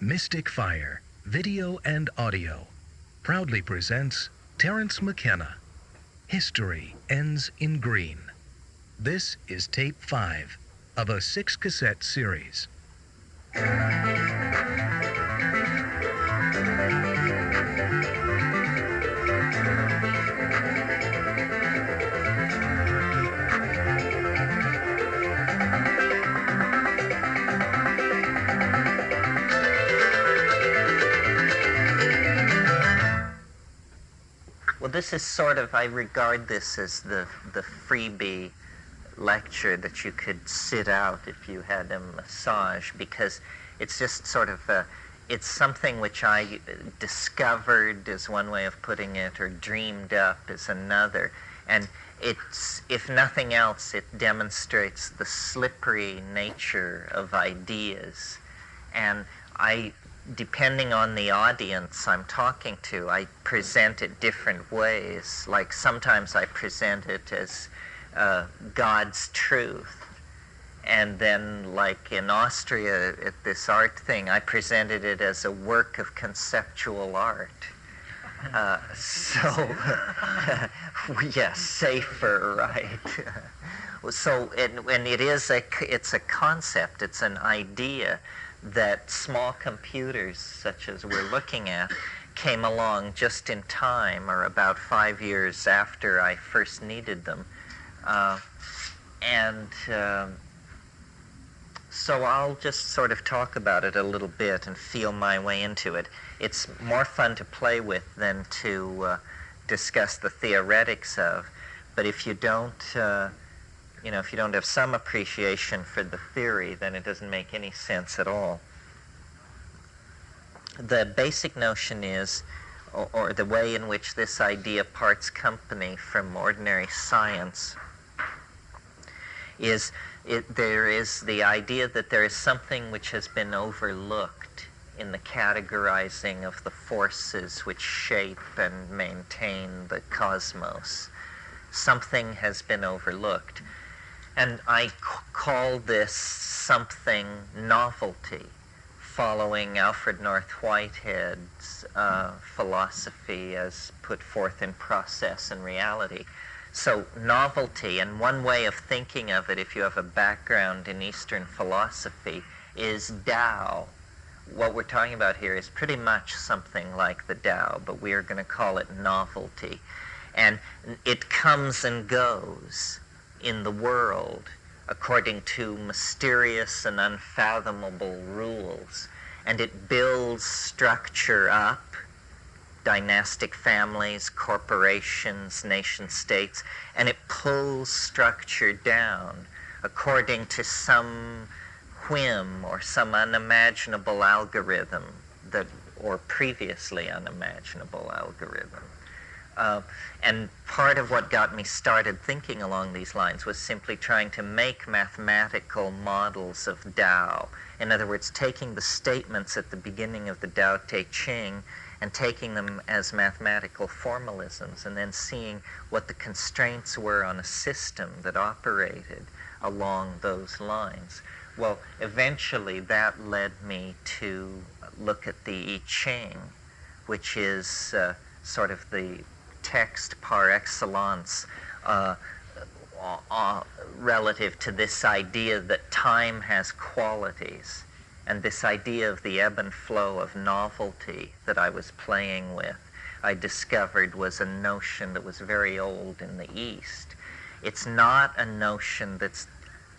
Mystic Fire, Video and Audio, proudly presents Terence McKenna, History Ends in Green. This is tape 5 of a 6-cassette series. Well, this is sort of, I regard this as the freebie lecture that you could sit out if you had a massage, because it's just sort of, it's something which I discovered is one way of putting it, or dreamed up is another. And it's, if nothing else, it demonstrates the slippery nature of ideas. And depending on the audience I'm talking to, I present it different ways. Like sometimes I present it as God's truth. And then like in Austria at this art thing, I presented it as a work of conceptual art. Yes, safer, right? So, and it's a concept, it's an idea that small computers, such as we're looking at, came along just in time, or about 5 years after I first needed them. So I'll just sort of talk about it a little bit and feel my way into it. It's more fun to play with than to discuss the theoretics of, but if you don't if you don't have some appreciation for the theory, then it doesn't make any sense at all. The basic notion is, or the way in which this idea parts company from ordinary science, is there is the idea that there is something which has been overlooked in the categorizing of the forces which shape and maintain the cosmos. Something has been overlooked. And I call this something novelty, following Alfred North Whitehead's philosophy as put forth in Process and Reality. So novelty, and one way of thinking of it, if you have a background in Eastern philosophy, is Tao. What we're talking about here is pretty much something like the Tao, but we are going to call it novelty. And it comes and goes in the world according to mysterious and unfathomable rules, and it builds structure up, dynastic families, corporations, nation states, and it pulls structure down according to some whim or some unimaginable algorithm or previously unimaginable algorithm. And part of what got me started thinking along these lines was simply trying to make mathematical models of Tao. In other words, taking the statements at the beginning of the Tao Te Ching and taking them as mathematical formalisms, and then seeing what the constraints were on a system that operated along those lines. Well, eventually that led me to look at the I Ching, which is sort of the text par excellence relative to this idea that time has qualities, and this idea of the ebb and flow of novelty that I was playing with, I discovered was a notion that was very old in the East. It's not a notion that's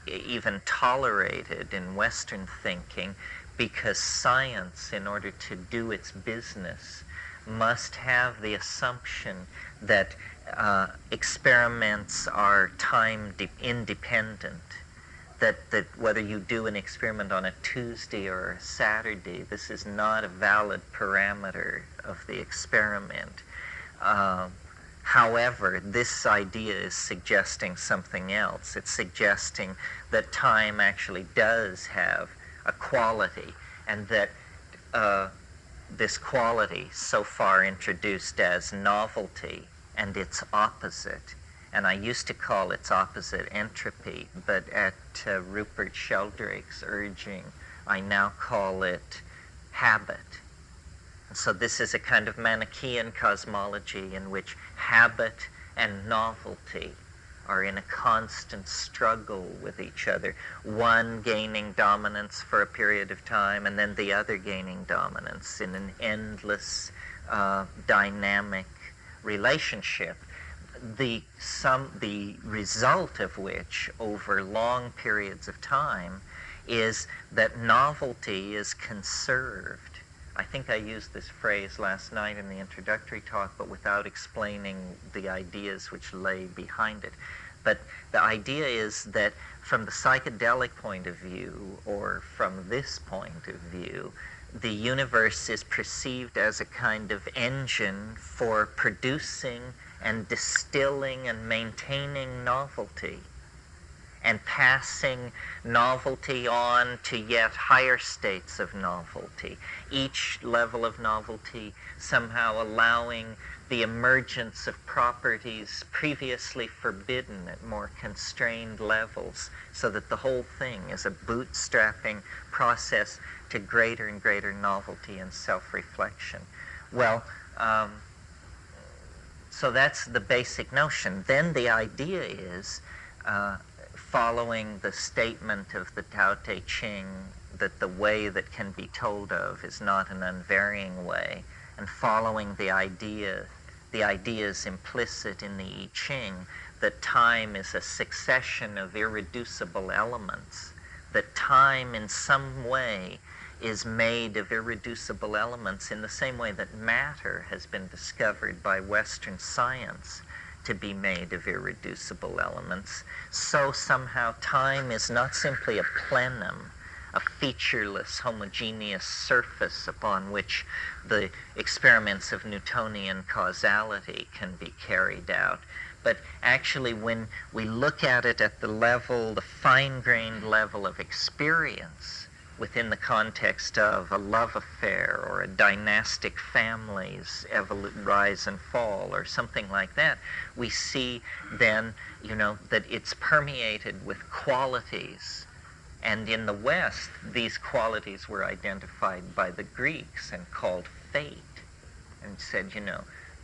even tolerated in Western thinking, because science, in order to do its business, must have the assumption that experiments are time independent, that whether you do an experiment on a Tuesday or a Saturday, this is not a valid parameter of the experiment. However, this idea is suggesting something else. It's suggesting that time actually does have a quality, and that this quality, so far introduced as novelty, and its opposite, and I used to call its opposite entropy, but at Rupert Sheldrake's urging, I now call it habit. And so this is a kind of Manichaean cosmology in which habit and novelty are in a constant struggle with each other, one gaining dominance for a period of time and then the other gaining dominance in an endless dynamic relationship, the result of which over long periods of time is that novelty is conserved. I think I used this phrase last night in the introductory talk, but without explaining the ideas which lay behind it. But the idea is that from the psychedelic point of view, or from this point of view, the universe is perceived as a kind of engine for producing and distilling and maintaining novelty, and passing novelty on to yet higher states of novelty, each level of novelty somehow allowing the emergence of properties previously forbidden at more constrained levels, so that the whole thing is a bootstrapping process to greater and greater novelty and self-reflection. Well, so that's the basic notion. Then the idea is, following the statement of the Tao Te Ching, that the way that can be told of is not an unvarying way, and following the ideas implicit in the I Ching, that time is a succession of irreducible elements, that time in some way is made of irreducible elements in the same way that matter has been discovered by Western science to be made of irreducible elements. So somehow time is not simply a plenum, a featureless, homogeneous surface upon which the experiments of Newtonian causality can be carried out, but actually when we look at it at the level, the fine-grained level of experience, within the context of a love affair or a dynastic family's rise and fall or something like that, we see then, that it's permeated with qualities. And in the West, these qualities were identified by the Greeks and called fate, and said,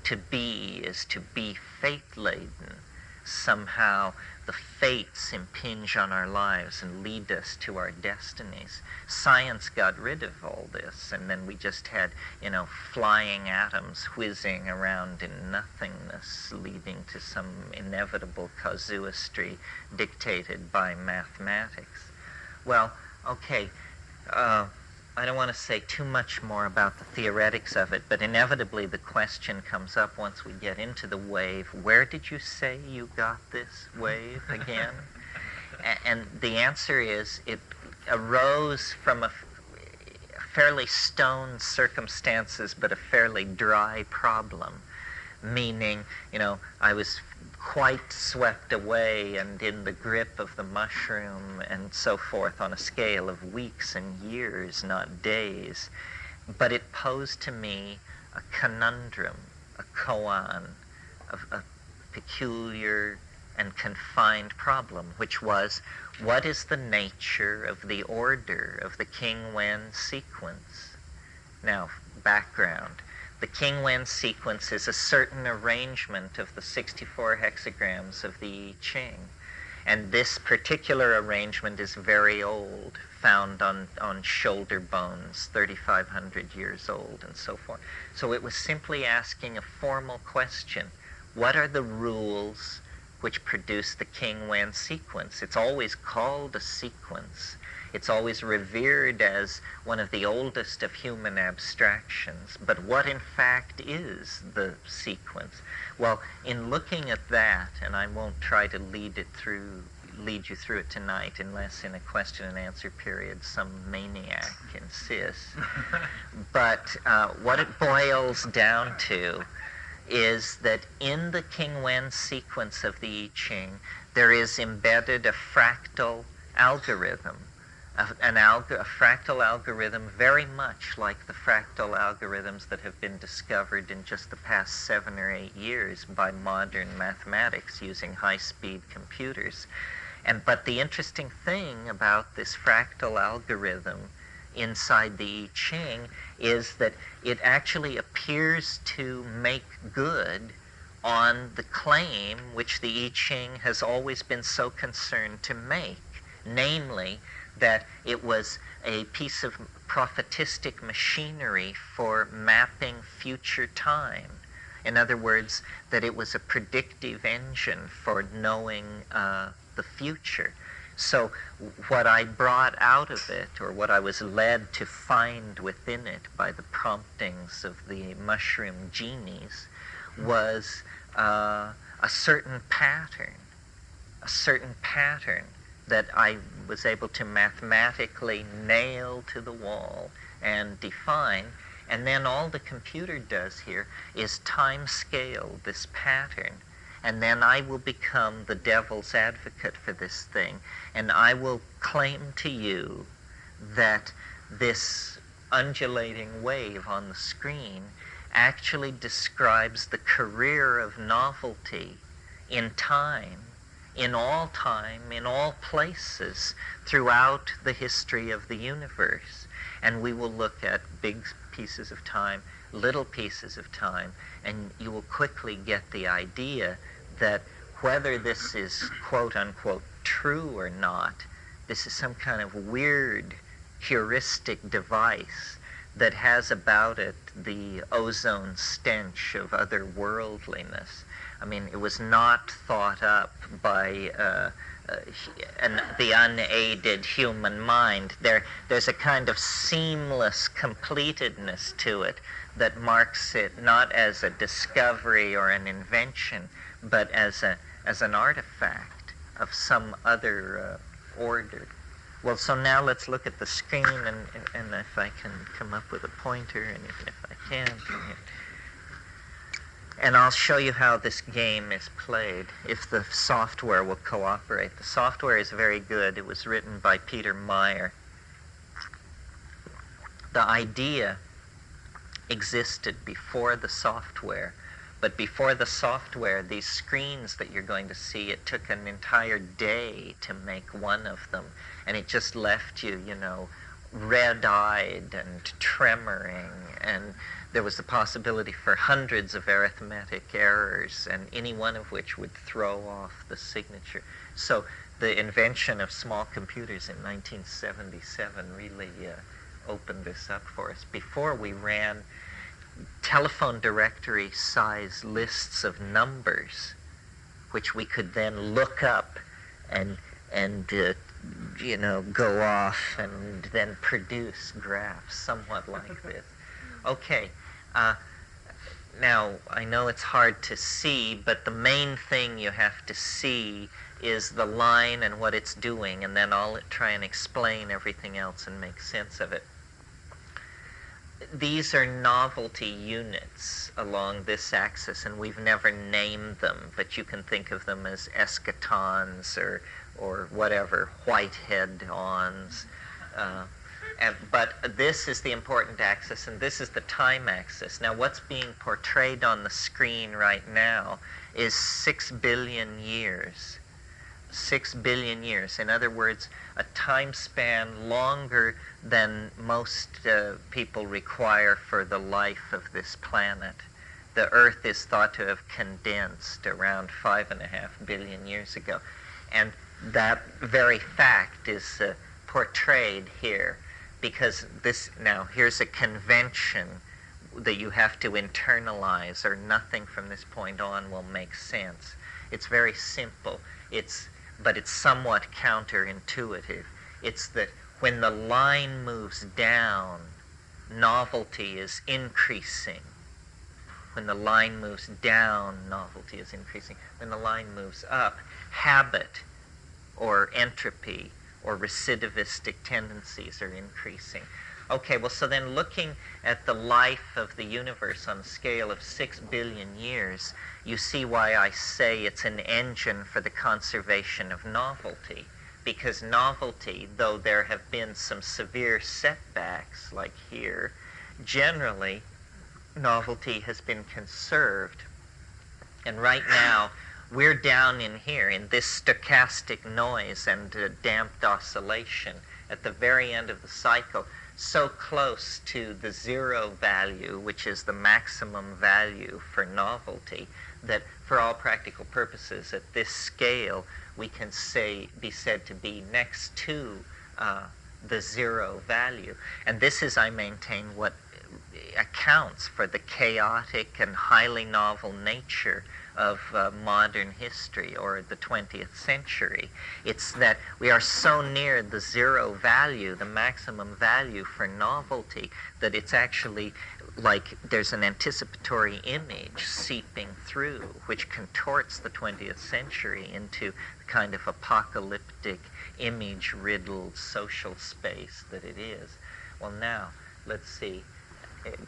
to be is to be fate-laden. Somehow the fates impinge on our lives and lead us to our destinies. Science got rid of all this, and then we just had, flying atoms whizzing around in nothingness, leading to some inevitable casuistry dictated by mathematics. Well, okay, I don't want to say too much more about the theoretics of it, but inevitably the question comes up once we get into the wave, where did you say you got this wave again? And the answer is it arose from a fairly stoned circumstances, but a fairly dry problem, meaning, I was quite swept away and in the grip of the mushroom and so forth on a scale of weeks and years, not days. But it posed to me a conundrum, a koan, a peculiar and confined problem, which was, what is the nature of the order of the King Wen sequence? Now, background. The King Wen sequence is a certain arrangement of the 64 hexagrams of the I Ching. And this particular arrangement is very old, found on shoulder bones, 3,500 years old and so forth. So it was simply asking a formal question. What are the rules which produce the King Wen sequence? It's always called a sequence. It's always revered as one of the oldest of human abstractions. But what in fact is the sequence? Well, in looking at that, and I won't try to lead you through it tonight unless in a question and answer period some maniac insists. But what it boils down to is that in the King Wen sequence of the I Ching, there is embedded a fractal algorithm. A fractal algorithm very much like the fractal algorithms that have been discovered in just the past 7 or 8 years by modern mathematics using high-speed computers. But the interesting thing about this fractal algorithm inside the I Ching is that it actually appears to make good on the claim which the I Ching has always been so concerned to make, namely that it was a piece of prophetistic machinery for mapping future time. In other words, that it was a predictive engine for knowing the future. So what I brought out of it, or what I was led to find within it by the promptings of the mushroom genies, was a certain pattern that I was able to mathematically nail to the wall and define. And then all the computer does here is time scale this pattern. And then I will become the devil's advocate for this thing. And I will claim to you that this undulating wave on the screen actually describes the career of novelty in time, in all places, throughout the history of the universe. And we will look at big pieces of time, little pieces of time, and you will quickly get the idea that whether this is quote-unquote true or not, this is some kind of weird heuristic device that has about it the ozone stench of otherworldliness. I mean, it was not thought up by the unaided human mind. There's a kind of seamless completedness to it that marks it not as a discovery or an invention, but as an artifact of some other order. Well, so now let's look at the screen, and if I can come up with a pointer, and if I can. And I'll show you how this game is played, if the software will cooperate. The software is very good. It was written by Peter Meyer. The idea existed before the software, but before the software, these screens that you're going to see, it took an entire day to make one of them, and it just left you, red-eyed and tremoring, and there was the possibility for hundreds of arithmetic errors, and any one of which would throw off the signature. So the invention of small computers in 1977 really opened this up for us. Before, we ran telephone directory size lists of numbers, which we could then look up and go off and then produce graphs somewhat like this. Okay, now I know it's hard to see, but the main thing you have to see is the line and what it's doing, and then I'll try and explain everything else and make sense of it. These are novelty units along this axis, and we've never named them, but you can think of them as eschatons or whatever, whitehead-ons. But this is the important axis, and this is the time axis. Now, what's being portrayed on the screen right now is 6 billion years. 6 billion years. In other words, a time span longer than most people require for the life of this planet. The Earth is thought to have condensed around 5.5 billion years ago. And that very fact is portrayed here, because here's a convention that you have to internalize, or nothing from this point on will make sense. It's very simple, but it's somewhat counterintuitive. It's that when the line moves down, novelty is increasing. When the line moves down, novelty is increasing. When the line moves up, habit or entropy or recidivistic tendencies are increasing. Okay, well, so then looking at the life of the universe on a scale of 6 billion years, you see why I say it's an engine for the conservation of novelty. Because novelty, though there have been some severe setbacks, like here, generally, novelty has been conserved. And right now, we're down in here, in this stochastic noise and damped oscillation at the very end of the cycle. so close to the zero value, which is the maximum value for novelty, that for all practical purposes at this scale, we can be said to be next to the zero value. And this is, I maintain, what accounts for the chaotic and highly novel nature of modern history or the 20th century. It's that we are so near the zero value, the maximum value for novelty, that it's actually like there's an anticipatory image seeping through, which contorts the 20th century into the kind of apocalyptic, image-riddled social space that it is. Well, now, let's see,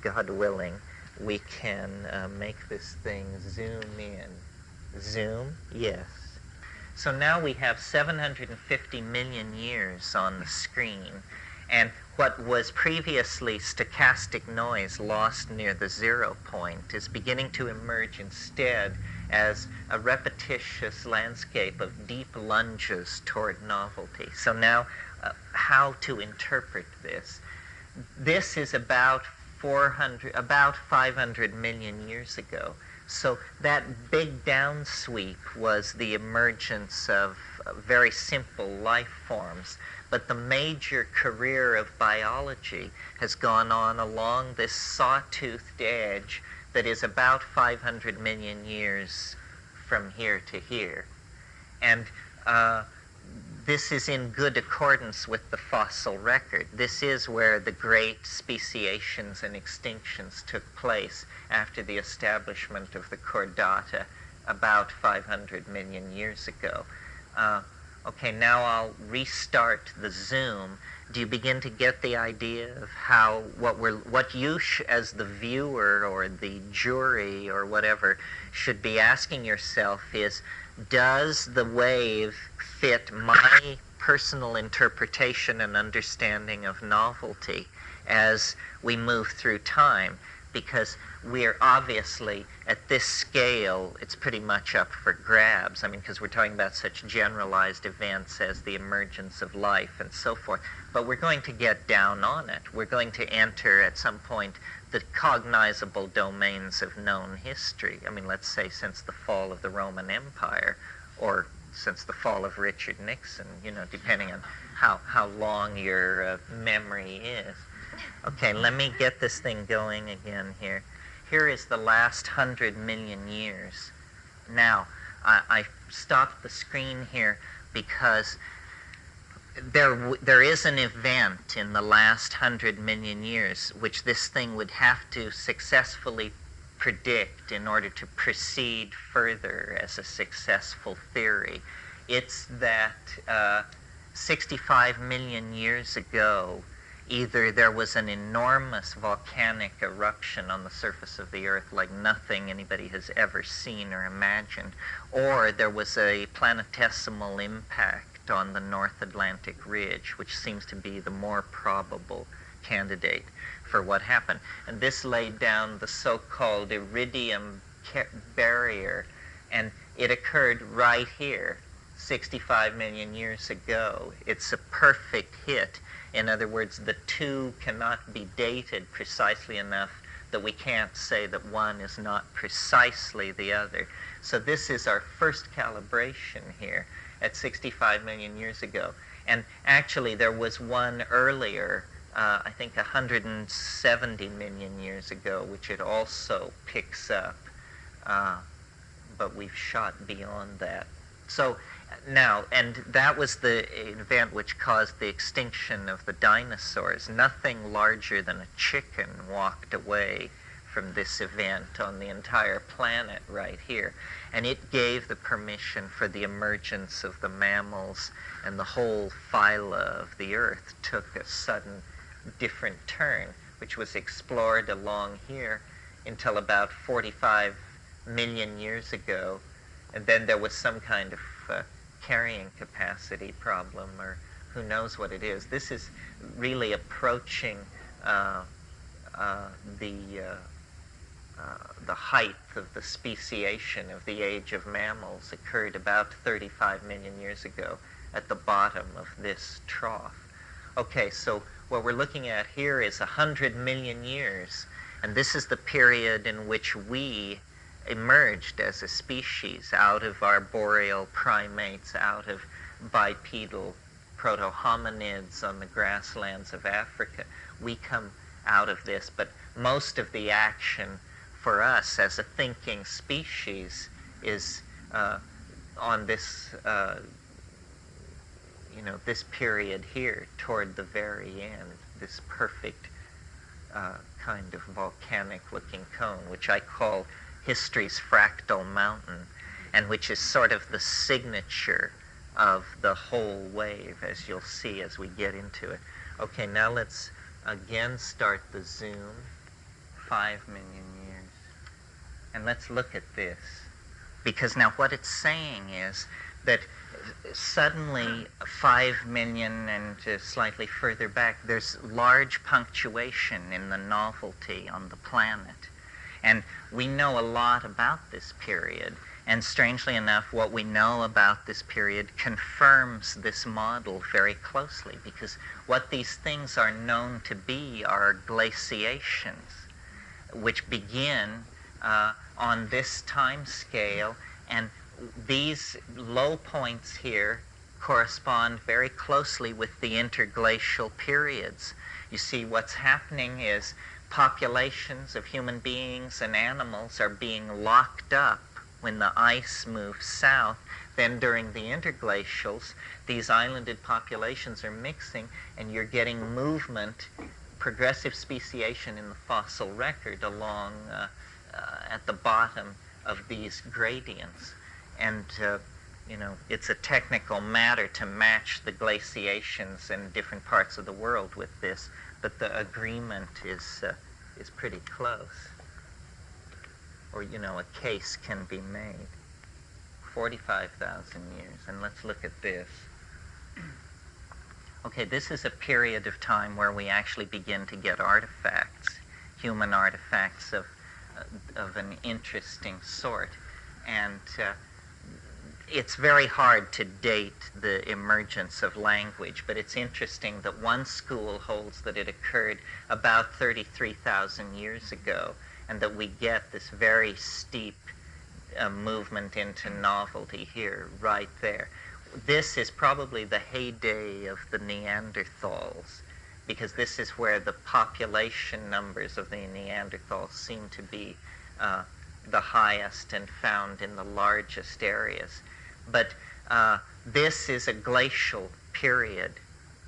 God willing, we can make this thing zoom in. Zoom? Yes. So now we have 750 million years on the screen, and what was previously stochastic noise lost near the zero point is beginning to emerge instead as a repetitious landscape of deep lunges toward novelty. So now, how to interpret this? This is about 500 million years ago. So that big downsweep was the emergence of very simple life forms. But the major career of biology has gone on along this sawtoothed edge that is about 500 million years from here to here. And this is in good accordance with the fossil record. This is where the great speciations and extinctions took place after the establishment of the chordata about 500 million years ago. Okay, now I'll restart the zoom. Do you begin to get the idea of how, what you as the viewer or the jury or whatever should be asking yourself is, does the wave fit my personal interpretation and understanding of novelty as we move through time? Because we're obviously, at this scale, it's pretty much up for grabs. I mean, because we're talking about such generalized events as the emergence of life and so forth. But we're going to get down on it. We're going to enter at some point the cognizable domains of known history. I mean, let's say since the fall of the Roman Empire, or since the fall of Richard Nixon, depending on how long your memory is. Okay, let me get this thing going again here. Here is the last 100 million years. Now, I stopped the screen here because there is an event in the last 100 million years which this thing would have to successfully predict in order to proceed further as a successful theory. It's that 65 million years ago, either there was an enormous volcanic eruption on the surface of the Earth like nothing anybody has ever seen or imagined, or there was a planetesimal impact on the North Atlantic Ridge, which seems to be the more probable candidate for what happened. And this laid down the so-called iridium barrier, and it occurred right here 65 million years ago. It's a perfect hit. In other words, the two cannot be dated precisely enough that we can't say that one is not precisely the other. So this is our first calibration here at 65 million years ago. And actually there was one earlier, I think 170 million years ago, which it also picks up, but we've shot beyond that. So now, and that was the event which caused the extinction of the dinosaurs. Nothing larger than a chicken walked away from this event on the entire planet right here. And it gave the permission for the emergence of the mammals, and the whole phyla of the Earth took a sudden different turn, which was explored along here until about 45 million years ago. And then there was some kind of carrying capacity problem, or who knows what it is. This is really approaching the height of the speciation of the age of mammals. Occurred about 35 million years ago at the bottom of this trough. Okay, so what we're looking at here is 100 million years. And this is the period in which we emerged as a species out of arboreal primates, out of bipedal proto-hominids on the grasslands of Africa. We come out of this, but most of the action for us as a thinking species is on this, this period here toward the very end, this perfect kind of volcanic-looking cone, which I call history's fractal mountain, and which is sort of the signature of the whole wave, as you'll see as we get into it. Okay, now let's again start the zoom, 5 million years. And let's look at this. Because now what it's saying is that suddenly 5 million and slightly further back, there's large punctuation in the novelty on the planet. And we know a lot about this period. And strangely enough, what we know about this period confirms this model very closely, because what these things are known to be are glaciations, which begin on this time scale, and these low points here correspond very closely with the interglacial periods. You see, what's happening is populations of human beings and animals are being locked up when the ice moves south. Then during the interglacials, these islanded populations are mixing, and you're getting movement, progressive speciation in the fossil record along at the bottom of these gradients. And it's a technical matter to match the glaciations in different parts of the world with this, but the agreement is pretty close. Or, a case can be made. 45,000 years. And let's look at this. Okay, this is a period of time where we actually begin to get artifacts, human artifacts of an interesting sort. And it's very hard to date the emergence of language, but it's interesting that one school holds that it occurred about 33,000 years ago, and that we get this very steep movement into novelty here, right there. This is probably the heyday of the Neanderthals, because this is where the population numbers of the Neanderthals seem to be the highest and found in the largest areas. But this is a glacial period,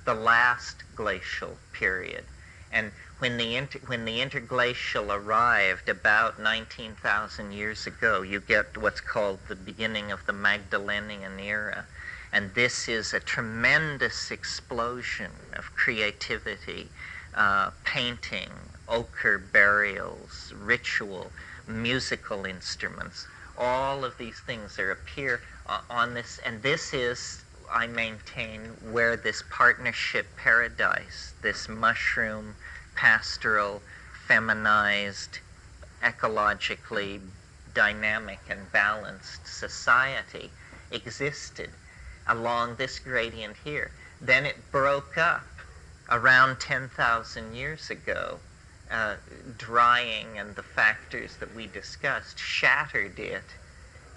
the last glacial period. And when the interglacial arrived about 19,000 years ago, you get what's called the beginning of the Magdalenian era. And this is a tremendous explosion of creativity, painting, ochre burials, ritual, musical instruments. All of these things appear on this, and this is, I maintain, where this partnership paradise, this mushroom, pastoral, feminized, ecologically dynamic and balanced society existed along this gradient here. Then it broke up around 10,000 years ago. Drying and the factors that we discussed shattered it,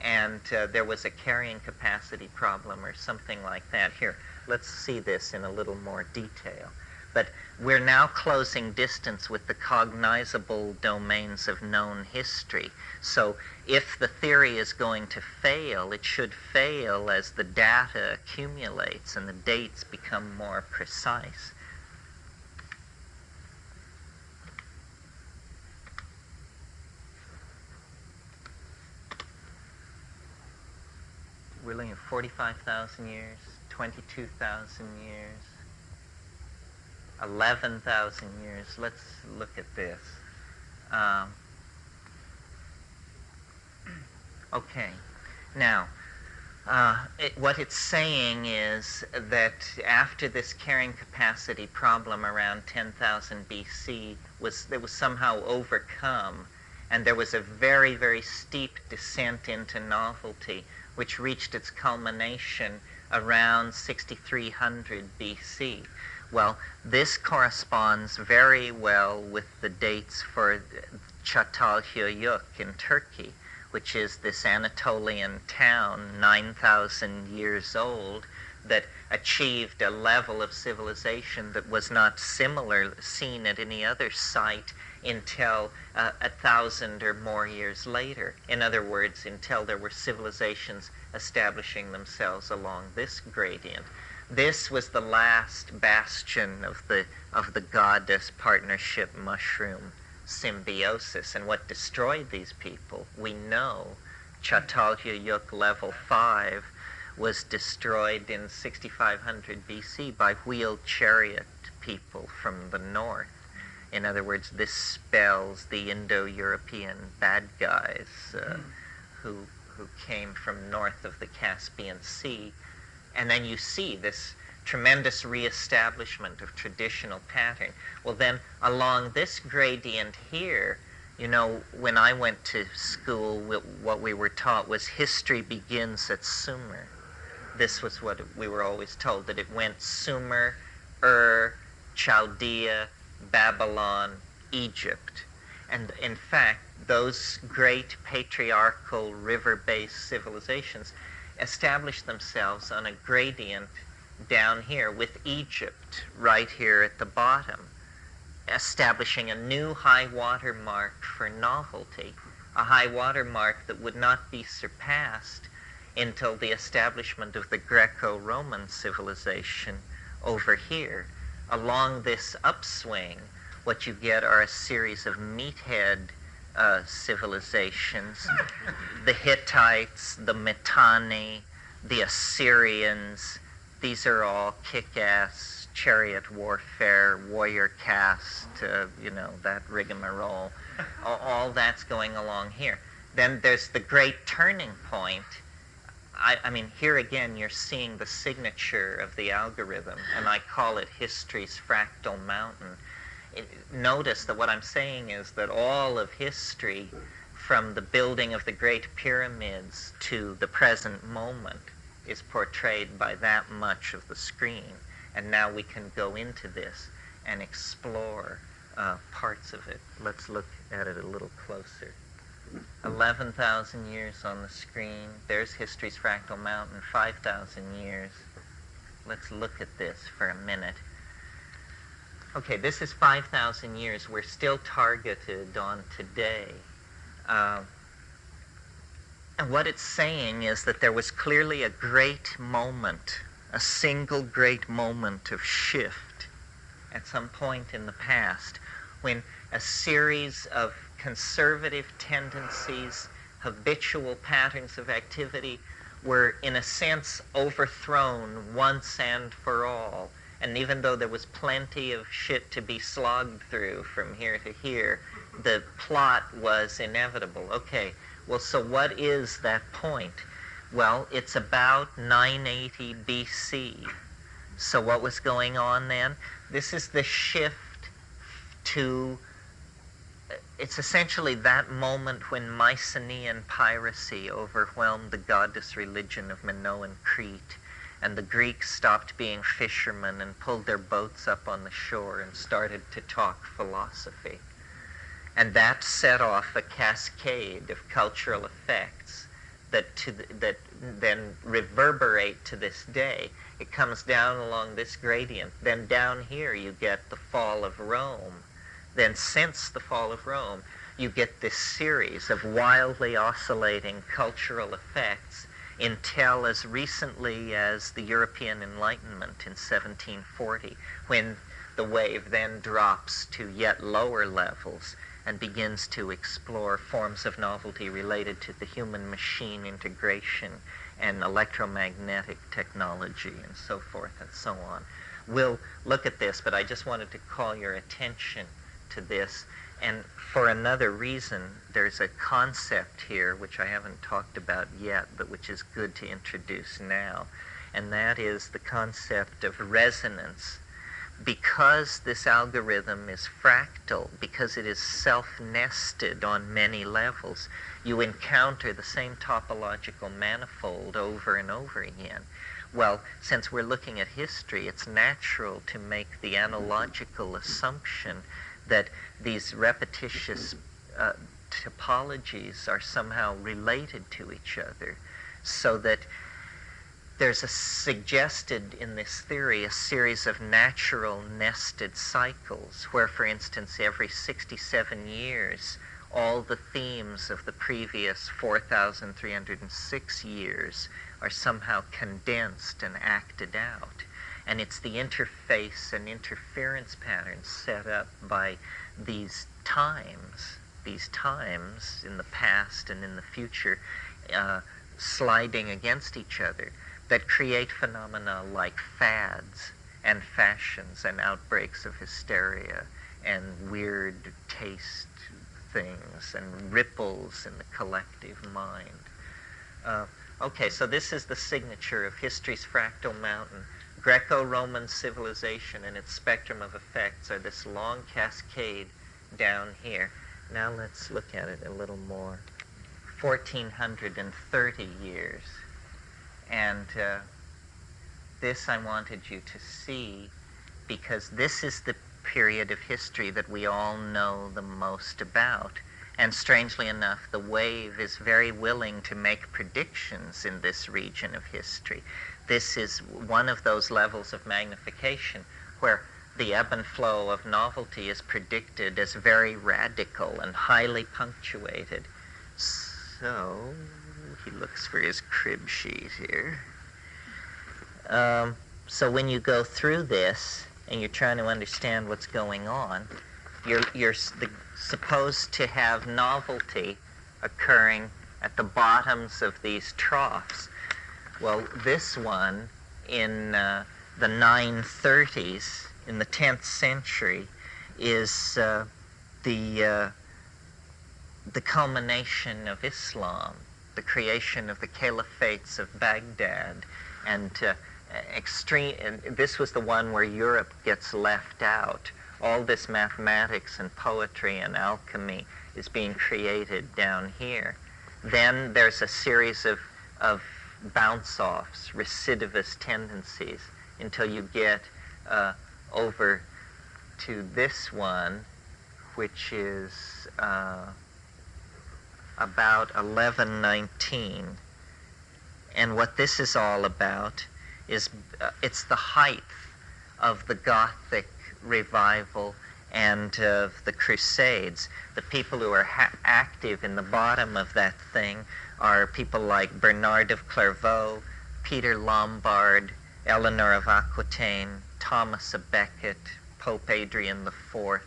and there was a carrying capacity problem or something like that. Here, let's see this in a little more detail. But we're now closing distance with the cognizable domains of known history. So if the theory is going to fail, it should fail as the data accumulates and the dates become more precise. We're looking at 45,000 years, 22,000 years, 11,000 years. Let's look at this. Okay, now, what it's saying is that after this carrying capacity problem around 10,000 BC was somehow overcome, and there was a very, very steep descent into novelty, which reached its culmination around 6300 BC. Well, this corresponds very well with the dates for Çatalhöyük in Turkey, which is this Anatolian town, 9,000 years old, that achieved a level of civilization that was not seen at any other site until 1,000 or more years later. In other words, until there were civilizations establishing themselves along this gradient. This was the last bastion of the goddess partnership mushroom symbiosis. And what destroyed these people, we know Çatalhöyük level 5 was destroyed in 6500 BC by wheeled chariot people from the north. In other words, this spells the Indo-European bad guys who came from north of the Caspian Sea. And then you see this tremendous reestablishment of traditional pattern. Well, then along this gradient here, you know, when I went to school, what we were taught was history begins at Sumer. This was what we were always told, that it went Sumer, Chaldea, Babylon, Egypt. And in fact, those great patriarchal river-based civilizations established themselves on a gradient down here with Egypt right here at the bottom, establishing a new high water mark for novelty, a high water mark that would not be surpassed until the establishment of the Greco-Roman civilization over here. Along this upswing, what you get are a series of meathead civilizations, the Hittites, the Mitanni, the Assyrians. These are all kick-ass chariot warfare, warrior caste, that rigmarole. All that's going along here. Then there's the great turning point. I mean, here again, you're seeing the signature of the algorithm, and I call it history's fractal mountain. Notice that what I'm saying is that all of history, from the building of the Great Pyramids to the present moment, is portrayed by that much of the screen. And now we can go into this and explore parts of it. Let's look at it a little closer. 11,000 years on the screen. There's history's fractal mountain, 5,000 years. Let's look at this for a minute. Okay, this is 5,000 years. We're still targeted on today. And what it's saying is that there was clearly a great moment, a single great moment of shift at some point in the past when a series of conservative tendencies, habitual patterns of activity were in a sense overthrown once and for all. And even though there was plenty of shit to be slogged through from here to here, the plot was inevitable. Okay, well, so what is that point? Well, it's about 980 BC. So what was going on then? This is the shift to, it's essentially that moment when Mycenaean piracy overwhelmed the goddess religion of Minoan Crete, and the Greeks stopped being fishermen and pulled their boats up on the shore and started to talk philosophy. And that set off a cascade of cultural effects that then reverberate to this day. It comes down along this gradient. Then down here you get the fall of Rome. Then since the fall of Rome, you get this series of wildly oscillating cultural effects until as recently as the European Enlightenment in 1740, when the wave then drops to yet lower levels and begins to explore forms of novelty related to the human-machine integration and electromagnetic technology and so forth and so on. We'll look at this, but I just wanted to call your attention to this. And for another reason, there's a concept here which I haven't talked about yet, but which is good to introduce now, and that is the concept of resonance. Because this algorithm is fractal, because it is self-nested on many levels, you encounter the same topological manifold over and over again. Well, since we're looking at history, it's natural to make the analogical assumption that these repetitious topologies are somehow related to each other, so that there's suggested in this theory a series of natural nested cycles where, for instance, every 67 years, all the themes of the previous 4,306 years are somehow condensed and acted out. And it's the interface and interference patterns set up by these times in the past and in the future, sliding against each other, that create phenomena like fads and fashions and outbreaks of hysteria and weird taste things and ripples in the collective mind. Okay, so this is the signature of history's fractal mountain. Greco-Roman civilization and its spectrum of effects are this long cascade down here. Now let's look at it a little more. 1,430 years. And this I wanted you to see because this is the period of history that we all know the most about. And strangely enough, the wave is very willing to make predictions in this region of history. This is one of those levels of magnification where the ebb and flow of novelty is predicted as very radical and highly punctuated. So, he looks for his crib sheet here. So when you go through this and you're trying to understand what's going on, you're supposed to have novelty occurring at the bottoms of these troughs. Well, this one in the 930s, in the 10th century, is the culmination of Islam, the creation of the caliphates of Baghdad, and this was the one where Europe gets left out. All this mathematics and poetry and alchemy is being created down here. Then there's a series of bounce-offs, recidivist tendencies, until you get over to this one, which is about 1119. And what this is all about is it's the height of the Gothic revival and of the Crusades. The people who are active in the bottom of that thing are people like Bernard of Clairvaux, Peter Lombard, Eleanor of Aquitaine, Thomas of Becket, Pope Adrian IV,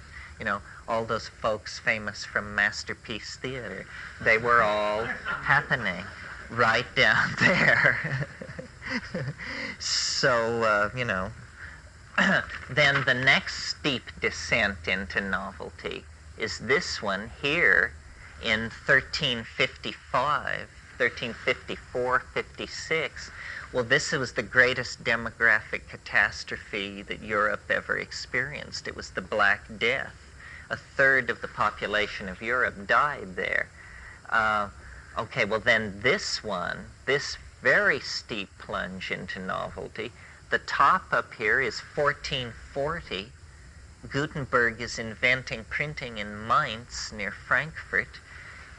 all those folks famous from Masterpiece Theater. They were all happening right down there. So, then the next steep descent into novelty is this one here in 1354, 56. Well, this was the greatest demographic catastrophe that Europe ever experienced. It was the Black Death. A third of the population of Europe died there. Okay, well then this very steep plunge into novelty, the top up here is 1440. Gutenberg is inventing printing in Mainz near Frankfurt.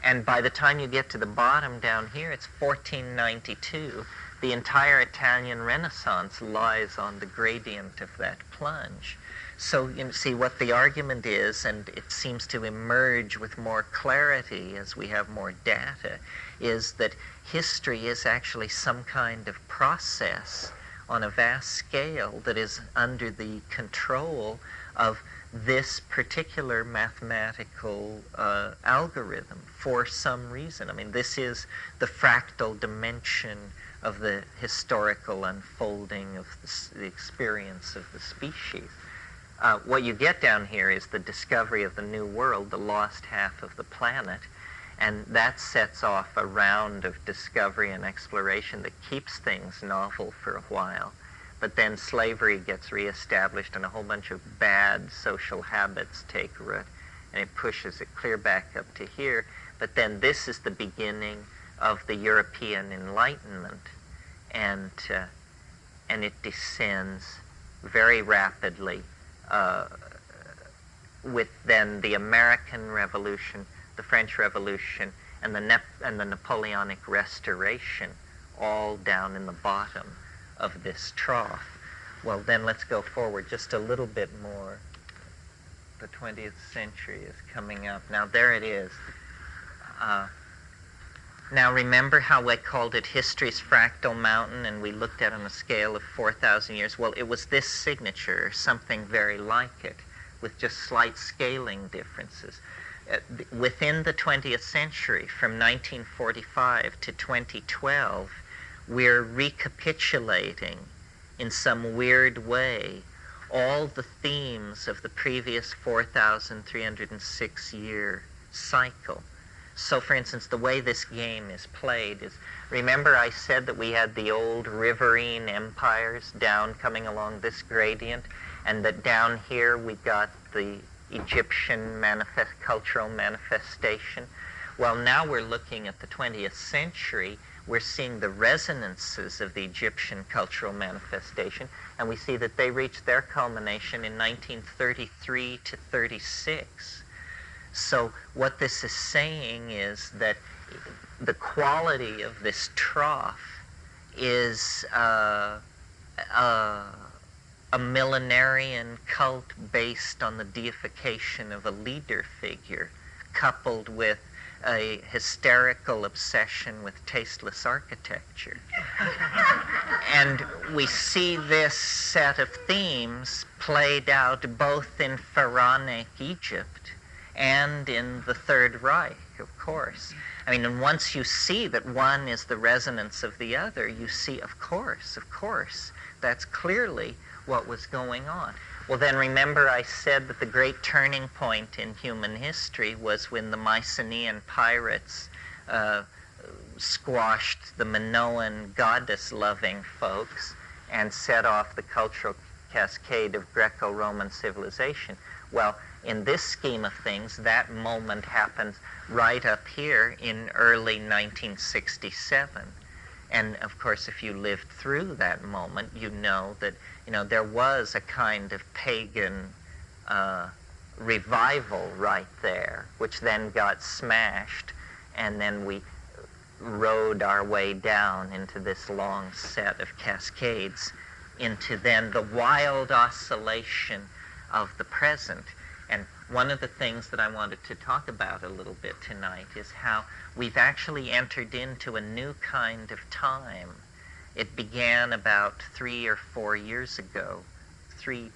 And by the time you get to the bottom down here, it's 1492. The entire Italian Renaissance lies on the gradient of that plunge. So you see what the argument is, and it seems to emerge with more clarity as we have more data, is that history is actually some kind of process on a vast scale that is under the control of this particular mathematical algorithm for some reason. I mean, this is the fractal dimension of the historical unfolding of the experience of the species. What you get down here is the discovery of the New World, the lost half of the planet, and that sets off a round of discovery and exploration that keeps things novel for a while. But then slavery gets reestablished and a whole bunch of bad social habits take root, and it pushes it clear back up to here. But then this is the beginning of the European Enlightenment, and and it descends very rapidly with then the American Revolution, the French Revolution, and the Napoleonic Restoration, all down in the bottom of this trough. Well, then let's go forward just a little bit more. The 20th century is coming up. Now, there it is. Now, remember how I called it history's fractal mountain, and we looked at it on a scale of 4,000 years? Well, it was this signature, or something very like it, with just slight scaling differences. Within the 20th century, from 1945 to 2012, we're recapitulating in some weird way all the themes of the previous 4,306 year cycle. So, for instance, the way this game is played is, remember I said that we had the old riverine empires down coming along this gradient, and that down here we got the Egyptian cultural manifestation? Well, now we're looking at the 20th century. We're seeing the resonances of the Egyptian cultural manifestation, and we see that they reached their culmination in 1933 to 36. So what this is saying is that the quality of this trough is a millenarian cult based on the deification of a leader figure, coupled with a hysterical obsession with tasteless architecture. And we see this set of themes played out both in Pharaonic Egypt and in the Third Reich, of course. I mean, and once you see that one is the resonance of the other, you see, of course, that's clearly what was going on. Well, then remember I said that the great turning point in human history was when the Mycenaean pirates squashed the Minoan goddess-loving folks and set off the cultural cascade of Greco-Roman civilization. Well, in this scheme of things, that moment happens right up here in early 1967. And of course, if you lived through that moment, you know that there was a kind of pagan revival right there, which then got smashed, and then we rode our way down into this long set of cascades, into then the wild oscillation of the present. And one of the things that I wanted to talk about a little bit tonight is how we've actually entered into a new kind of time. It began about 3 or 4 years ago, 2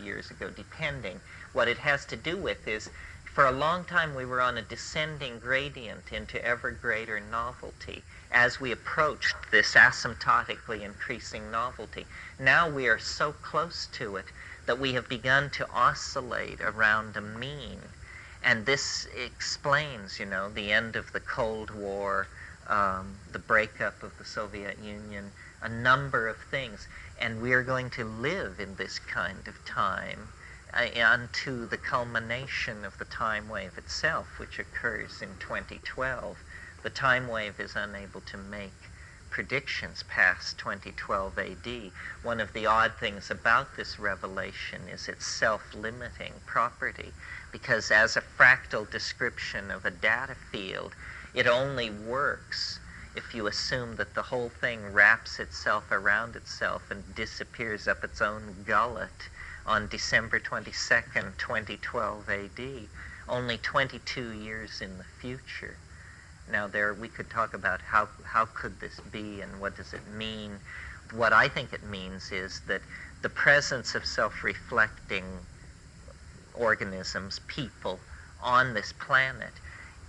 years ago, depending. What it has to do with is, for a long time we were on a descending gradient into ever greater novelty as we approached this asymptotically increasing novelty. Now we are so close to it that we have begun to oscillate around a mean. And this explains, the end of the Cold War, the breakup of the Soviet Union, a number of things. And we are going to live in this kind of time unto the culmination of the time wave itself, which occurs in 2012. The time wave is unable to make predictions past 2012 AD. One of the odd things about this revelation is its self-limiting property, because as a fractal description of a data field, it only works if you assume that the whole thing wraps itself around itself and disappears up its own gullet on December 22nd, 2012 AD, only 22 years in the future. Now we could talk about how could this be and what does it mean. What I think it means is that the presence of self-reflecting organisms, people, on this planet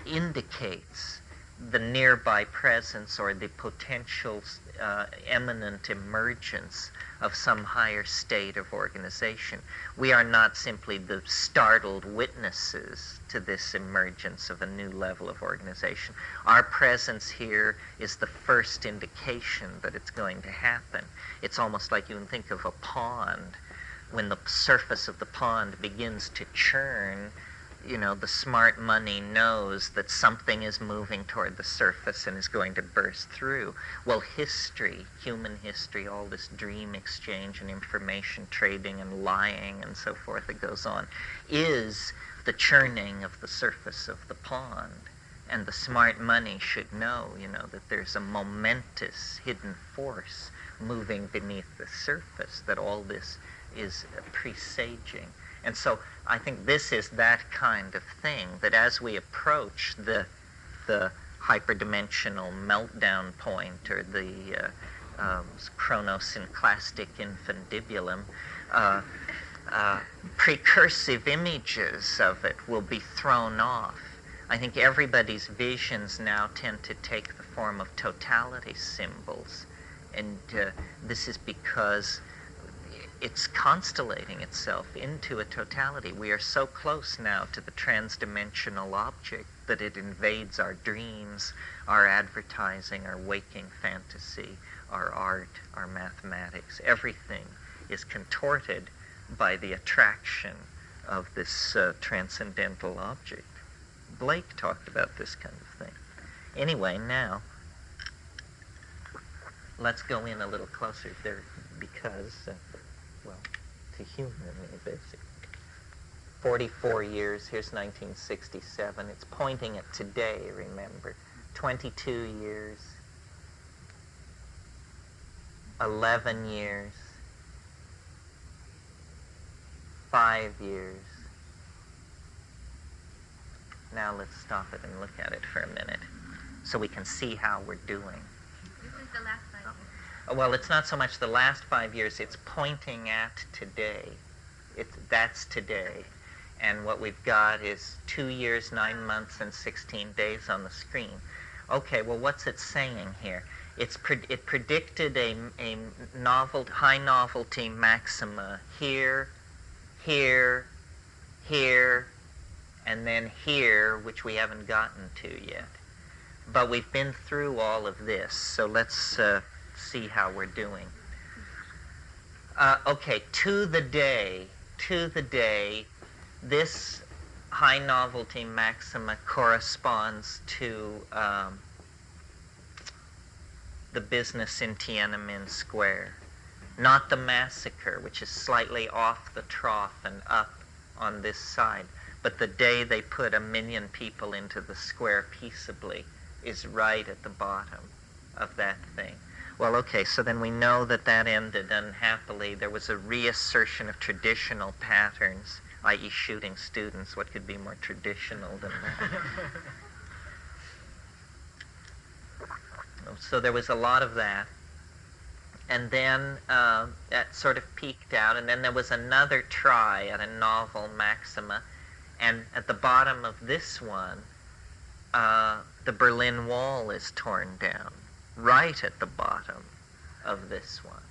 indicates the nearby presence or the potential imminent emergence of some higher state of organization. We are not simply the startled witnesses to this emergence of a new level of organization. Our presence here is the first indication that it's going to happen. It's almost like you can think of a pond. When the surface of the pond begins to churn, the smart money knows that something is moving toward the surface and is going to burst through. Well, history, human history, all this dream exchange and information trading and lying and so forth that goes on, is the churning of the surface of the pond. And the smart money should know, that there's a momentous hidden force moving beneath the surface, that all this is presaging. And so I think this is that kind of thing, that as we approach the hyperdimensional meltdown point, or the chronosynclastic infundibulum, precursive images of it will be thrown off. I think everybody's visions now tend to take the form of totality symbols, and this is because it's constellating itself into a totality. We are so close now to the transdimensional object that it invades our dreams, our advertising, our waking fantasy, our art, our mathematics. Everything is contorted by the attraction of this transcendental object. Blake talked about this kind of thing. Anyway, now, let's go in a little closer there, because, to humor me, basically. 44 years, here's 1967. It's pointing at today, remember. 22 years, 11 years, 5 years. Now let's stop it and look at it for a minute so we can see how we're doing. This is the last 5 years. Well, it's not so much the last 5 years, it's pointing at today. That's today. And what we've got is 2 years, 9 months, and 16 days on the screen. Okay, well, what's it saying here? It predicted a high novelty maxima here, here, here, and then here, which we haven't gotten to yet. But we've been through all of this, so let's see how we're doing. Okay, to the day, this high novelty maxima corresponds to the business in Tiananmen Square, not the massacre, which is slightly off the trough and up on this side, but the day they put 1 million people into the square peaceably is right at the bottom of that thing. Well, okay, so then we know that ended unhappily. There was a reassertion of traditional patterns, i.e. shooting students. What could be more traditional than that? So there was a lot of that. And then that sort of peaked out, and then there was another try at a novel maxima. And at the bottom of this one, the Berlin Wall is torn down, right at the bottom of this one.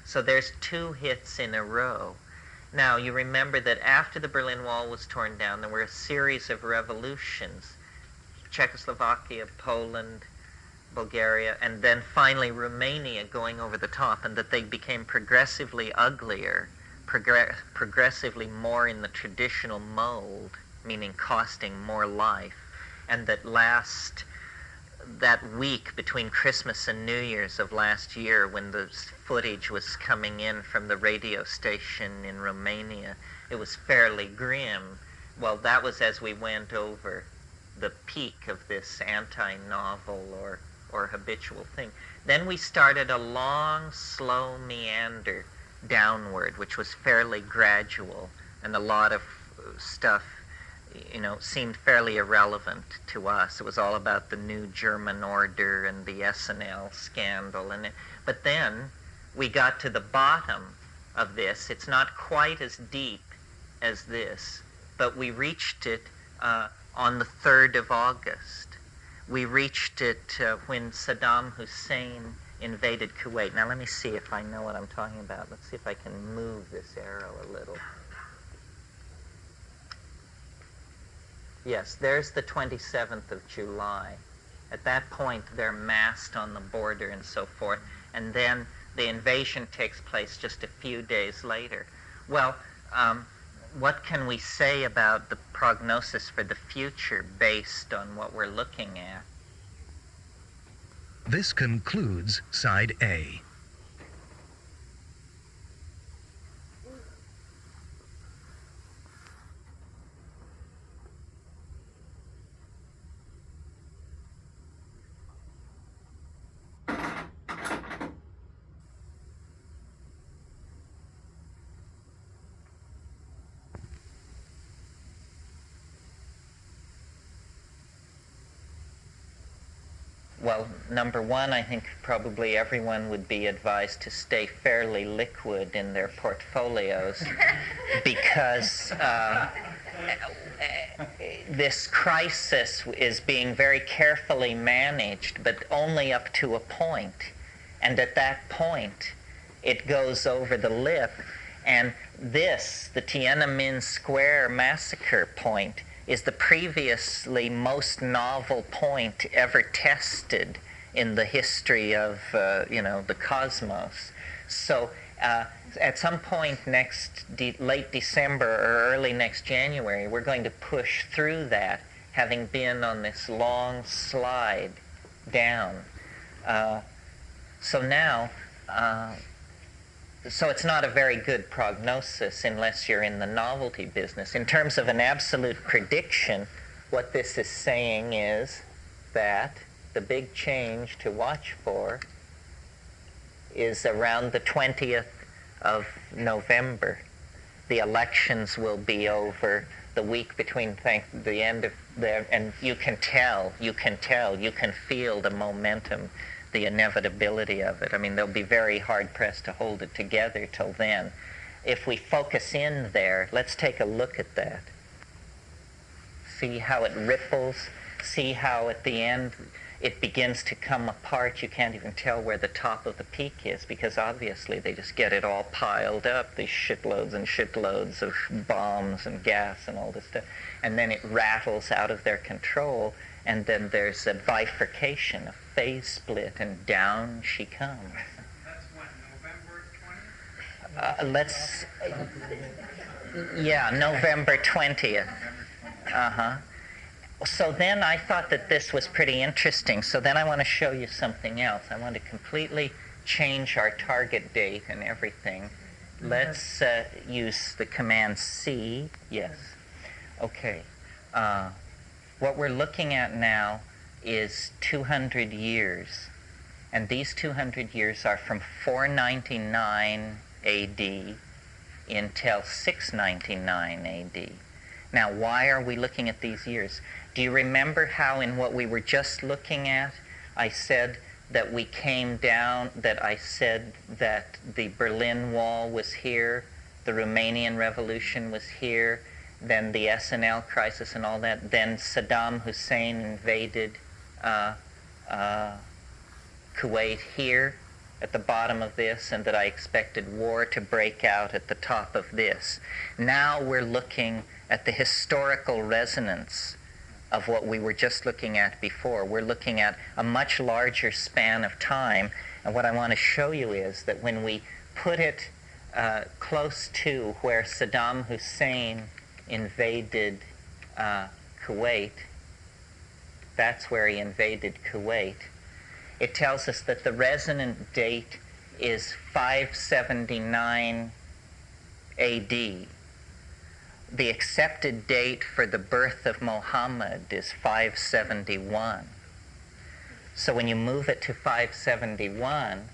So there's 2 hits in a row. Now, you remember that after the Berlin Wall was torn down, there were a series of revolutions. Czechoslovakia, Poland, Bulgaria, and then finally Romania going over the top, and that they became progressively uglier, progressively more in the traditional mold, meaning costing more life, and that week between Christmas and New Year's of last year, when the footage was coming in from the radio station in Romania, it was fairly grim. Well, that was as we went over the peak of this anti-novel or habitual thing. Then we started a long, slow meander downward, which was fairly gradual, and a lot of stuff seemed fairly irrelevant to us. It was all about the new German order and the SNL scandal. But then we got to the bottom of this. It's not quite as deep as this, but we reached it on the 3rd of August. We reached it when Saddam Hussein invaded Kuwait. Now let me see if I know what I'm talking about. Let's see if I can move this arrow a little. Yes, there's the 27th of July. At that point, they're massed on the border and so forth, and then the invasion takes place just a few days later. Well, what can we say about the prognosis for the future based on what we're looking at? This concludes Side A. Well, number one, I think probably everyone would be advised to stay fairly liquid in their portfolios because this crisis is being very carefully managed, but only up to a point. And at that point, it goes over the lip. And this, the Tiananmen Square massacre point, is the previously most novel point ever tested in the history of, the cosmos. So at some point late December or early next January, we're going to push through that, having been on this long slide down. So it's not a very good prognosis unless you're in the novelty business. In terms of an absolute prediction, what this is saying is that the big change to watch for is around the 20th of November. The elections will be over the week between the end of and you can feel the momentum, the inevitability of it. I mean, they'll be very hard-pressed to hold it together till then. If we focus in there, let's take a look at that. See how it ripples. See how at the end it begins to come apart. You can't even tell where the top of the peak is because obviously they just get it all piled up, these shitloads and shitloads of bombs and gas and all this stuff. And then it rattles out of their control, and then there's a bifurcation, a phase split, and down she comes. That's when, November 20th? November 20th. So then I thought that this was pretty interesting. So then I want to show you something else. I want to completely change our target date and everything. Let's use the command C. Yes. Okay. What we're looking at now is 200 years. And these 200 years are from 499 AD until 699 AD. Now, why are we looking at these years? Do you remember how in what we were just looking at, I said that we came down, that I said that the Berlin Wall was here, the Romanian Revolution was here, then the SNL crisis and all that, then Saddam Hussein invaded Kuwait here at the bottom of this, and that I expected war to break out at the top of this. Now we're looking at the historical resonance of what we were just looking at before. We're looking at a much larger span of time, and what I want to show you is that when we put it close to where Saddam Hussein invaded Kuwait, that's where he invaded Kuwait, it tells us that the resonant date is 579 AD. The accepted date for the birth of Muhammad is 571. So when you move it to 571,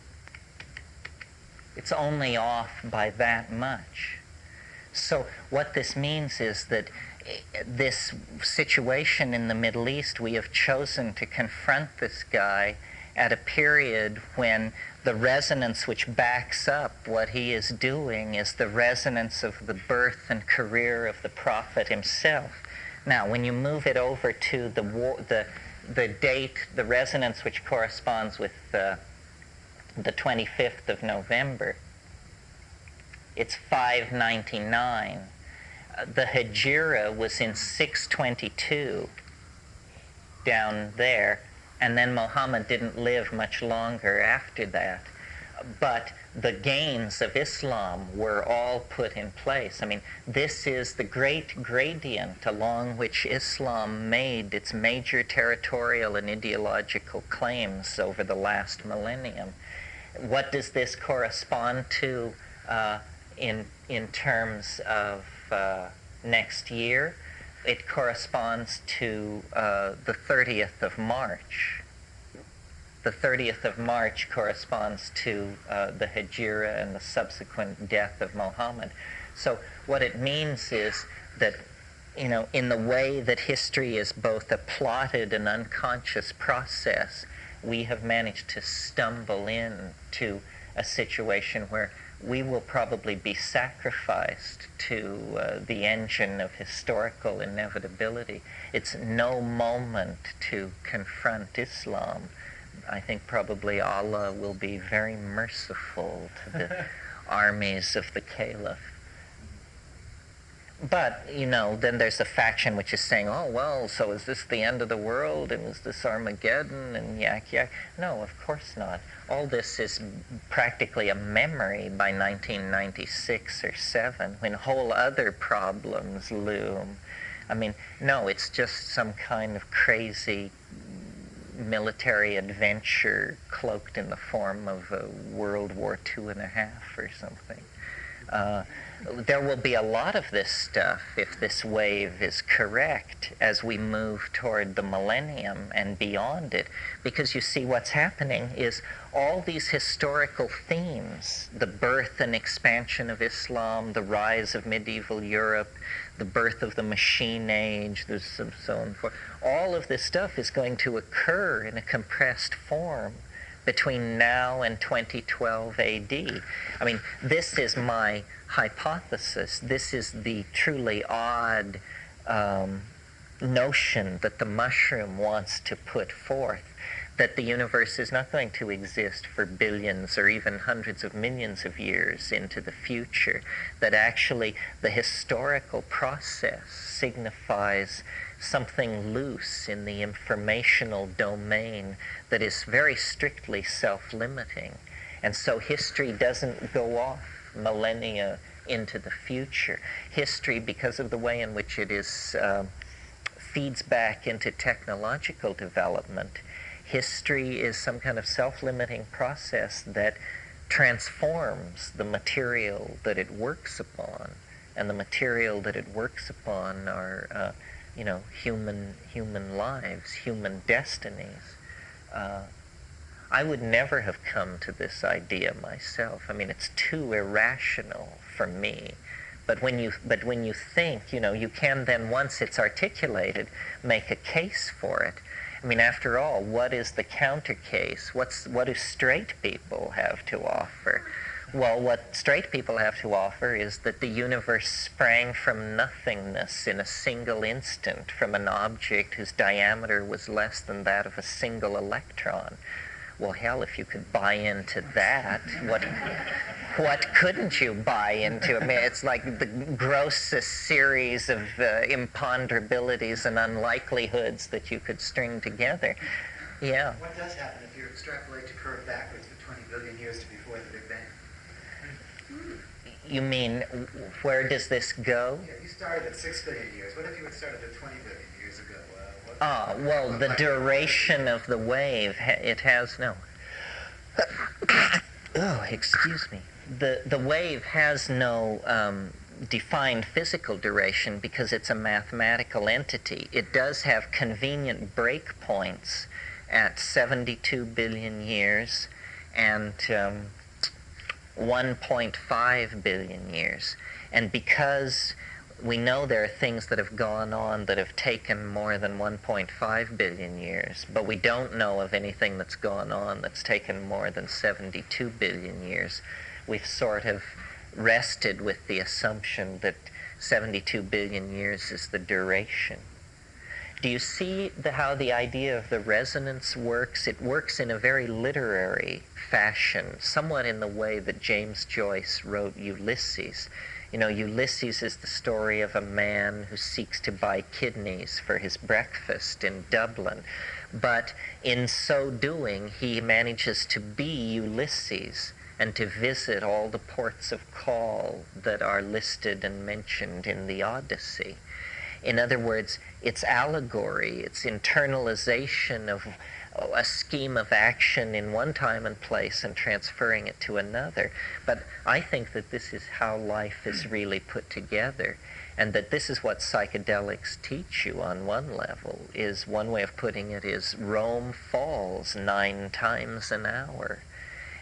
it's only off by that much. So what this means is that this situation in the Middle East, we have chosen to confront this guy at a period when the resonance which backs up what he is doing is the resonance of the birth and career of the prophet himself. Now, when you move it over to the date, the resonance which corresponds with the 25th of November, it's 599. The Hijra was in 622 down there, and then Muhammad didn't live much longer after that. But the gains of Islam were all put in place. I mean, this is the great gradient along which Islam made its major territorial and ideological claims over the last millennium. What does this correspond to in terms of next year? It corresponds to the 30th of March. The 30th of March corresponds to the Hijra and the subsequent death of Muhammad. So what it means is that, in the way that history is both a plotted and unconscious process, we have managed to stumble into a situation where we will probably be sacrificed to the engine of historical inevitability. It's no moment to confront Islam. I think probably Allah will be very merciful to the armies of the Caliph. But, then there's a faction which is saying, oh, well, so is this the end of the world, and is this Armageddon, and yak, yak? No, of course not. All this is practically a memory by 1996 or 7, when whole other problems loom. I mean, no, it's just some kind of crazy military adventure cloaked in the form of a World War II.5 or something. There will be a lot of this stuff, if this wave is correct, as we move toward the millennium and beyond it. Because you see, what's happening is all these historical themes, the birth and expansion of Islam, the rise of medieval Europe, the birth of the machine age, so on and forth, all of this stuff is going to occur in a compressed form between now and 2012 AD. I mean, this is my hypothesis. This is the truly odd notion that the mushroom wants to put forth, that the universe is not going to exist for billions or even hundreds of millions of years into the future, that actually the historical process signifies something loose in the informational domain that is very strictly self-limiting. And so history doesn't go off millennia into the future. History, because of the way in which it is feeds back into technological development, history is some kind of self-limiting process that transforms the material that it works upon. And the material that it works upon are human lives, human destinies. I would never have come to this idea myself. I mean, it's too irrational for me. But when you think, you can then, once it's articulated, make a case for it. I mean, after all, what is the counter case? What do straight people have to offer? Well, what straight people have to offer is that the universe sprang from nothingness in a single instant from an object whose diameter was less than that of a single electron. Well, hell, if you could buy into that, what couldn't you buy into? I mean, it's like the grossest series of imponderabilities and unlikelihoods that you could string together. Yeah. What does happen if you extrapolate the curve backwards for 20 billion years to before the Big Bang? You mean, where does this go? Yeah, you started at 6 billion years. What if you had started at 20 billion years ago? Well, the duration of the wave, it has no... Oh, excuse me. The wave has no defined physical duration because it's a mathematical entity. It does have convenient breakpoints at 72 billion years and 1.5 billion years. And because we know there are things that have gone on that have taken more than 1.5 billion years, but we don't know of anything that's gone on that's taken more than 72 billion years, we've sort of rested with the assumption that 72 billion years is the duration. Do you see how the idea of the resonance works? It works in a very literary fashion, somewhat in the way that James Joyce wrote Ulysses. Ulysses is the story of a man who seeks to buy kidneys for his breakfast in Dublin. But in so doing, he manages to be Ulysses and to visit all the ports of call that are listed and mentioned in the Odyssey. In other words, it's allegory, it's internalization of a scheme of action in one time and place and transferring it to another. But I think that this is how life is really put together, and that this is what psychedelics teach you on one level. Is one way of putting it is Rome falls 9 times an hour,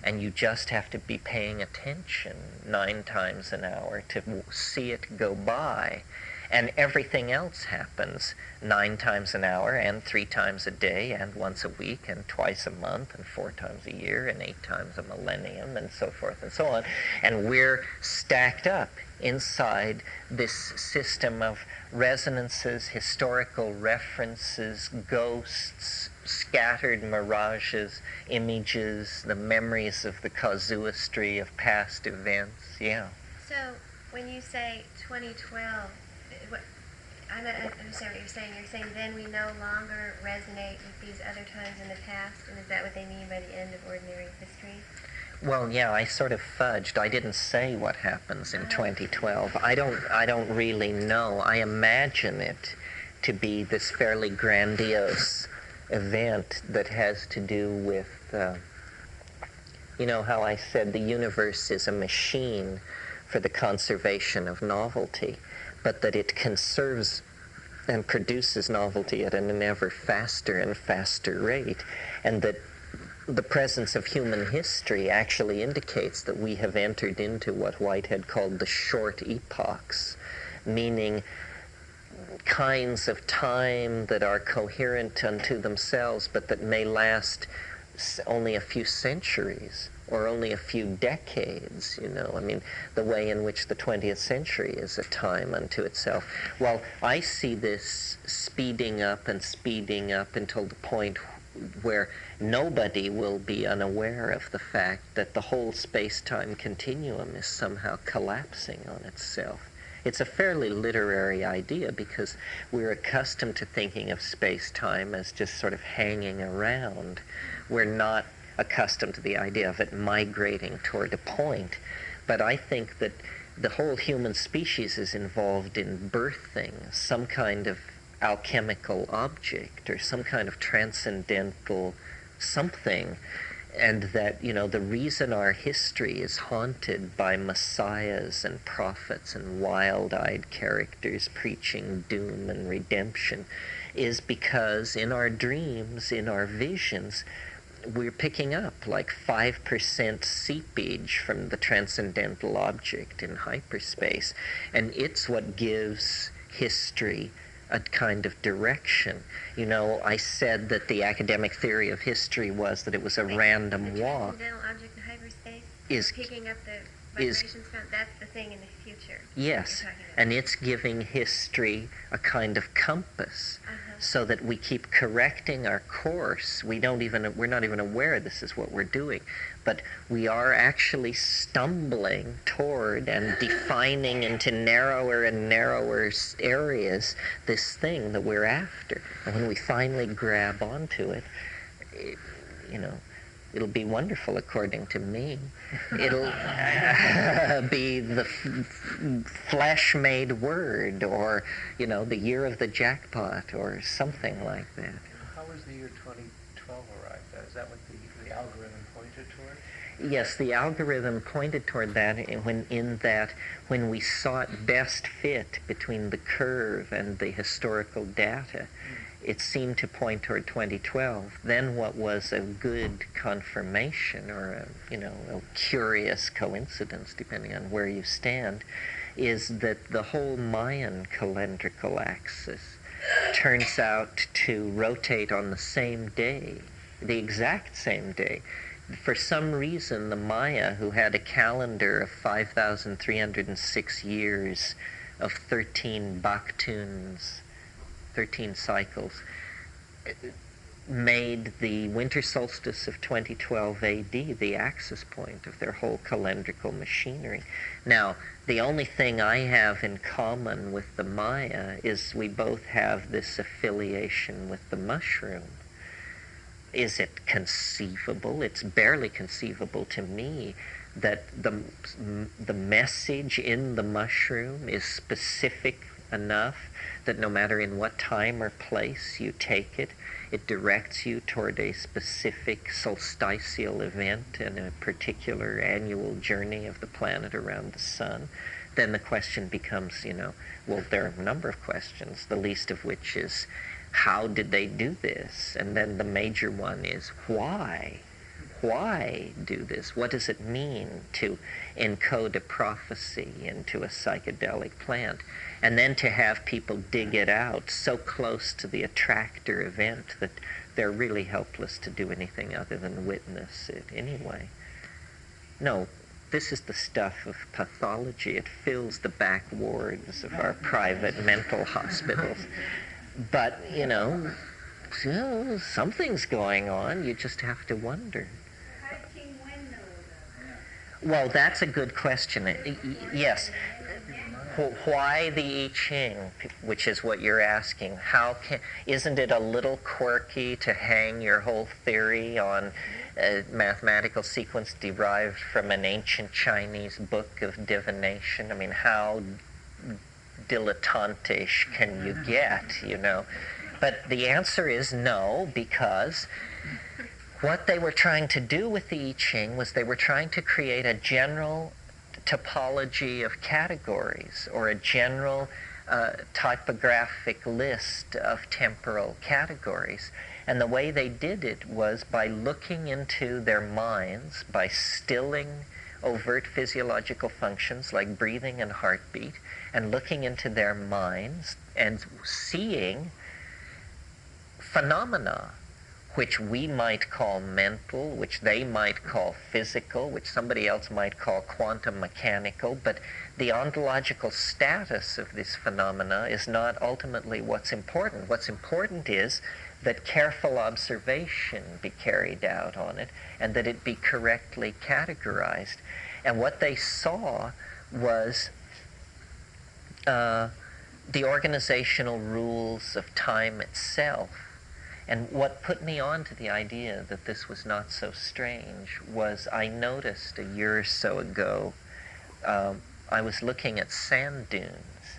and you just have to be paying attention 9 times an hour to see it go by. And everything else happens 9 times an hour, and 3 times a day, and once a week, and twice a month, and 4 times a year, and 8 times a millennium, and so forth and so on. And we're stacked up inside this system of resonances, historical references, ghosts, scattered mirages, images, the memories of the casuistry of past events. Yeah. So when you say 2012, I don't understand what you're saying. You're saying then we no longer resonate with these other times in the past, and is that what they mean by the end of ordinary history? Well, yeah, I sort of fudged. I didn't say what happens in 2012. I don't really know. I imagine it to be this fairly grandiose event that has to do with, you know how I said the universe is a machine for the conservation of novelty, but that it conserves and produces novelty at an ever faster and faster rate, and that the presence of human history actually indicates that we have entered into what Whitehead called the short epochs, meaning kinds of time that are coherent unto themselves, but that may last only a few centuries or only a few decades, you know. I mean, the way in which the 20th century is a time unto itself. Well, I see this speeding up until the point where nobody will be unaware of the fact that the whole space-time continuum is somehow collapsing on itself. It's a fairly literary idea because we're accustomed to thinking of space-time as just sort of hanging around. We're not accustomed to the idea of it migrating toward a point. But I think that the whole human species is involved in birthing some kind of alchemical object or some kind of transcendental something, and that, you know, the reason our history is haunted by messiahs and prophets and wild-eyed characters preaching doom and redemption is because in our dreams, in our visions, we're picking up like 5% seepage from the transcendental object in hyperspace, and it's what gives history a kind of direction. You know, I said that the academic theory of history was that it was a random walk. The transcendental object in hyperspace is picking up the vibrations from, that's the thing in the future. Yes, and it's giving history a kind of compass, so that we keep correcting our course. We're not even aware this is what we're doing, but we are actually stumbling toward and defining into narrower and narrower areas this thing that we're after. And when we finally grab onto it, you know, it'll be wonderful according to me. It'll be the flesh-made word, or, you know, the year of the jackpot, or something like that. How was the year 2012 arrived at? Is that what the algorithm pointed toward? Yes, the algorithm pointed toward that when we sought best fit between the curve and the historical data, it seemed to point toward 2012. Then what was a good confirmation, or a curious coincidence, depending on where you stand, is that the whole Mayan calendrical axis turns out to rotate on the same day, the exact same day. For some reason, the Maya, who had a calendar of 5,306 years of 13 baktuns, 13 cycles, made the winter solstice of 2012 AD the axis point of their whole calendrical machinery. Now, the only thing I have in common with the Maya is we both have this affiliation with the mushroom. Is it conceivable? It's barely conceivable to me that the message in the mushroom is specific enough that no matter in what time or place you take it, it directs you toward a specific solstitial event and a particular annual journey of the planet around the sun, then the question becomes, well, there are a number of questions, the least of which is, how did they do this? And then the major one is, why? Why do this? What does it mean to encode a prophecy into a psychedelic plant? And then to have people dig it out so close to the attractor event that they're really helpless to do anything other than witness it anyway. No, this is the stuff of pathology. It fills the back wards of our private mental hospitals. But, something's going on. You just have to wonder. How did King Wen know that? Well, that's a good question. Yes. Why the I Ching, which is what you're asking? Isn't it a little quirky to hang your whole theory on a mathematical sequence derived from an ancient Chinese book of divination? I mean, how dilettantish can you get, But the answer is no, because what they were trying to do with the I Ching was they were trying to create a general topology of categories, or a general typographic list of temporal categories. And the way they did it was by looking into their minds, by stilling overt physiological functions like breathing and heartbeat, and looking into their minds and seeing phenomena which we might call mental, which they might call physical, which somebody else might call quantum mechanical, but the ontological status of this phenomena is not ultimately what's important. What's important is that careful observation be carried out on it, and that it be correctly categorized. And what they saw was the organizational rules of time itself. And what put me on to the idea that this was not so strange was I noticed a year or so ago, I was looking at sand dunes,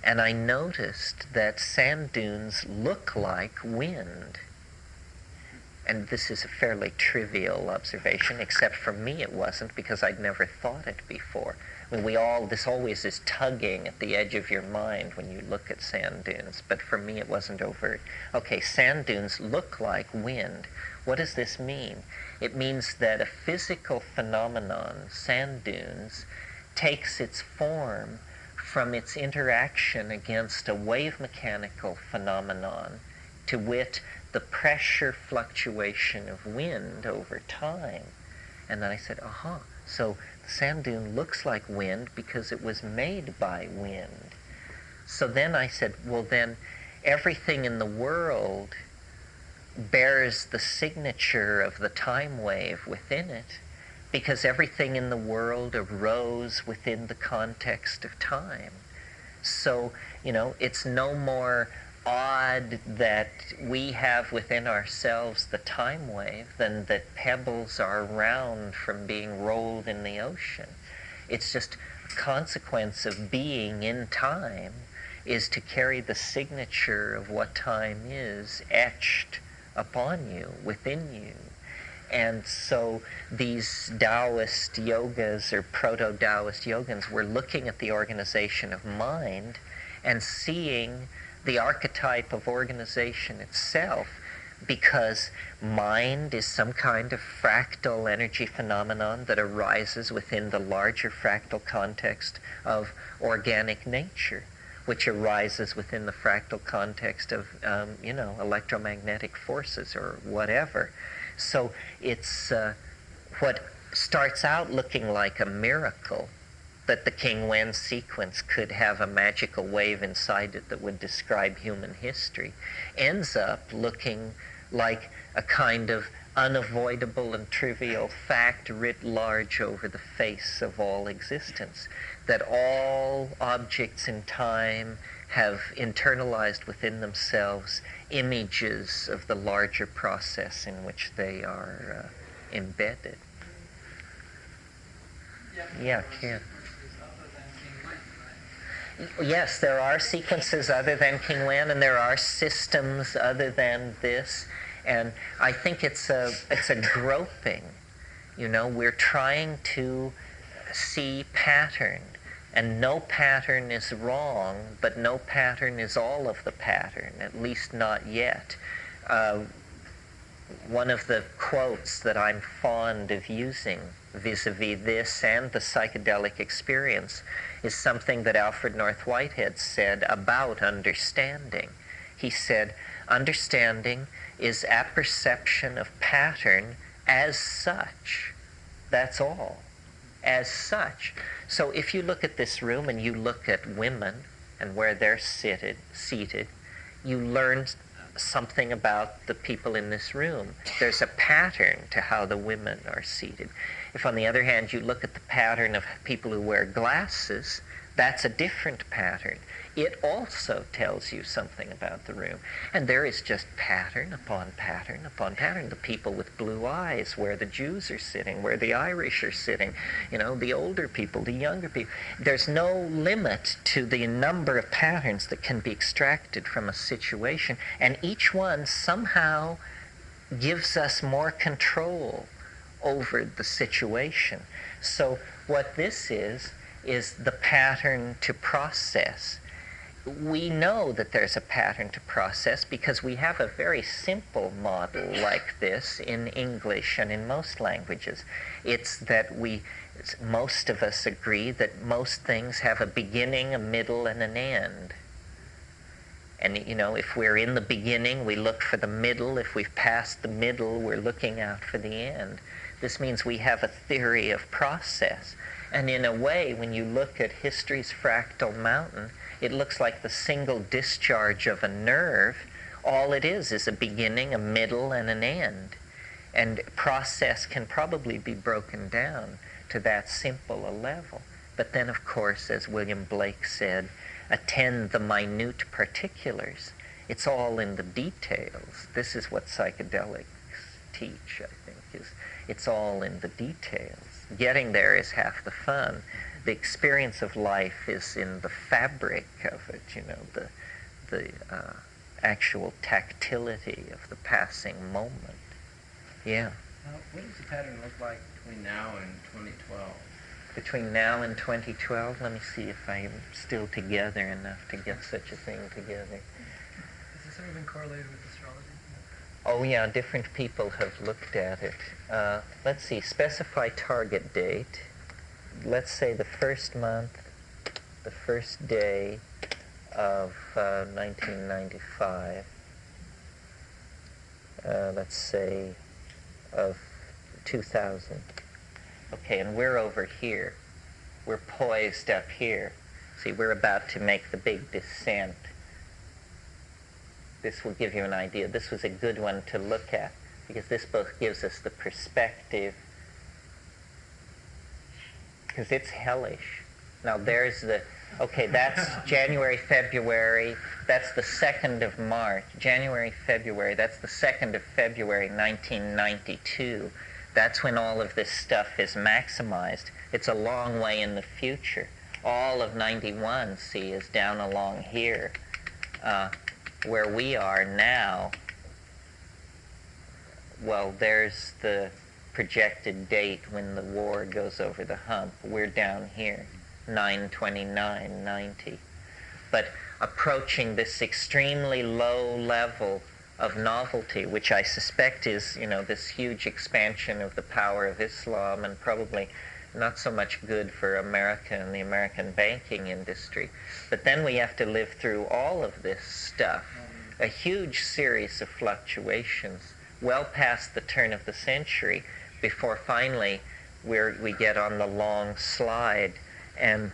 and I noticed that sand dunes look like wind. And this is a fairly trivial observation, except for me it wasn't, because I'd never thought it before. I mean, this always is tugging at the edge of your mind when you look at sand dunes, but for me it wasn't overt. Okay, sand dunes look like wind. What does this mean? It means that a physical phenomenon, sand dunes, takes its form from its interaction against a wave mechanical phenomenon, to wit, the pressure fluctuation of wind over time. And then I said, so the sand dune looks like wind because it was made by wind. So then I said, well then, everything in the world bears the signature of the time wave within it, because everything in the world arose within the context of time. So, it's no more odd that we have within ourselves the time wave than that pebbles are round from being rolled in the ocean. It's just a consequence of being in time is to carry the signature of what time is etched upon you, within you. And so these Taoist yogas or proto-Taoist yogans were looking at the organization of mind and seeing the archetype of organization itself, because mind is some kind of fractal energy phenomenon that arises within the larger fractal context of organic nature, which arises within the fractal context of, electromagnetic forces or whatever. So it's what starts out looking like a miracle, that the King Wen sequence could have a magical wave inside it that would describe human history, ends up looking like a kind of unavoidable and trivial fact writ large over the face of all existence, that all objects in time have internalized within themselves images of the larger process in which they are embedded. Yeah, Ken. Yes, there are sequences other than King Wen, and there are systems other than this. And I think it's a groping. You know, we're trying to see pattern. And no pattern is wrong, but no pattern is all of the pattern, at least not yet. One of the quotes that I'm fond of using vis-a-vis this and the psychedelic experience is something that Alfred North Whitehead said about understanding. He said, understanding is apperception of pattern as such. That's all. As such. So if you look at this room and you look at women and where they're seated, you learn something about the people in this room. There's a pattern to how the women are seated. If on the other hand you look at the pattern of people who wear glasses, that's a different pattern. It also tells you something about the room. And there is just pattern upon pattern upon pattern. The people with blue eyes, where the Jews are sitting, where the Irish are sitting, you know, the older people, the younger people. There's no limit to the number of patterns that can be extracted from a situation. And each one somehow gives us more control over the situation. So what this is the pattern to process. We know that there's a pattern to process because we have a very simple model like this in English and in most languages. It's that most of us agree that most things have a beginning, a middle, and an end. And, you know, if we're in the beginning, we look for the middle. If we've passed the middle, we're looking out for the end. This means we have a theory of process. And in a way, when you look at history's fractal mountain, it looks like the single discharge of a nerve. All it is a beginning, a middle, and an end. And process can probably be broken down to that simple a level. But then, of course, as William Blake said, attend the minute particulars. It's all in the details. This is what psychedelics teach, I think, is it's all in the details. Getting there is half the fun. The experience of life is in the fabric of it, you know, the actual tactility of the passing moment. Yeah. What does the pattern look like between now and 2012? Between now and 2012, let me see if I'm still together enough to get such a thing together. Has this ever been correlated with astrology? Oh yeah, different people have looked at it. Let's see, specify target date. Let's say the first month, the first day of 1995. Let's say of 2000. Okay, and we're over here. We're poised up here. See, we're about to make the big descent. This will give you an idea. This was a good one to look at because this both gives us the perspective, because it's hellish. Now there's that's January, February, that's the 2nd of March. January, February, that's the 2nd of February, 1992. That's when all of this stuff is maximized. It's a long way in the future. All of 91, see, is down along here. Where we are now, well, there's the projected date when the war goes over the hump. We're down here, 9/29/90. But approaching this extremely low level of novelty, which I suspect is, you know, this huge expansion of the power of Islam and probably not so much good for America and the American banking industry. But then we have to live through all of this stuff, a huge series of fluctuations, well past the turn of the century, before finally we get on the long slide. And,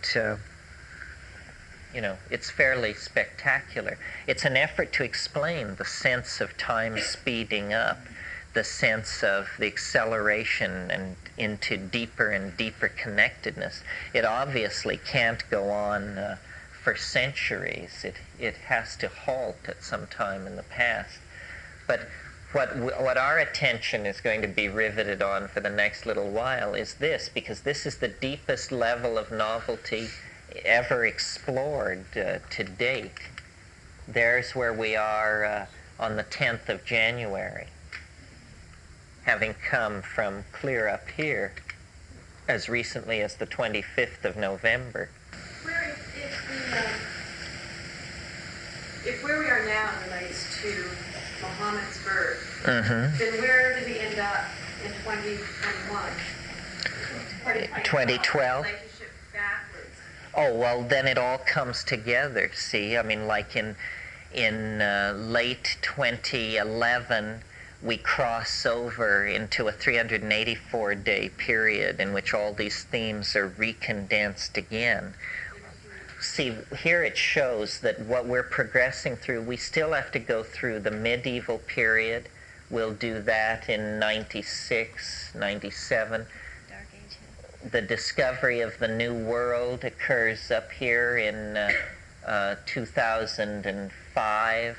you know, it's fairly spectacular. It's an effort to explain the sense of time speeding up, the sense of the acceleration and into deeper and deeper connectedness. It obviously can't go on for centuries. It has to halt at some time in the past. But What our attention is going to be riveted on for the next little while is this, because this is the deepest level of novelty ever explored to date. There's where we are on the 10th of January, having come from clear up here as recently as the 25th of November. If where we are now relates to Muhammad's birth, Mm-hmm. then where do we end up in 2021? 2012? Relationship backwards. Oh, well, then it all comes together, see? I mean, like in late 2011, we cross over into a 384-day period in which all these themes are recondensed again. See, here it shows that what we're progressing through, we still have to go through the medieval period. We'll do that in 96, 97. Dark Ages. The discovery of the New World occurs up here in 2005.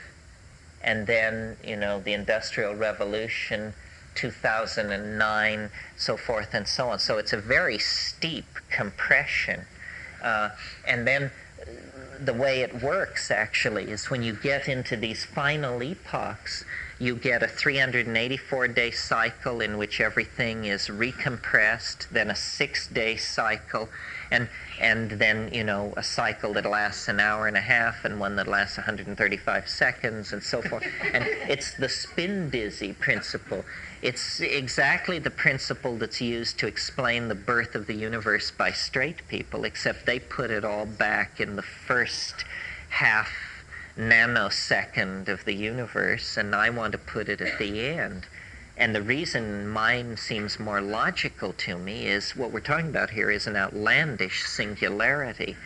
And then, the Industrial Revolution, 2009, so forth and so on. So it's a very steep compression. And then the way it works, actually, is when you get into these final epochs, you get a 384-day cycle in which everything is recompressed, then a 6-day cycle, and then, a cycle that lasts an hour and a half, and one that lasts 135 seconds, and so forth. And it's the spin dizzy principle. It's exactly the principle that's used to explain the birth of the universe by straight people, except they put it all back in the first half nanosecond of the universe, and I want to put it at the end. And the reason mine seems more logical to me is what we're talking about here is an outlandish singularity.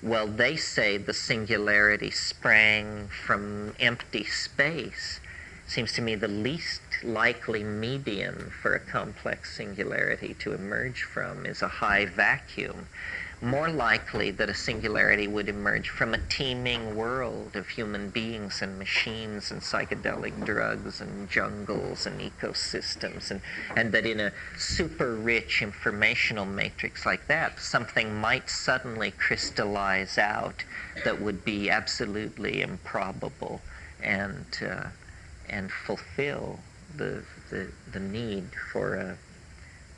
Well, they say the singularity sprang from empty space. Seems to me the least likely medium for a complex singularity to emerge from is a high vacuum. More likely that a singularity would emerge from a teeming world of human beings and machines and psychedelic drugs and jungles and ecosystems, and that in a super rich informational matrix like that, something might suddenly crystallize out that would be absolutely improbable and fulfill the need for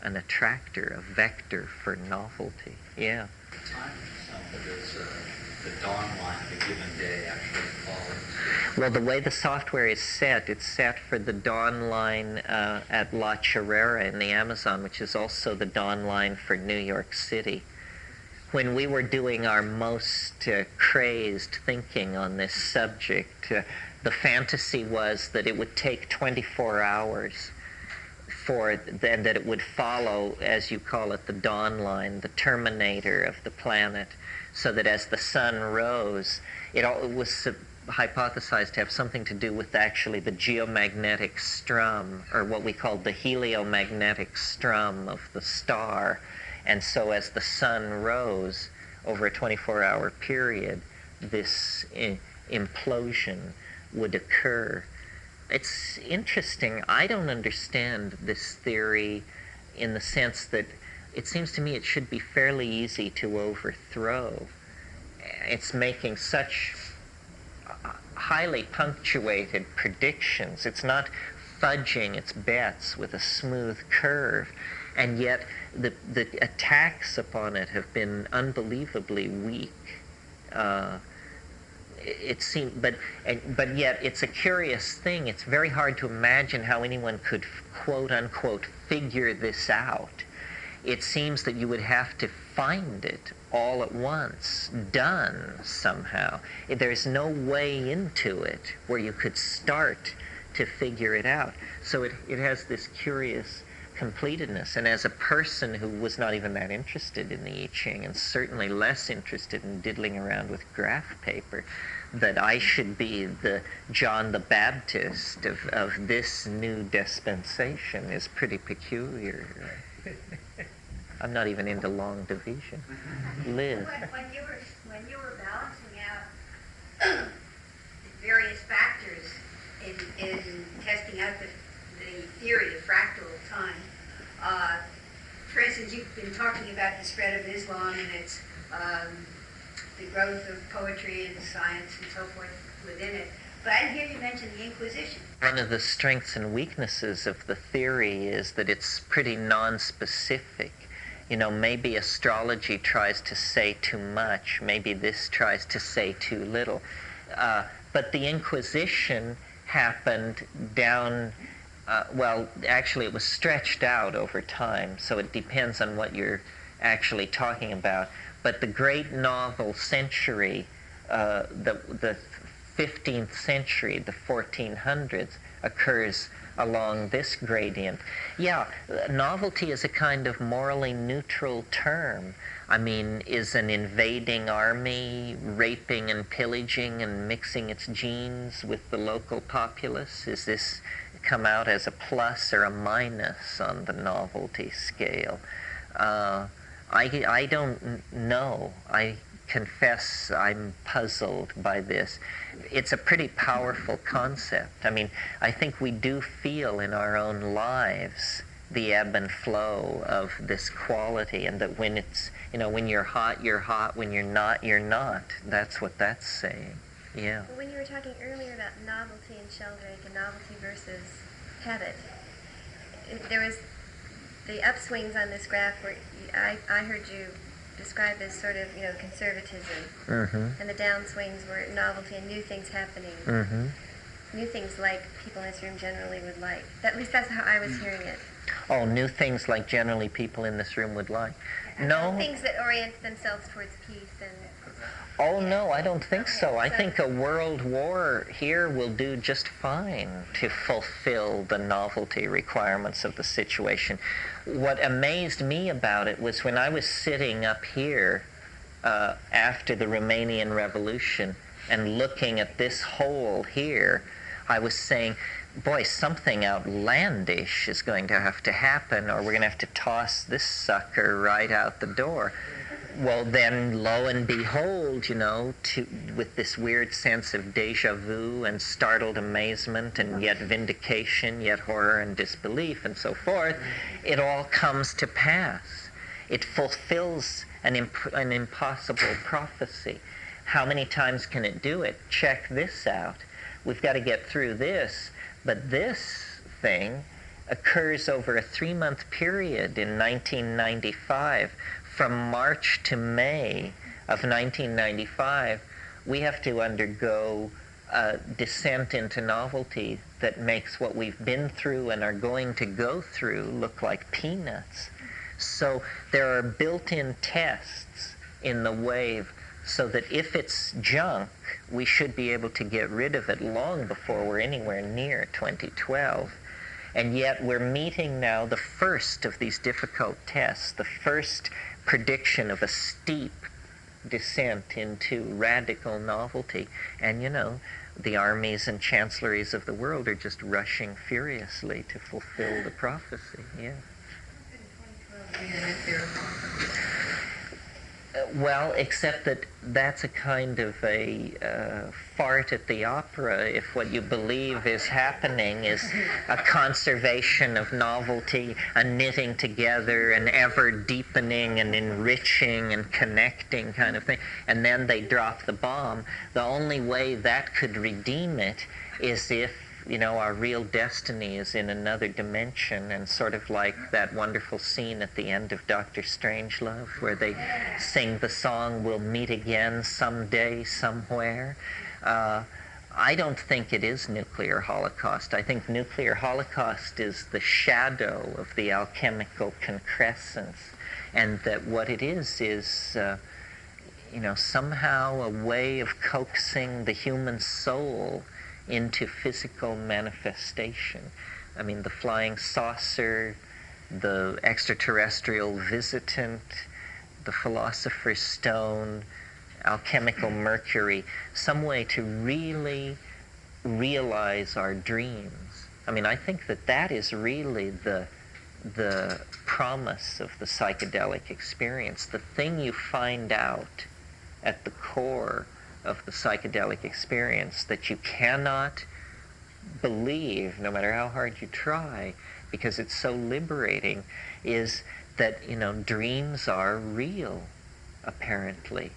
an attractor, a vector for novelty. Yeah. Time itself, it is the dawn line of a given day actually falls. Well, the way the software is set, it's set for the dawn line at La Chorrera in the Amazon, which is also the dawn line for New York City. When we were doing our most crazed thinking on this subject, the fantasy was that it would take 24 hours then that it would follow, as you call it, the dawn line, the terminator of the planet, so that as the sun rose, it was hypothesized to have something to do with actually the geomagnetic strum, or what we call the heliomagnetic strum of the star. And so as the sun rose over a 24-hour period, this implosion would occur. It's interesting. I don't understand this theory in the sense that it seems to me it should be fairly easy to overthrow. It's making such highly punctuated predictions. It's not fudging its bets with a smooth curve. And yet the attacks upon it have been unbelievably weak. It seems, but yet it's a curious thing. It's very hard to imagine how anyone could, quote unquote, figure this out. It seems that you would have to find it all at once, done somehow. There's no way into it where you could start to figure it out. So it has this curious completedness. And as a person who was not even that interested in the I Ching, and certainly less interested in diddling around with graph paper, that I should be the John the Baptist of this new dispensation is pretty peculiar. I'm not even into long division. Liz. When you were balancing out various factors in testing out the theory of fractal time. For instance, you've been talking about the spread of Islam and its the growth of poetry and science and so forth within it. But I didn't hear you mention the Inquisition. One of the strengths and weaknesses of the theory is that it's pretty non-specific. You know, maybe astrology tries to say too much, maybe this tries to say too little. But the Inquisition happened down, well, actually it was stretched out over time, so it depends on what you're actually talking about. But the great novel century, the 15th century, the 1400s, occurs along this gradient. Yeah, novelty is a kind of morally neutral term. I mean, is an invading army raping and pillaging and mixing its genes with the local populace? Is this come out as a plus or a minus on the novelty scale? I don't know. I confess I'm puzzled by this. It's a pretty powerful concept. I mean, I think we do feel in our own lives the ebb and flow of this quality, and that when it's, you know, when you're hot, when you're not. That's what that's saying. Yeah. Well, when you were talking earlier about novelty and sheldrake and novelty versus habit, there was the upswings on this graph where I heard you describe as sort of, you know, conservatism, and the downswings were novelty and new things happening, new things like people in this room generally would like. At least that's how I was hearing it. Oh, new things like generally people in this room would like. No. Things that orient themselves towards peace and... Oh, no, I don't think so. I think a world war here will do just fine to fulfill the novelty requirements of the situation. What amazed me about it was when I was sitting up here after the Romanian Revolution and looking at this hole here, I was saying, boy, something outlandish is going to have to happen, or we're going to have to toss this sucker right out the door. Well, then, lo and behold, you know, with this weird sense of déjà vu and startled amazement and yet vindication, yet horror and disbelief and so forth, it all comes to pass. It fulfills an impossible prophecy. How many times can it do it? Check this out. We've got to get through this, but this thing occurs over a 3-month period in 1995. From March to May of 1995, we have to undergo a descent into novelty that makes what we've been through and are going to go through look like peanuts. So there are built-in tests in the wave so that if it's junk, we should be able to get rid of it long before we're anywhere near 2012. And yet we're meeting now the first of these difficult tests, the first prediction of a steep descent into radical novelty. And, you know, the armies and chancelleries of the world are just rushing furiously to fulfill the prophecy. Yeah. Well, except that that's a kind of a fart at the opera if what you believe is happening is a conservation of novelty, a knitting together, an ever-deepening and enriching and connecting kind of thing, and then they drop the bomb. The only way that could redeem it is if, you know, our real destiny is in another dimension, and sort of like that wonderful scene at the end of Dr. Strangelove where they sing the song, "We'll meet again someday, somewhere." I don't think it is nuclear holocaust. I think nuclear holocaust is the shadow of the alchemical concrescence, and that what it is you know, somehow a way of coaxing the human soul into physical manifestation. I mean, the flying saucer, the extraterrestrial visitant, the philosopher's stone, alchemical mercury, some way to really realize our dreams. I mean, I think that that is really the promise of the psychedelic experience. The thing you find out at the core of the psychedelic experience that you cannot believe, no matter how hard you try, because it's so liberating, is that, dreams are real, apparently.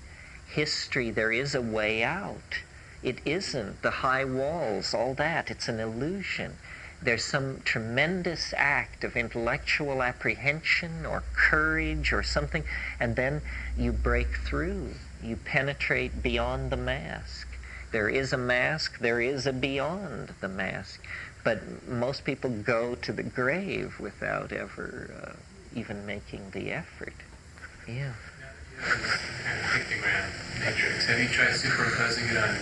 History, there is a way out. It isn't. The high walls, all that, it's an illusion. There's some tremendous act of intellectual apprehension or courage or something, and then you break through. You penetrate beyond the mask. There is a mask, there is a beyond the mask. But most people go to the grave without ever even making the effort. Yeah. Kind of pictogram matrix. Have you tried superimposing it on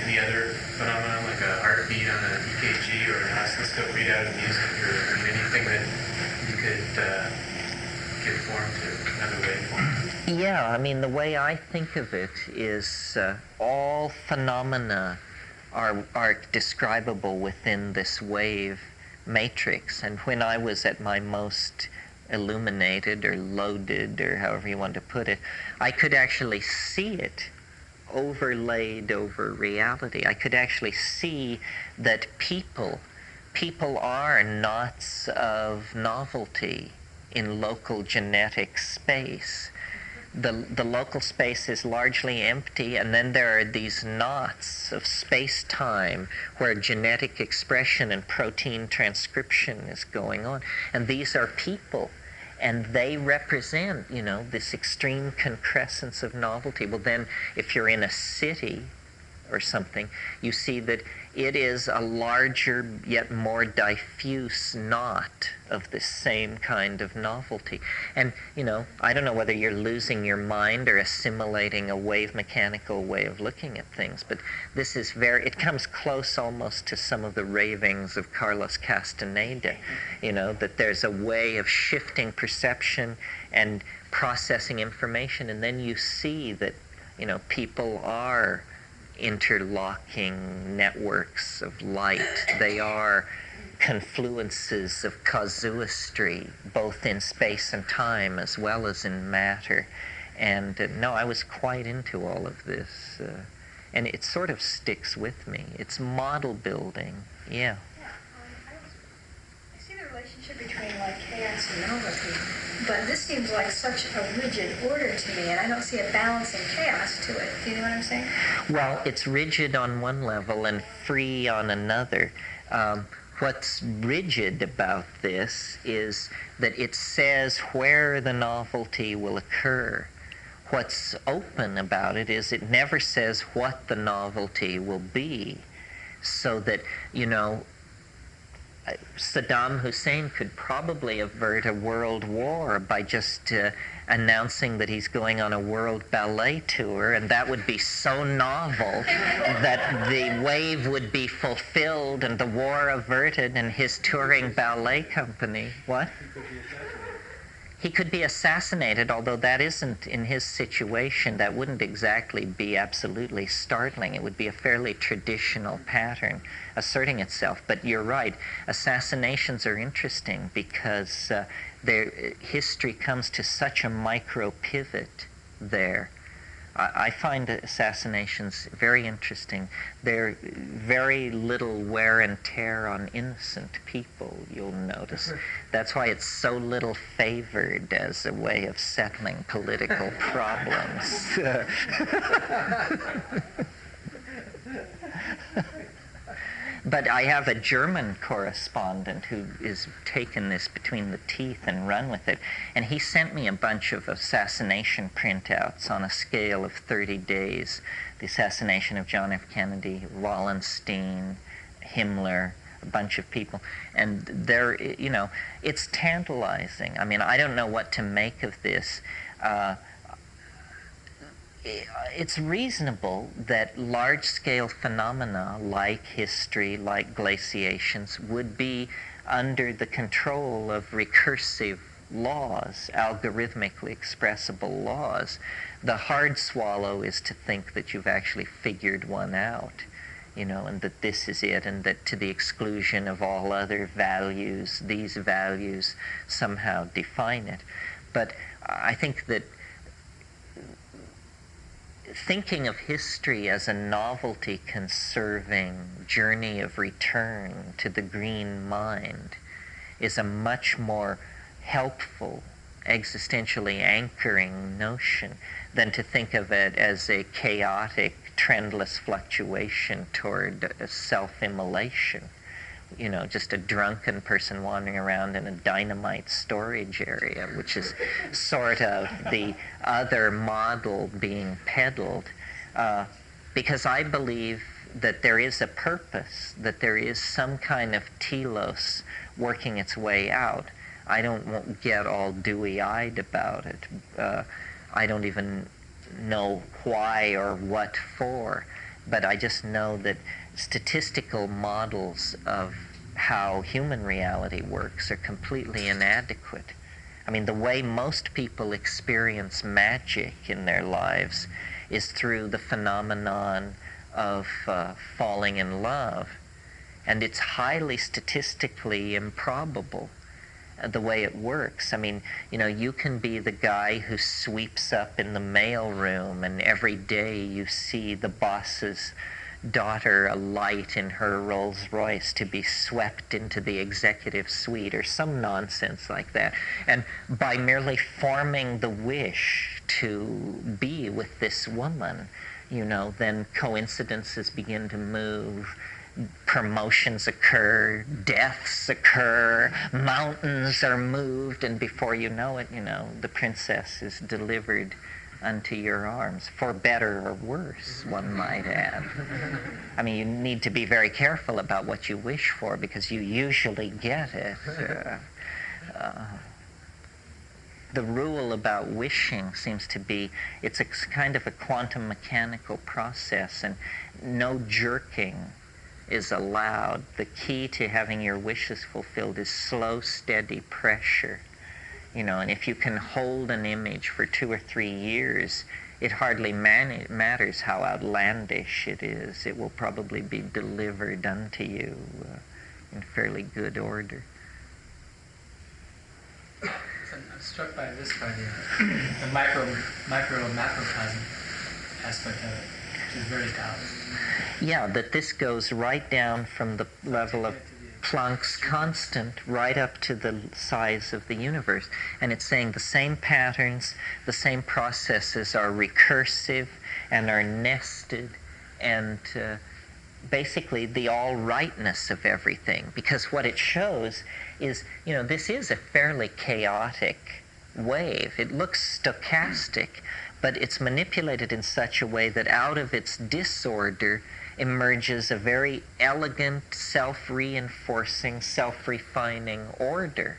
any other phenomenon, like a heartbeat on an EKG or an oscilloscope readout of music, or anything that you could give form to another waveform? Yeah, the way I think of it is all phenomena are describable within this wave matrix. And when I was at my most illuminated or loaded, or however you want to put it, I could actually see it overlaid over reality. I could actually see that people are knots of novelty in local genetic space. The local space is largely empty, and then there are these knots of space-time where genetic expression and protein transcription is going on. And these are people, and they represent, this extreme concrescence of novelty. Well, then, if you're in a city or something, you see that it is a larger yet more diffuse knot of this same kind of novelty. And, I don't know whether you're losing your mind or assimilating a wave mechanical way of looking at things, but this is it comes close almost to some of the ravings of Carlos Castaneda, that there's a way of shifting perception and processing information, and then you see that, people are interlocking networks of light. They are confluences of casuistry, both in space and time as well as in matter. And no, I was quite into all of this. And it sort of sticks with me. It's model building. Yeah. I see the relationship between chaos and novelty, but this seems like such a rigid order to me, and I don't see a balance in chaos to it. Do you know what I'm saying? Well, it's rigid on one level and free on another. What's rigid about this is that it says where the novelty will occur. What's open about it is it never says what the novelty will be, so that, Saddam Hussein could probably avert a world war by just announcing that he's going on a world ballet tour, and that would be so novel that the wave would be fulfilled and the war averted and his touring ballet company. What? He could be assassinated, although that isn't, in his situation, that wouldn't exactly be absolutely startling. It would be a fairly traditional pattern asserting itself. But you're right, assassinations are interesting because history comes to such a micro pivot there. I find assassinations very interesting. They're very little wear and tear on innocent people, you'll notice. That's why it's so little favored as a way of settling political problems. But I have a German correspondent who has taken this between the teeth and run with it. And he sent me a bunch of assassination printouts on a scale of 30 days. The assassination of John F. Kennedy, Wallenstein, Himmler, a bunch of people. And they're, it's tantalizing. I don't know what to make of this. It's reasonable that large-scale phenomena like history, like glaciations, would be under the control of recursive laws, algorithmically expressible laws. The hard swallow is to think that you've actually figured one out, and that this is it, and that to the exclusion of all other values, these values somehow define it. But I think that thinking of history as a novelty-conserving journey of return to the green mind is a much more helpful, existentially anchoring notion than to think of it as a chaotic, trendless fluctuation toward self-immolation. You know, just a drunken person wandering around in a dynamite storage area, which is sort of the other model being peddled. Because I believe that there is a purpose, that there is some kind of telos working its way out. I won't get all dewy-eyed about it. I don't even know why or what for, but I just know that statistical models of how human reality works are completely inadequate. I mean, the way most people experience magic in their lives is through the phenomenon of falling in love. And it's highly statistically improbable the way it works. I mean, you know, you can be the guy who sweeps up in the mailroom, and every day you see the boss's daughter alight in her Rolls Royce to be swept into the executive suite or some nonsense like that. And by merely forming the wish to be with this woman, you know, then coincidences begin to move, promotions occur, deaths occur, mountains are moved, and before you know it, you know, the princess is delivered unto your arms, for better or worse, one might add. I mean, you need to be very careful about what you wish for, because you usually get it. The rule about wishing seems to be, it's a kind of a quantum mechanical process, and no jerking is allowed. The key to having your wishes fulfilled is slow, steady pressure. You know, and if you can hold an image for 2 or 3 years, it hardly matters how outlandish it is. It will probably be delivered unto you in fairly good order. So I'm struck by this, by the microcosm aspect of it, which is very Taoist. Yeah, that this goes right down from the level of Planck's constant right up to the size of the universe. And it's saying the same patterns, the same processes are recursive and are nested, and basically the all-rightness of everything. Because what it shows is, you know, this is a fairly chaotic wave. It looks stochastic, but it's manipulated in such a way that out of its disorder emerges a very elegant, self-reinforcing, self-refining order.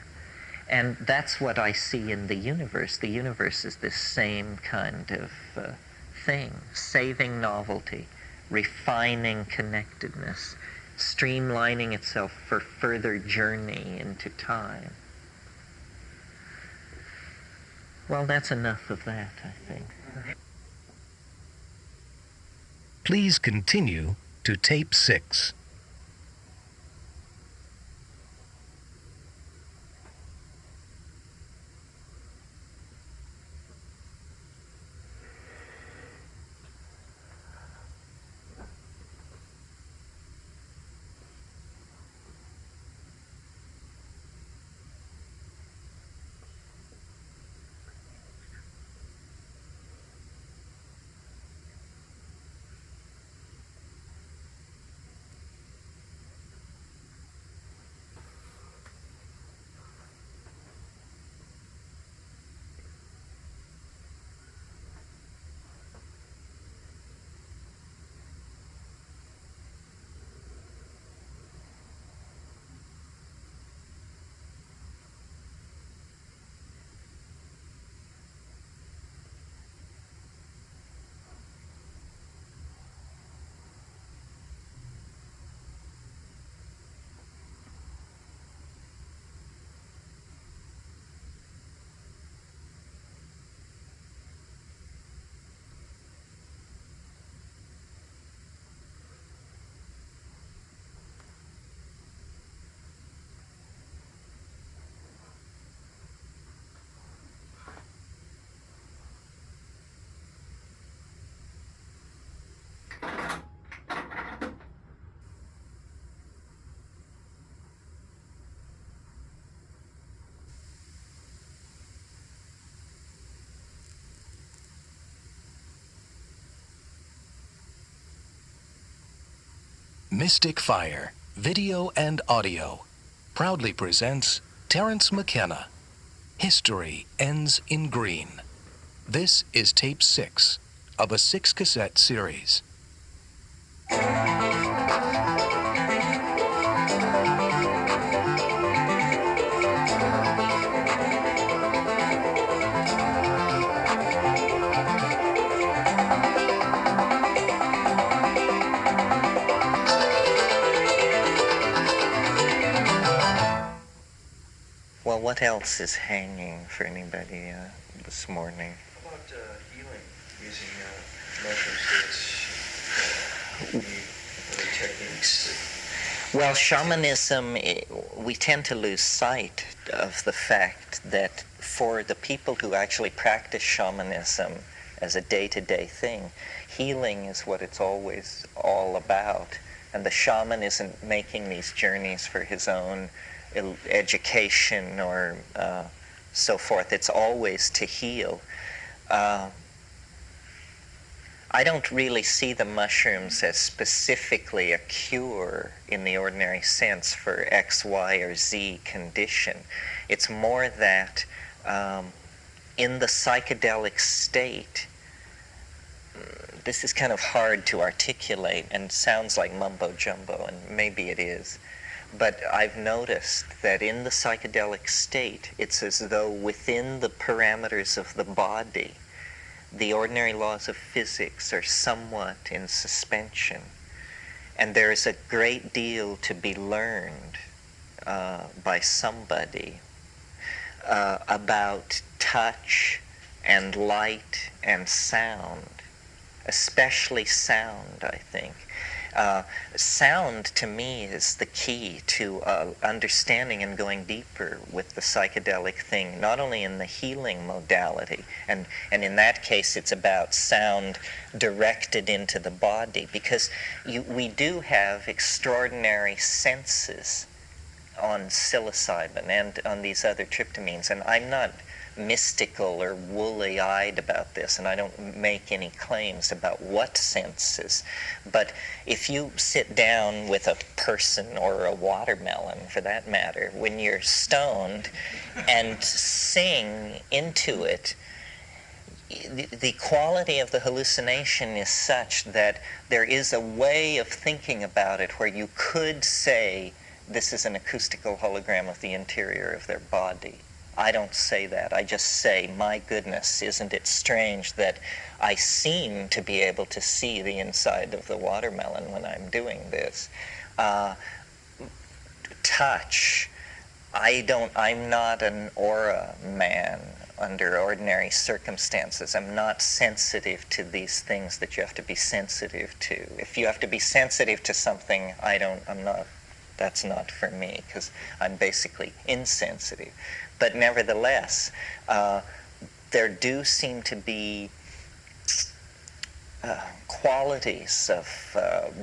And that's what I see in the universe. The universe is this same kind of thing, saving novelty, refining connectedness, streamlining itself for further journey into time. Well, that's enough of that, I think. Please continue to tape 6. Mystic Fire, Video and Audio, proudly presents Terence McKenna. History Ends in Green. This is tape 6 of a 6-cassette series. Well, what else is hanging for anybody this morning? How about healing using mushroom states? Other techniques? Well, shamanism, we tend to lose sight of the fact that for the people who actually practice shamanism as a day-to-day thing, healing is what it's always all about. And the shaman isn't making these journeys for his own education or so forth. It's always to heal. I don't really see the mushrooms as specifically a cure in the ordinary sense for X, Y, or Z condition. It's more that in the psychedelic state, this is kind of hard to articulate and sounds like mumbo-jumbo, and maybe it is. But I've noticed that in the psychedelic state, it's as though within the parameters of the body, the ordinary laws of physics are somewhat in suspension. And there is a great deal to be learned by somebody about touch and light and sound, especially sound, I think. Sound, to me, is the key to understanding and going deeper with the psychedelic thing, not only in the healing modality, and in that case it's about sound directed into the body, because we do have extraordinary senses on psilocybin and on these other tryptamines, and I'm not mystical or woolly-eyed about this, and I don't make any claims about what senses. But if you sit down with a person, or a watermelon for that matter, when you're stoned and sing into it, the quality of the hallucination is such that there is a way of thinking about it where you could say this is an acoustical hologram of the interior of their body. I don't say that. I just say, my goodness, isn't it strange that I seem to be able to see the inside of the watermelon when I'm doing this. Touch. I'm not an aura man under ordinary circumstances. I'm not sensitive to these things that you have to be sensitive to. If you have to be sensitive to something, that's not for me, because I'm basically insensitive. But nevertheless, there do seem to be qualities of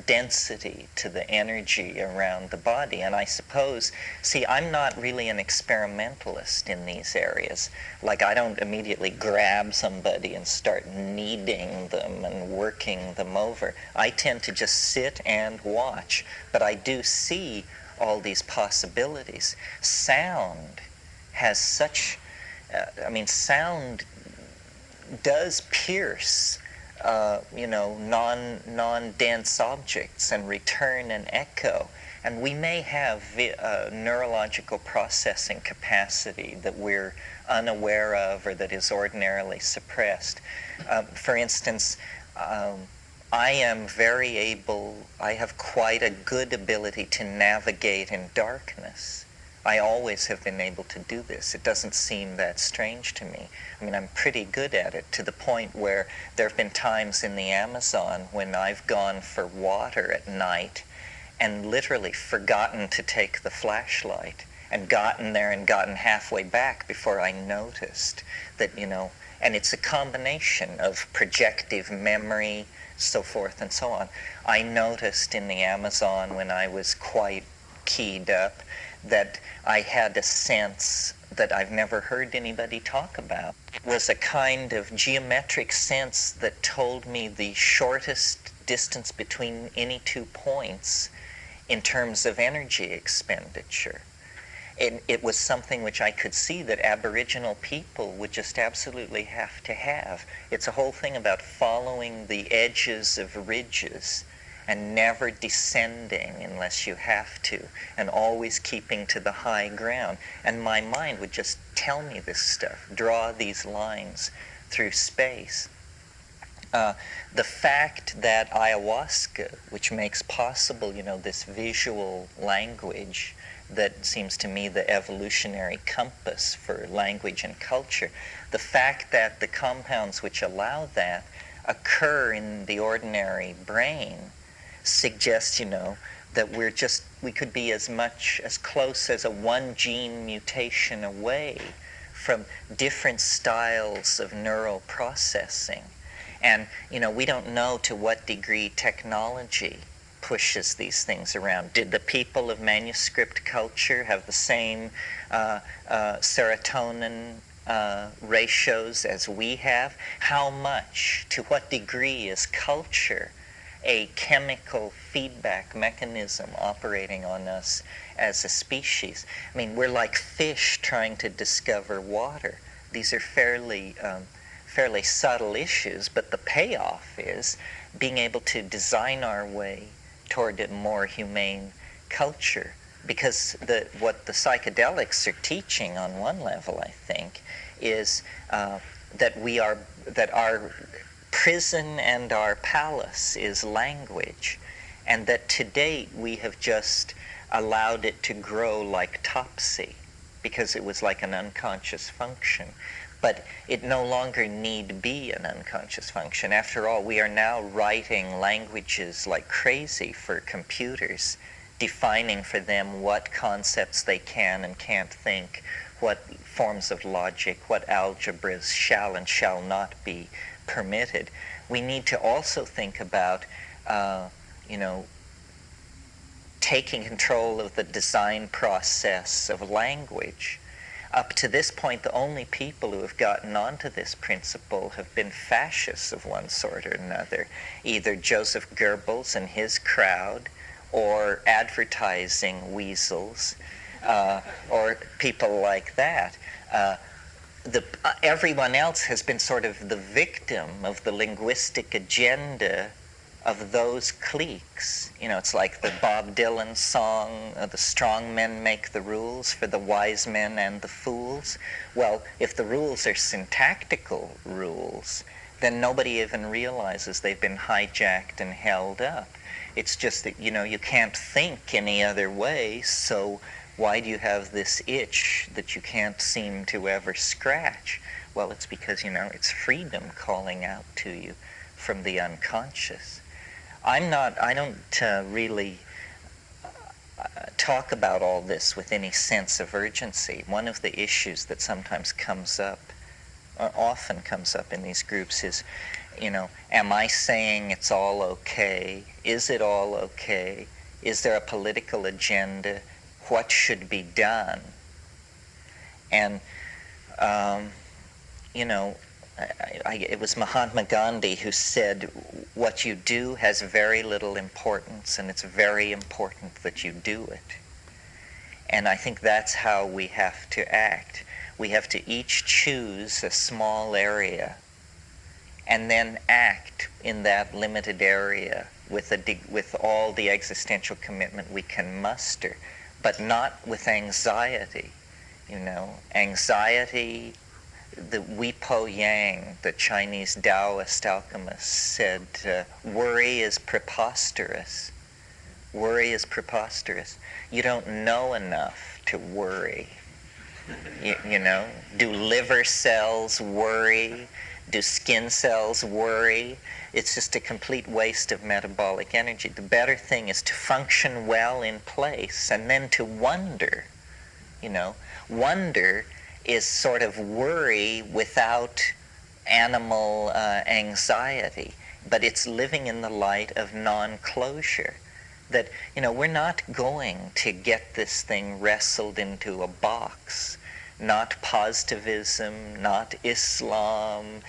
density to the energy around the body. And I suppose, I'm not really an experimentalist in these areas. Like, I don't immediately grab somebody and start kneading them and working them over. I tend to just sit and watch. But I do see all these possibilities. Sound has such, sound does pierce, non-dense objects and return an echo. And we may have neurological processing capacity that we're unaware of or that is ordinarily suppressed. For instance, I have quite a good ability to navigate in darkness. I always have been able to do this. It doesn't seem that strange to me. I'm pretty good at it, to the point where there have been times in the Amazon when I've gone for water at night and literally forgotten to take the flashlight and gotten there and gotten halfway back before I noticed that, and it's a combination of projective memory, so forth and so on. I noticed in the Amazon when I was quite keyed up that I had a sense that I've never heard anybody talk about. It was a kind of geometric sense that told me the shortest distance between any two points in terms of energy expenditure. It was something which I could see that Aboriginal people would just absolutely have to have. It's a whole thing about following the edges of ridges and never descending unless you have to, and always keeping to the high ground. And my mind would just tell me this stuff, draw these lines through space. The fact that ayahuasca, which makes possible, this visual language that seems to me the evolutionary compass for language and culture, the fact that the compounds which allow that occur in the ordinary brain suggests, that we could be as close as a one gene mutation away from different styles of neural processing. And, we don't know to what degree technology pushes these things around. Did the people of manuscript culture have the same serotonin ratios as we have? How much, to what degree is culture a chemical feedback mechanism operating on us as a species? I mean, we're like fish trying to discover water. These are fairly subtle issues, but the payoff is being able to design our way toward a more humane culture. Because what the psychedelics are teaching on one level, I think, is that our prison and our palace is language, and that to date we have just allowed it to grow like topsy because it was like an unconscious function. But it no longer need be an unconscious function. After all, we are now writing languages like crazy for computers, defining for them what concepts they can and can't think, what forms of logic, what algebras shall and shall not be permitted. We need to also think about, taking control of the design process of language. Up to this point, the only people who have gotten onto this principle have been fascists of one sort or another, either Joseph Goebbels and his crowd, or advertising weasels, or people like that. Everyone else has been sort of the victim of the linguistic agenda of those cliques. It's like the Bob Dylan song, the strong men make the rules for the wise men and the fools. Well, if the rules are syntactical rules, then nobody even realizes they've been hijacked and held up. It's just that, you can't think any other way, so why do you have this itch that you can't seem to ever scratch? Well, it's because, it's freedom calling out to you from the unconscious. I don't really talk about all this with any sense of urgency. One of the issues that sometimes comes up, or often comes up in these groups is, am I saying it's all okay? Is it all okay? Is there a political agenda? What should be done? And, it was Mahatma Gandhi who said, what you do has very little importance, and it's very important that you do it. And I think that's how we have to act. We have to each choose a small area and then act in that limited area with all the existential commitment we can muster, but not with anxiety. Anxiety, the Wi Po Yang, the Chinese Taoist alchemist, said, worry is preposterous. Worry is preposterous. You don't know enough to worry. Do liver cells worry? Do skin cells worry? It's just a complete waste of metabolic energy. The better thing is to function well in place and then to wonder. Wonder is sort of worry without animal anxiety, but it's living in the light of non-closure. That, we're not going to get this thing wrestled into a box. Not positivism, not Islam,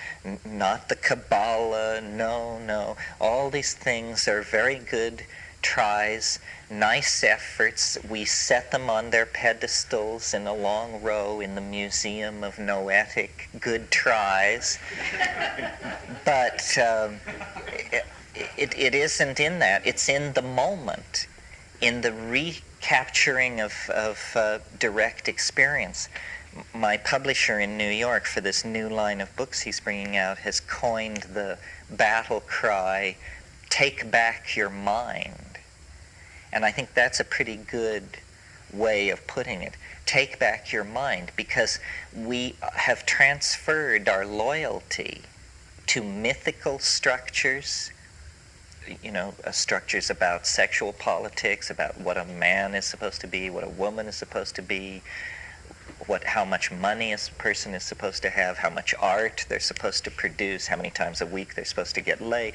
not the Kabbalah, no. All these things are very good tries, nice efforts. We set them on their pedestals in a long row in the Museum of Noetic Good Tries. But it isn't in that. It's in the moment, in the recapturing of direct experience. My publisher in New York for this new line of books he's bringing out has coined the battle cry, "Take back your mind." And I think that's a pretty good way of putting it. Take back your mind, because we have transferred our loyalty to mythical structures, structures about sexual politics, about what a man is supposed to be, what a woman is supposed to be, how much money a person is supposed to have, how much art they're supposed to produce, how many times a week they're supposed to get laid.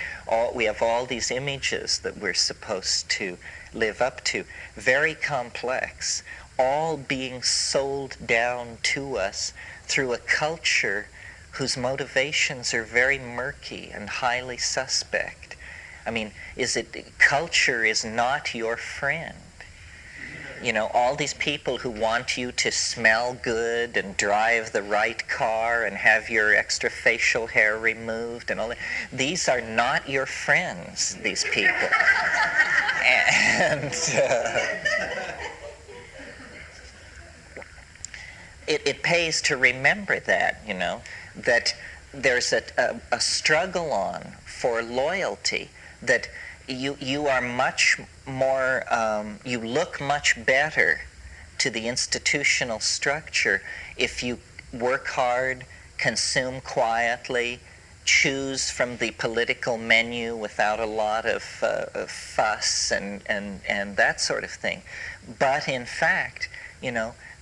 We have all these images that we're supposed to live up to, very complex, all being sold down to us through a culture whose motivations are very murky and highly suspect. I mean, culture is not your friend. All these people who want you to smell good and drive the right car and have your extra facial hair removed and all that, these are not your friends, these people. And it pays to remember that, that there's a struggle on for loyalty, that you are much more, you look much better to the institutional structure if you work hard, consume quietly, choose from the political menu without a lot of fuss and that sort of thing. But in fact,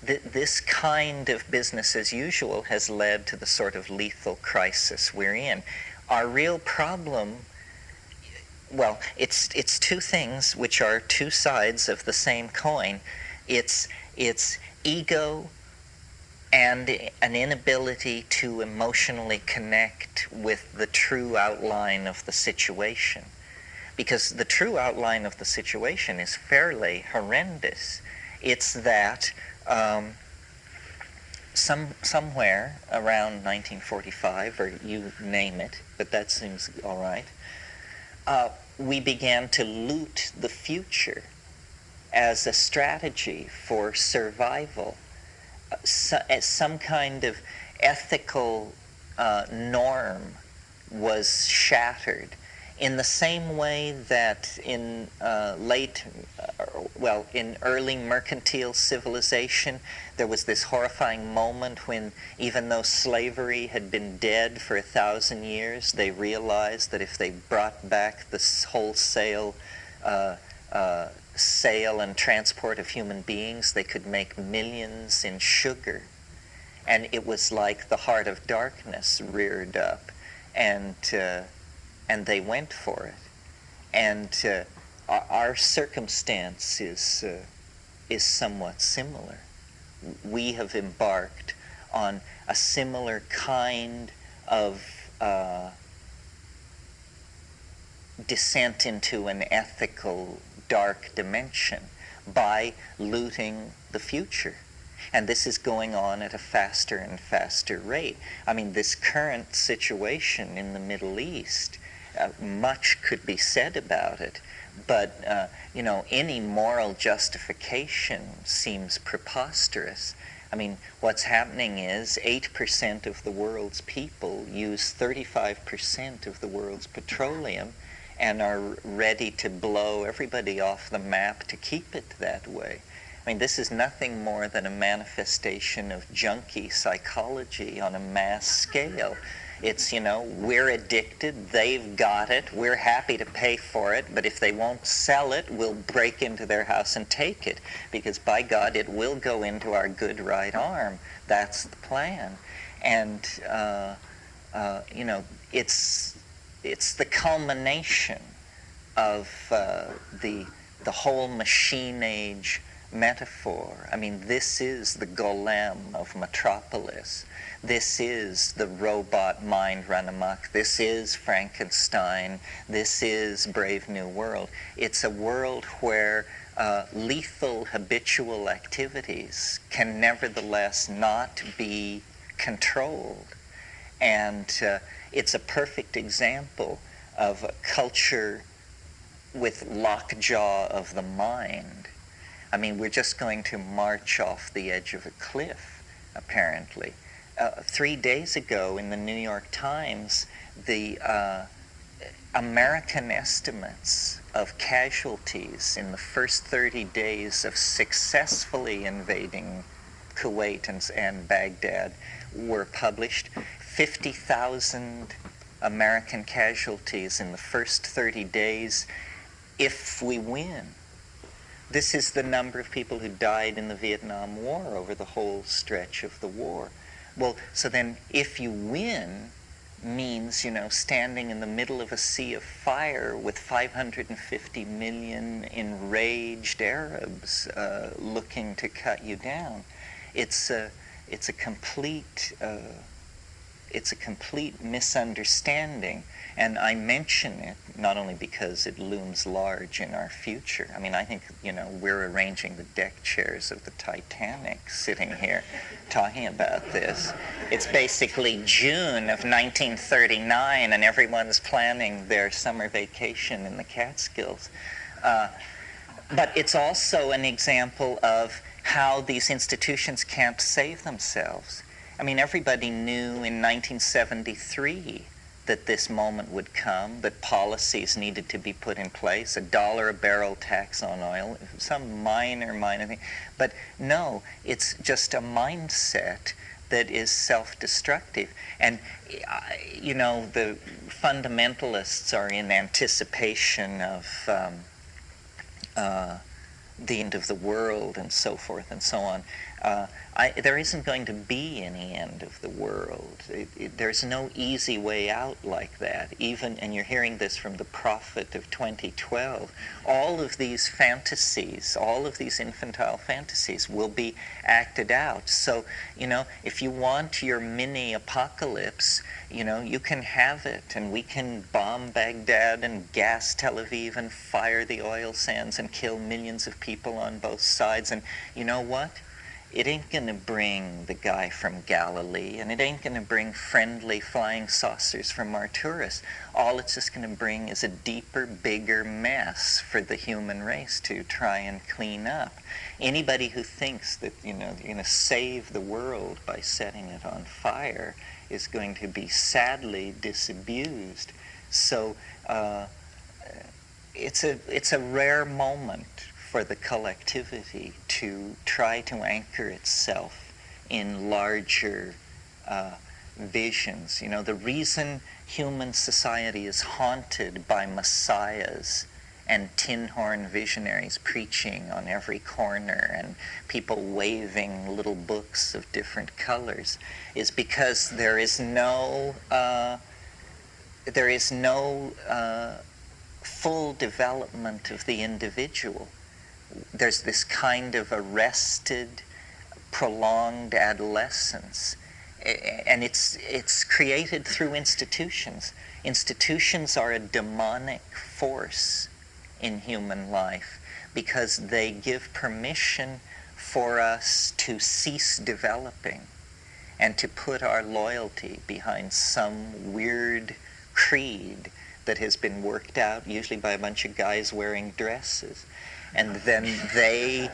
this kind of business as usual has led to the sort of lethal crisis we're in. Our real problem, well, it's two things which are two sides of the same coin. It's ego and an inability to emotionally connect with the true outline of the situation. Because the true outline of the situation is fairly horrendous. It's that somewhere around 1945, or you name it, but that seems all right, we began to loot the future as a strategy for survival. As some kind of ethical norm was shattered, in the same way that in early mercantile civilization, there was this horrifying moment when, even though slavery had been dead for 1,000 years, they realized that if they brought back this wholesale sale and transport of human beings, they could make millions in sugar. And it was like the heart of darkness reared up, and they went for it. And our circumstance is somewhat similar. We have embarked on a similar kind of descent into an ethical dark dimension by looting the future. And this is going on at a faster and faster rate. I mean, this current situation in the Middle East, much could be said about it, but any moral justification seems preposterous. I mean, what's happening is 8% of the world's people use 35% of the world's petroleum and are ready to blow everybody off the map to keep it that way. I mean, this is nothing more than a manifestation of junkie psychology on a mass scale. It's, we're addicted, they've got it, we're happy to pay for it, but if they won't sell it, we'll break into their house and take it, because by God, it will go into our good right arm. That's the plan. And, it's the culmination of the whole machine age metaphor. I mean, this is the golem of Metropolis. This is the robot mind run amok. This is Frankenstein. This is Brave New World. It's a world where lethal habitual activities can nevertheless not be controlled. And it's a perfect example of a culture with lockjaw of the mind. I mean, we're just going to march off the edge of a cliff, apparently. 3 days ago in the New York Times, the American estimates of casualties in the first 30 days of successfully invading Kuwait and Baghdad were published. 50,000 American casualties in the first 30 days if we win. This is the number of people who died in the Vietnam War over the whole stretch of the war. Well, so then if you win means, you know, standing in the middle of a sea of fire with 550 million enraged Arabs looking to cut you down. It's a complete misunderstanding, and I mention it not only because it looms large in our future. I mean, I think, you know, we're arranging the deck chairs of the Titanic sitting here talking about this. It's basically June of 1939 and everyone's planning their summer vacation in the Catskills. But it's also an example of how these institutions can't save themselves. I mean, everybody knew in 1973 that this moment would come, that policies needed to be put in place, $1 a barrel tax on oil, some minor thing. But no, it's just a mindset that is self-destructive. And, you know, the fundamentalists are in anticipation of the end of the world and so forth and so on. There isn't going to be any end of the world. There's no easy way out like that. Even, and you're hearing this from the prophet of 2012, all of these fantasies, all of these infantile fantasies will be acted out. So, you know, if you want your mini apocalypse, you know, you can have it, and we can bomb Baghdad and gas Tel Aviv and fire the oil sands and kill millions of people on both sides. And you know what? It ain't going to bring the guy from Galilee, and it ain't going to bring friendly flying saucers from Arcturus. All it's just going to bring is a deeper, bigger mess for the human race to try and clean up. Anybody who thinks that, you know, you're going to save the world by setting it on fire is going to be sadly disabused. So it's a rare moment for the collectivity to try to anchor itself in larger visions. You know, the reason human society is haunted by messiahs and tin horn visionaries preaching on every corner and people waving little books of different colors is because there is no full development of the individual. There's this kind of arrested, prolonged adolescence, and it's created through institutions. Institutions are a demonic force in human life because they give permission for us to cease developing and to put our loyalty behind some weird creed that has been worked out, usually by a bunch of guys wearing dresses. And then they,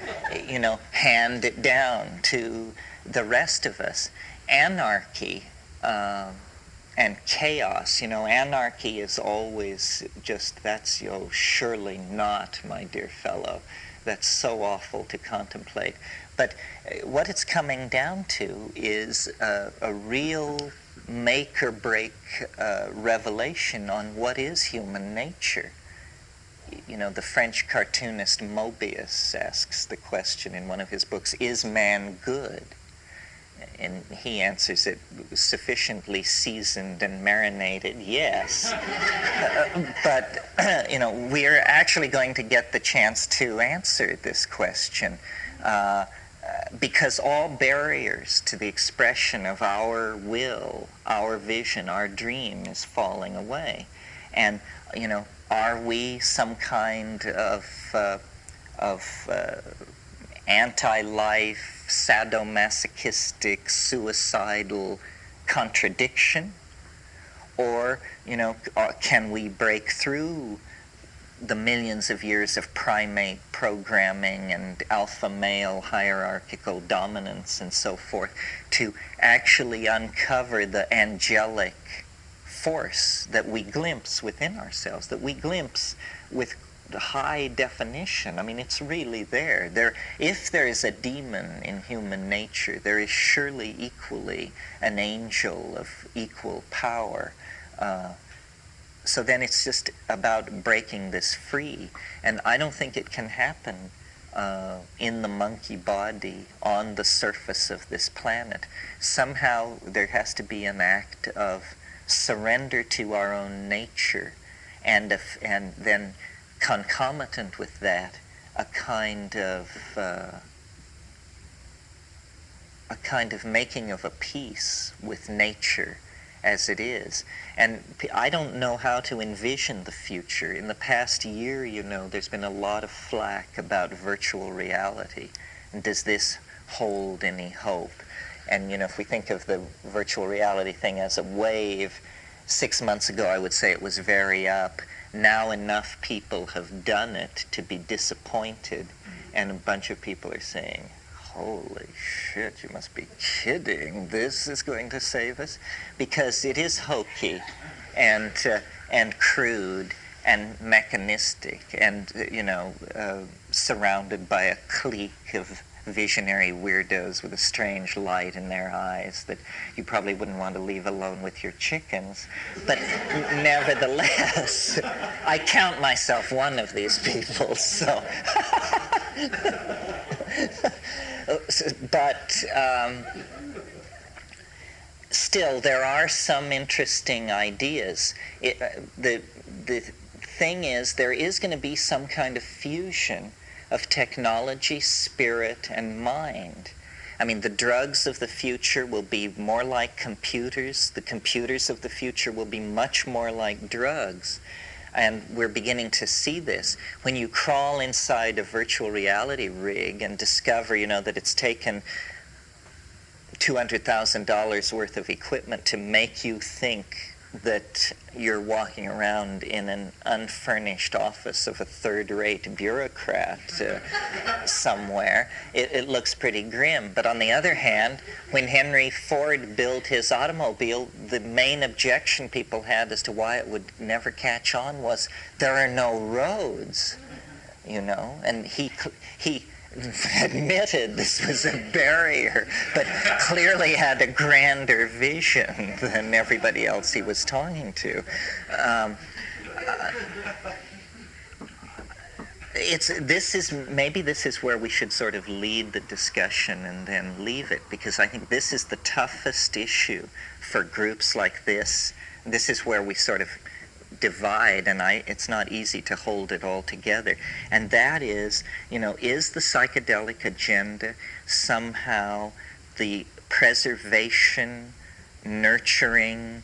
you know, hand it down to the rest of us. Anarchy and chaos, you know, anarchy is always just, that's, you know, surely not, my dear fellow. That's so awful to contemplate. But what it's coming down to is a real make or break revelation on what is human nature. You know, the French cartoonist Mobius asks the question in one of his books, is man good? And he answers it sufficiently seasoned and marinated, yes. But, you know, we're actually going to get the chance to answer this question. because all barriers to the expression of our will, our vision, our dream is falling away. And, are we some kind of anti-life, sadomasochistic, suicidal contradiction? Or, can we break through the millions of years of primate programming and alpha male hierarchical dominance and so forth to actually uncover the angelic force that we glimpse within ourselves, that we glimpse with high definition? I mean, it's really there. If there is a demon in human nature, there is surely equally an angel of equal power. So then it's just about breaking this free. And I don't think it can happen in the monkey body on the surface of this planet. Somehow there has to be an act of surrender to our own nature, and then concomitant with that, a kind of making of a peace with nature as it is. And I don't know how to envision the future. In the past year, there's been a lot of flack about virtual reality. And does this hold any hope? And, if we think of the virtual reality thing as a wave, 6 months ago I would say it was very up. Now enough people have done it to be disappointed, and a bunch of people are saying, holy shit, you must be kidding. This is going to save us? Because it is hokey and crude and mechanistic and, surrounded by a clique of visionary weirdos with a strange light in their eyes that you probably wouldn't want to leave alone with your chickens. But nevertheless, I count myself one of these people, so... But still, there are some interesting ideas. The thing is, there is going to be some kind of fusion of technology, spirit, and mind. I mean, the drugs of the future will be more like computers. The computers of the future will be much more like drugs. And we're beginning to see this. When you crawl inside a virtual reality rig and discover, that it's taken $200,000 worth of equipment to make you think that you're walking around in an unfurnished office of a third-rate bureaucrat somewhere, it looks pretty grim. But on the other hand, when Henry Ford built his automobile, the main objection people had as to why it would never catch on was there are no roads, and he admitted this was a barrier, but clearly had a grander vision than everybody else he was talking to. Maybe this is where we should sort of lead the discussion and then leave it, because I think this is the toughest issue for groups like this. This is where we sort of divide, and it's not easy to hold it all together. And that is, is the psychedelic agenda somehow the preservation, nurturing,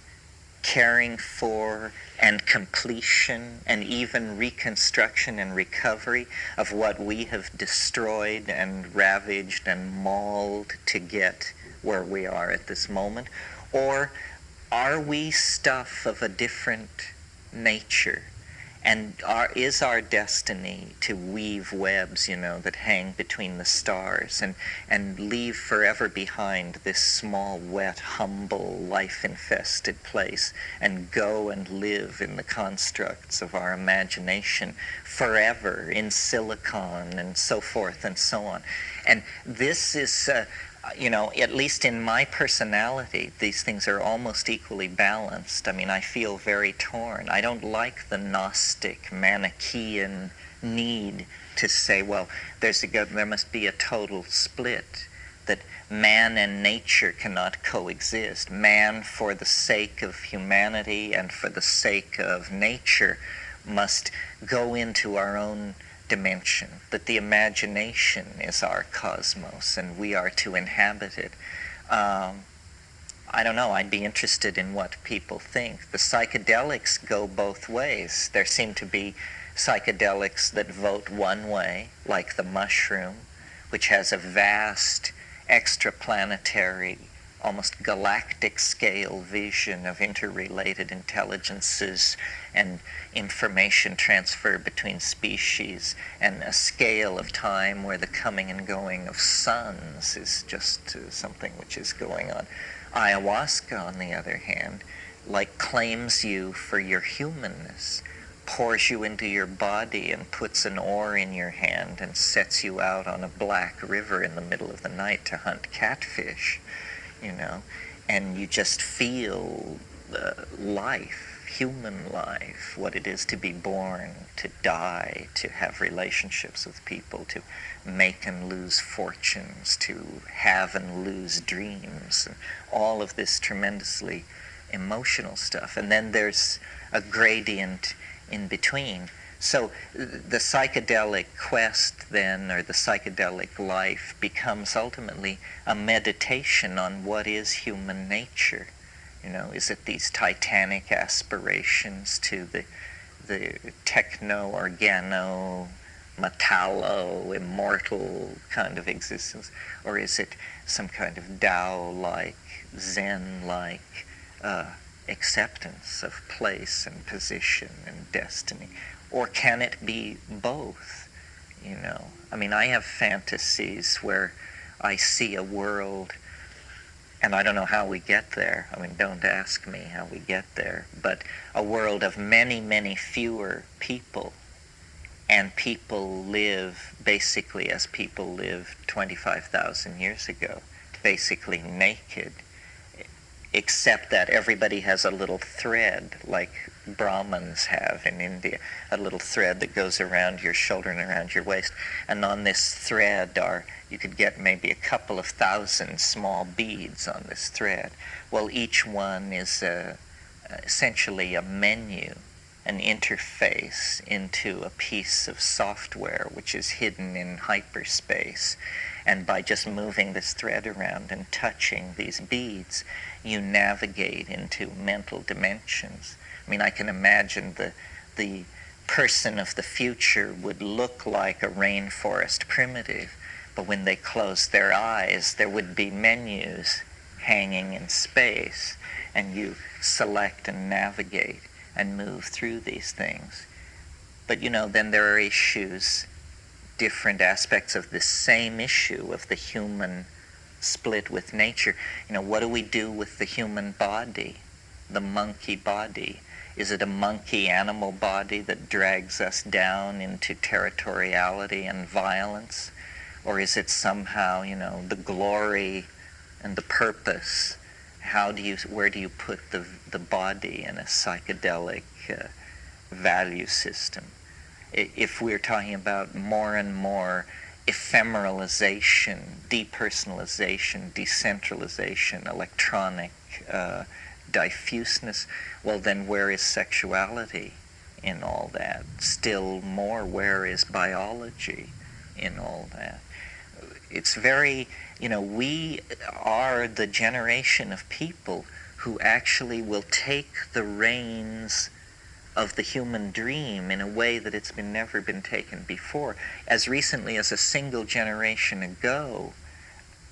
caring for, and completion, and even reconstruction and recovery of what we have destroyed and ravaged and mauled to get where we are at this moment? Or are we stuff of a different nature? And is our destiny to weave webs, that hang between the stars and leave forever behind this small, wet, humble, life-infested place and go and live in the constructs of our imagination forever in silicon and so forth and so on? And this is... at least in my personality, these things are almost equally balanced. I mean, I feel very torn. I don't like the Gnostic, Manichaean need to say, well, there must be a total split, that man and nature cannot coexist. Man, for the sake of humanity and for the sake of nature, must go into our own dimension, that the imagination is our cosmos and we are to inhabit it. I don't know, I'd be interested in what people think. The psychedelics go both ways. There seem to be psychedelics that vote one way, like the mushroom, which has a vast extraplanetary, almost galactic scale vision of interrelated intelligences and information transfer between species, and a scale of time where the coming and going of suns is just something which is going on. Ayahuasca, on the other hand, like claims you for your humanness, pours you into your body and puts an oar in your hand and sets you out on a black river in the middle of the night to hunt catfish, you know, and you just feel life, human life, what it is to be born, to die, to have relationships with people, to make and lose fortunes, to have and lose dreams, and all of this tremendously emotional stuff. And then there's a gradient in between. So the psychedelic quest then, or the psychedelic life, becomes ultimately a meditation on what is human nature. You know, is it these titanic aspirations to the techno-organo, metallo, immortal kind of existence? Or is it some kind of Tao-like, Zen-like acceptance of place and position and destiny? Or can it be both, you know? I mean, I have fantasies where I see a world, and I don't know how we get there. I mean, don't ask me how we get there. But a world of many, many fewer people, and people live basically as people lived 25,000 years ago, basically naked, except that everybody has a little thread, like Brahmins have in India, a little thread that goes around your shoulder and around your waist. And on this thread you could get maybe a couple of thousand small beads on this thread. Well, each one is essentially a menu, an interface into a piece of software which is hidden in hyperspace. And by just moving this thread around and touching these beads, you navigate into mental dimensions. I mean, I can imagine the person of the future would look like a rainforest primitive, but when they closed their eyes, there would be menus hanging in space, and you select and navigate and move through these things. But, you know, then there are issues, different aspects of this same issue of the human split with nature. You know, what do we do with the human body, the monkey body? Is it a monkey animal body that drags us down into territoriality and violence? Or is it somehow, you know, the glory and the purpose? Where do you put the body in a psychedelic value system? If we're talking about more and more ephemeralization, depersonalization, decentralization, electronic diffuseness, well then where is sexuality in all that? Still more, where is biology in all that? It's very, you know, we are the generation of people who actually will take the reins of the human dream in a way that it's never been taken before. As recently as a single generation ago,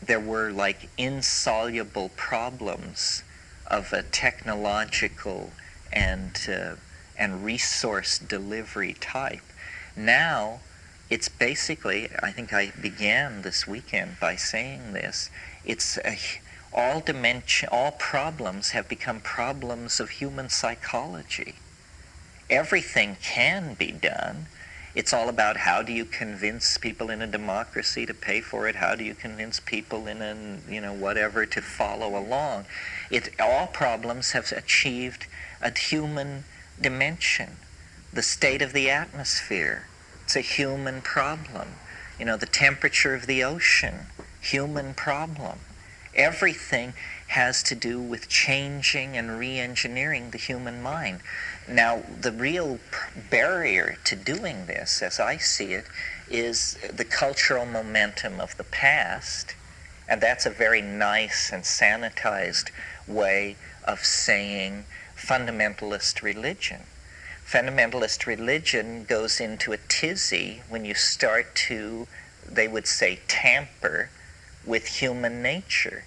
there were like insoluble problems of a technological and resource delivery type. Now, it's basically, I think I began this weekend by saying this, it's all problems have become problems of human psychology. Everything can be done. It's all about how do you convince people in a democracy to pay for it? How do you convince people in a, you know, whatever to follow along? All problems have achieved a human dimension. The state of the atmosphere, it's a human problem. You know, the temperature of the ocean, human problem. Everything has to do with changing and re-engineering the human mind. Now, the real barrier to doing this, as I see it, is the cultural momentum of the past, and that's a very nice and sanitized way of saying fundamentalist religion. Fundamentalist religion goes into a tizzy when you start to, they would say, tamper with human nature.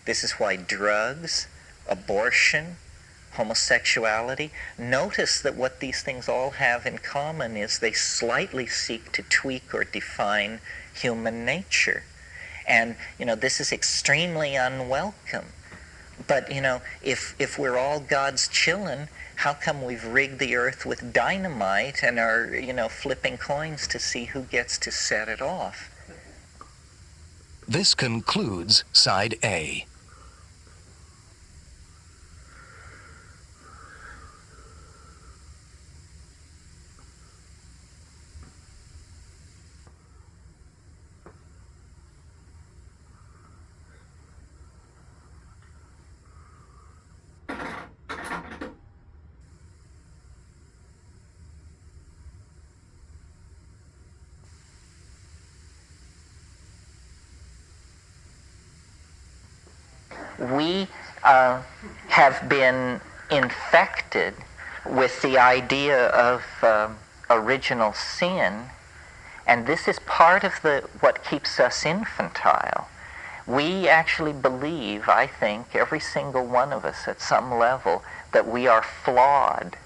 This is why drugs, abortion, homosexuality, notice that what these things all have in common is they slightly seek to tweak or define human nature. And, this is extremely unwelcome. But, if we're all God's children, how come we've rigged the earth with dynamite and are, flipping coins to see who gets to set it off? This concludes Side A. We have been infected with the idea of original sin, and this is part of what keeps us infantile. We actually believe, I think, every single one of us at some level, that we are flawed,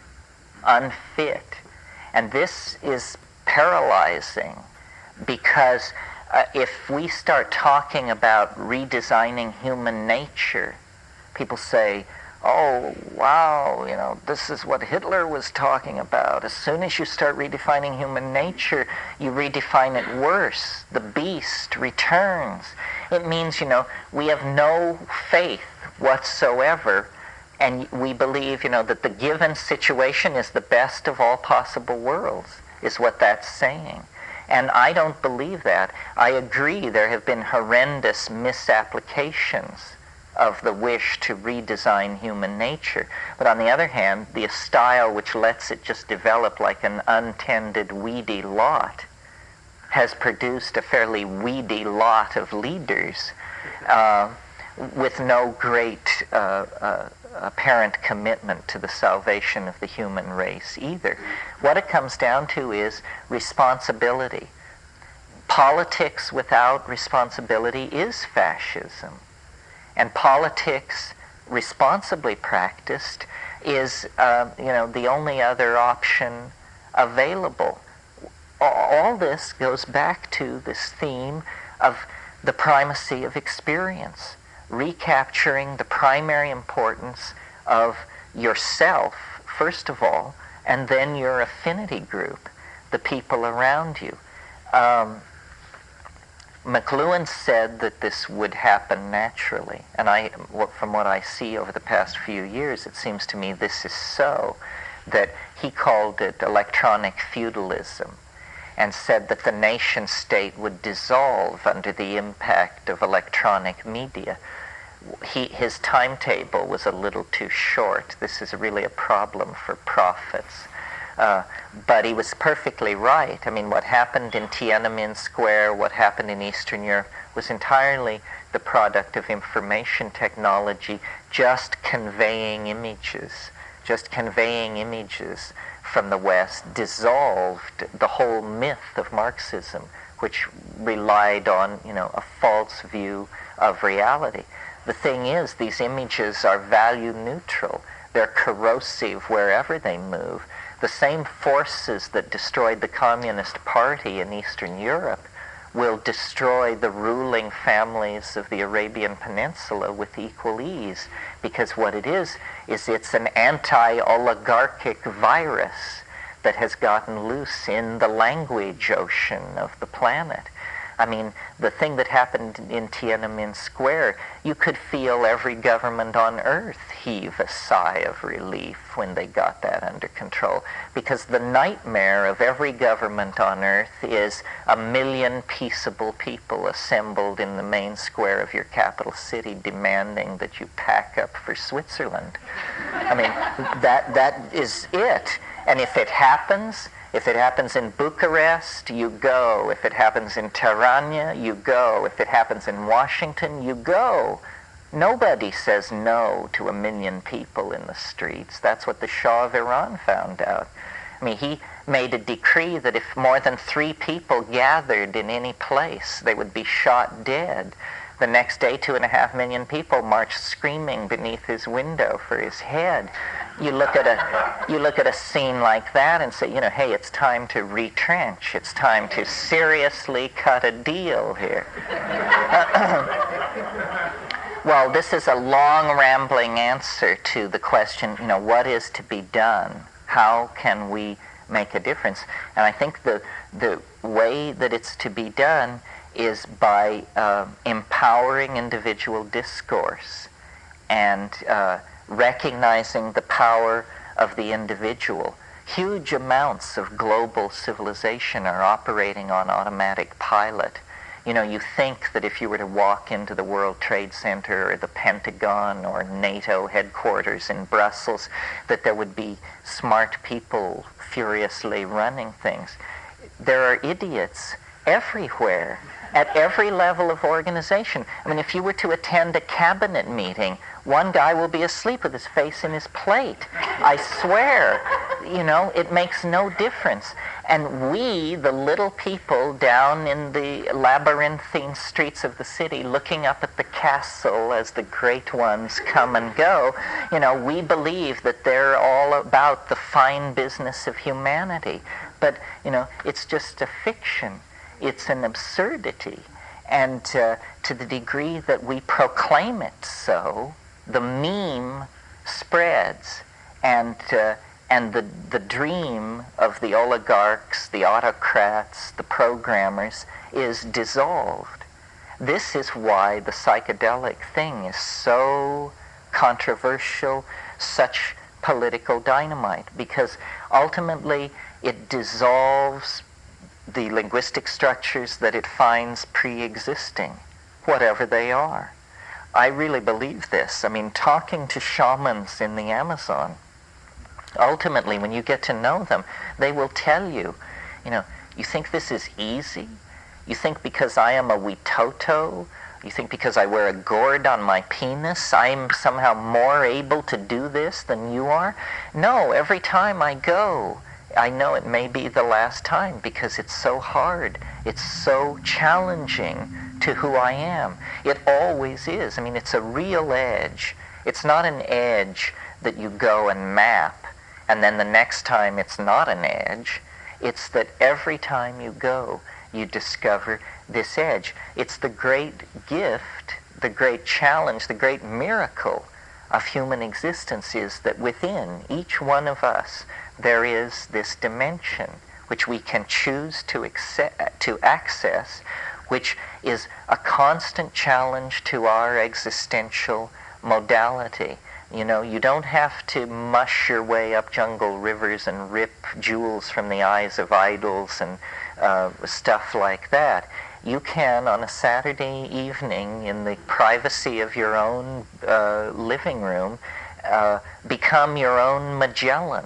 unfit, and this is paralyzing because if we start talking about redesigning human nature, people say, oh, wow, this is what Hitler was talking about. As soon as you start redefining human nature, you redefine it worse. The beast returns. It means, we have no faith whatsoever, and we believe, that the given situation is the best of all possible worlds, is what that's saying. And I don't believe that. I agree there have been horrendous misapplications of the wish to redesign human nature. But on the other hand, the style which lets it just develop like an untended, weedy lot has produced a fairly weedy lot of leaders with no great apparent commitment to the salvation of the human race either. What it comes down to is responsibility. Politics without responsibility is fascism. And politics responsibly practiced is, the only other option available. All this goes back to this theme of the primacy of experience, recapturing the primary importance of yourself, first of all, and then your affinity group, the people around you. McLuhan said that this would happen naturally, and from what I see over the past few years, it seems to me this is so, that he called it electronic feudalism, and said that the nation state would dissolve under the impact of electronic media. His timetable was a little too short. This is really a problem for prophets. But he was perfectly right. I mean, what happened in Tiananmen Square, what happened in Eastern Europe, was entirely the product of information technology just conveying images. Just conveying images from the West dissolved the whole myth of Marxism, which relied on, a false view of reality. The thing is, these images are value neutral. They're corrosive wherever they move. The same forces that destroyed the Communist Party in Eastern Europe will destroy the ruling families of the Arabian Peninsula with equal ease, because what it is it's an anti-oligarchic virus that has gotten loose in the language ocean of the planet. I mean, the thing that happened in Tiananmen Square, you could feel every government on earth heave a sigh of relief when they got that under control. Because the nightmare of every government on earth is 1 million peaceable people assembled in the main square of your capital city demanding that you pack up for Switzerland. I mean, that is it. And if it happens in Bucharest, you go. If it happens in Tehran, you go. If it happens in Washington, you go. Nobody says no to 1 million people in the streets. That's what the Shah of Iran found out. I mean, he made a decree that if more than 3 people gathered in any place, they would be shot dead. The next day, 2.5 million people marched screaming beneath his window for his head. You look at a scene like that and say, hey, it's time to retrench. It's time to seriously cut a deal here. Well, this is a long, rambling answer to the question, what is to be done? How can we make a difference? And I think the way that it's to be done is by empowering individual discourse and recognizing the power of the individual. Huge amounts of global civilization are operating on automatic pilot. You think that if you were to walk into the World Trade Center or the Pentagon or NATO headquarters in Brussels, that there would be smart people furiously running things. There are idiots everywhere, at every level of organization. I mean, if you were to attend a cabinet meeting, one guy will be asleep with his face in his plate. I swear, it makes no difference. And we, the little people down in the labyrinthine streets of the city, looking up at the castle as the great ones come and go, we believe that they're all about the fine business of humanity. But, it's just a fiction. It's an absurdity. And to the degree that we proclaim it so, the meme spreads, and the dream of the oligarchs, the autocrats, the programmers is dissolved. This is why the psychedelic thing is so controversial, such political dynamite, because ultimately it dissolves the linguistic structures that it finds pre-existing, whatever they are. I really believe this. I mean, talking to shamans in the Amazon, ultimately, when you get to know them, they will tell you, you think this is easy? You think because I am a Witoto, you think because I wear a gourd on my penis, I'm somehow more able to do this than you are? No, every time I go, I know it may be the last time because it's so hard. It's so challenging to who I am. It always is. I mean, it's a real edge. It's not an edge that you go and map, and then the next time it's not an edge. It's that every time you go, you discover this edge. It's the great gift, the great challenge, the great miracle of human existence is that within each one of us, there is this dimension which we can choose to access, which is a constant challenge to our existential modality. You don't have to mush your way up jungle rivers and rip jewels from the eyes of idols and stuff like that. You can, on a Saturday evening in the privacy of your own living room, become your own Magellan.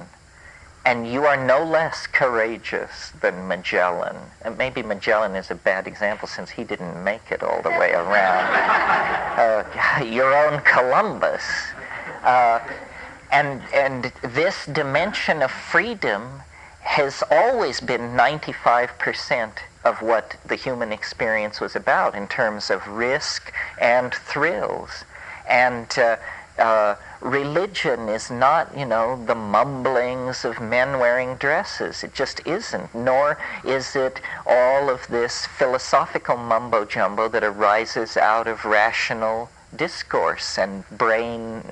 And you are no less courageous than Magellan. And maybe Magellan is a bad example since he didn't make it all the way around. Your own Columbus. And this dimension of freedom has always been 95% of what the human experience was about in terms of risk and thrills. And religion is not, the mumblings of men wearing dresses. It just isn't. Nor is it all of this philosophical mumbo-jumbo that arises out of rational discourse and brain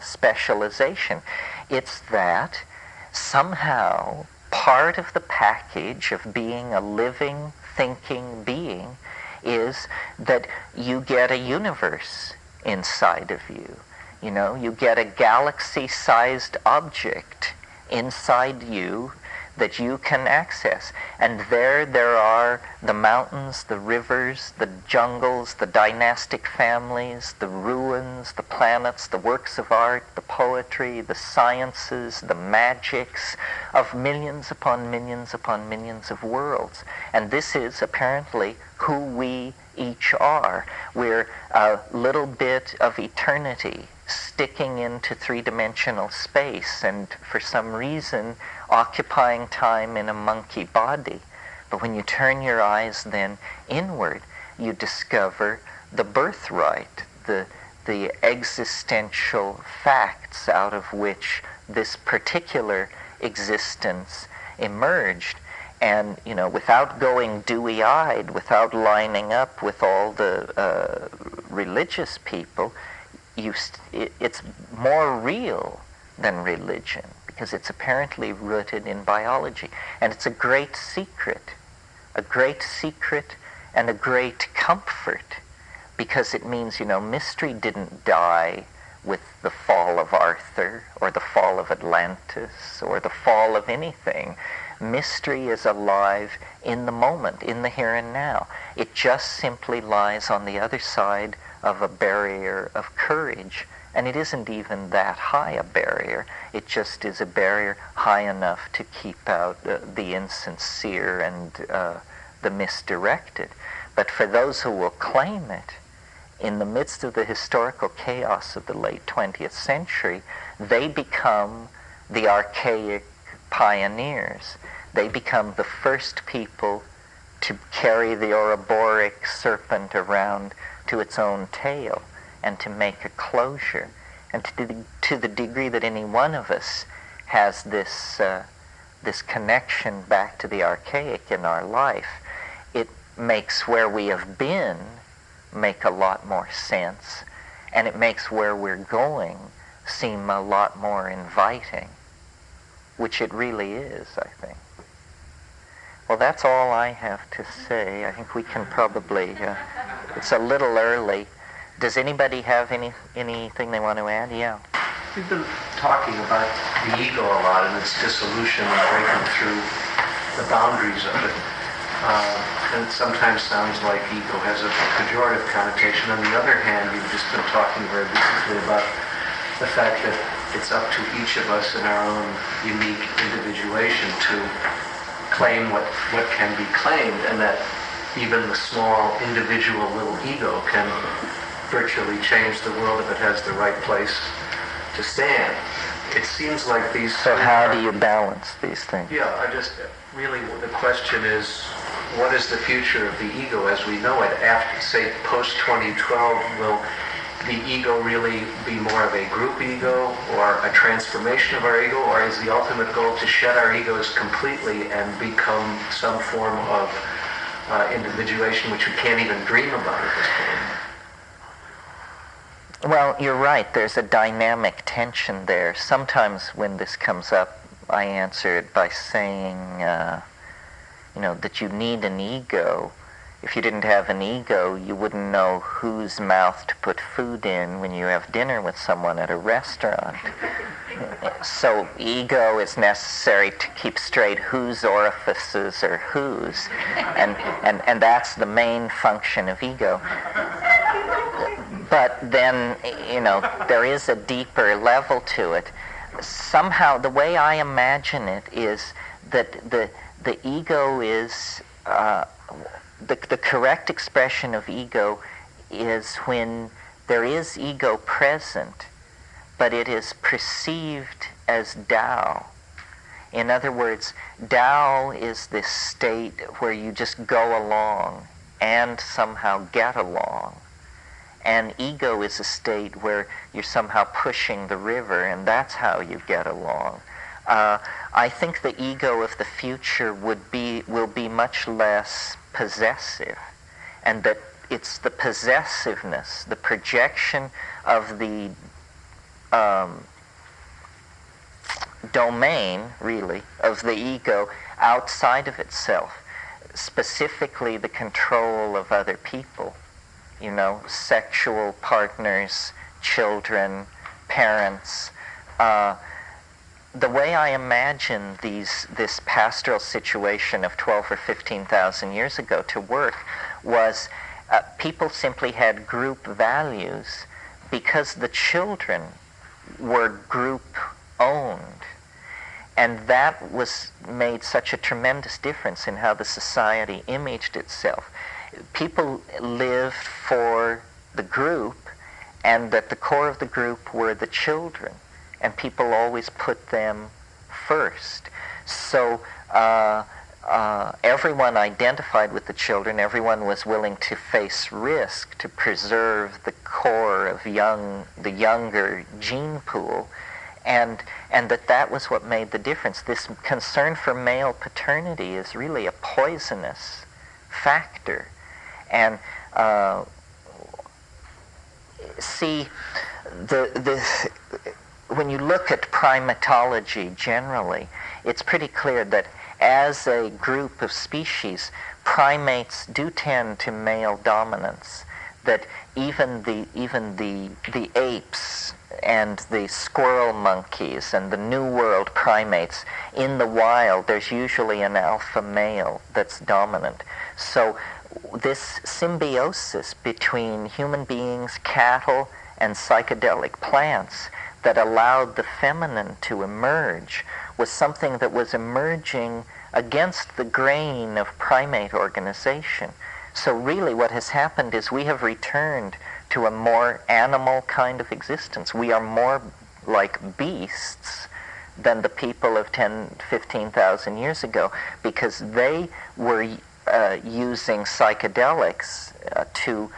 specialization. It's that somehow part of the package of being a living, thinking being is that you get a universe inside of you. You know, you get a galaxy-sized object inside you that you can access. And there are the mountains, the rivers, the jungles, the dynastic families, the ruins, the planets, the works of art, the poetry, the sciences, the magics of millions upon millions upon millions of worlds. And this is apparently who we each are. We're a little bit of eternity sticking into three-dimensional space, and for some reason occupying time in a monkey body. But when you turn your eyes then inward, you discover the birthright, the existential facts out of which this particular existence emerged. And, you know, without going dewy-eyed, without lining up with all the religious people, it's more real than religion, because it's apparently rooted in biology. And it's a great secret and a great comfort, because it means, you know, mystery didn't die with the fall of Arthur or the fall of Atlantis or the fall of anything. Mystery is alive in the moment, in the here and now. It just simply lies on the other side of a barrier of courage. And it isn't even that high a barrier. It just is a barrier high enough to keep out the insincere and the misdirected. But for those who will claim it, in the midst of the historical chaos of the late 20th century, they become the archaic pioneers. They become the first people to carry the Ouroboros serpent around to its own tail and to make a closure. And to the degree that any one of us has this connection back to the archaic in our life, it makes where we have been make a lot more sense, and it makes where we're going seem a lot more inviting, which it really is, I think. Well, that's all I have to say. I think we can probably, it's a little early. Does anybody have anything they want to add? Yeah. We've been talking about the ego a lot and its dissolution and breaking through the boundaries of it. And it sometimes sounds like ego has a pejorative connotation. On the other hand, you've just been talking very beautifully about the fact that it's up to each of us in our own unique individuation to claim what can be claimed, and that even the small individual little ego can virtually change the world if it has the right place to stand. It seems like these... So how do you balance these things? Yeah, really the question is, what is the future of the ego as we know it after, say, post-2012? Will the ego really be more of a group ego or a transformation of our ego, or is the ultimate goal to shed our egos completely and become some form of individuation which we can't even dream about at this point? Well, you're right. There's a dynamic tension there. Sometimes when this comes up, I answer it by saying, that you need an ego. If you didn't have an ego, you wouldn't know whose mouth to put food in when you have dinner with someone at a restaurant. So ego is necessary to keep straight whose orifices are whose. And that's the main function of ego. But then, there is a deeper level to it. Somehow, the way I imagine it is that the ego is... The correct expression of ego is when there is ego present, but it is perceived as Tao. In other words, Tao is this state where you just go along and somehow get along. And ego is a state where you're somehow pushing the river, and that's how you get along. I think the ego of the future will be much less possessive, and that it's the possessiveness, the projection of the domain, really, of the ego outside of itself specifically the control of other people, sexual partners, children, parents. The way I imagine this pastoral situation of 12 or 15,000 years ago to work was people simply had group values because the children were group owned. And that made such a tremendous difference in how the society imaged itself. People lived for the group, and at the core of the group were the children, and people always put them first. So everyone identified with the children. Everyone was willing to face risk to preserve the core of the younger gene pool. And that was what made the difference. This concern for male paternity is really a poisonous factor. And see, when you look at primatology generally, it's pretty clear that as a group of species, primates do tend to male dominance. That even the apes and the squirrel monkeys and the New World primates, in the wild, there's usually an alpha male that's dominant. So this symbiosis between human beings, cattle, and psychedelic plants that allowed the feminine to emerge was something that was emerging against the grain of primate organization. So really what has happened is we have returned to a more animal kind of existence. We are more like beasts than the people of 10, 15,000 years ago, because they were using psychedelics to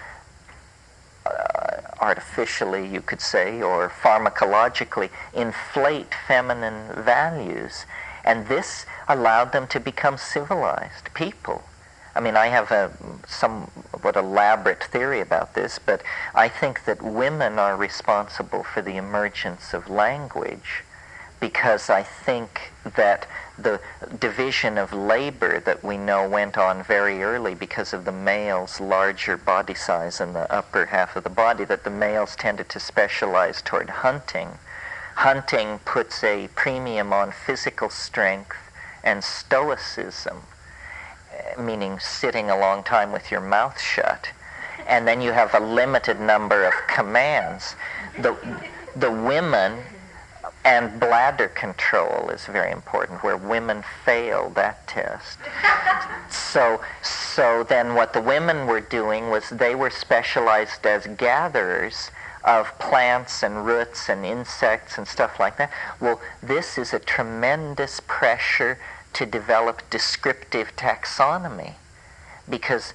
artificially, you could say, or pharmacologically inflate feminine values. And this allowed them to become civilized people. I mean, I have a somewhat elaborate theory about this, but I think that women are responsible for the emergence of language, because I think that the division of labor that we know went on very early because of the male's larger body size in the upper half of the body, that the males tended to specialize toward hunting. Hunting puts a premium on physical strength and stoicism, meaning sitting a long time with your mouth shut. And then you have a limited number of commands. The women, and bladder control is very important, where women fail that test. So then what the women were doing was they were specialized as gatherers of plants and roots and insects and stuff like that. Well, this is a tremendous pressure to develop descriptive taxonomy, because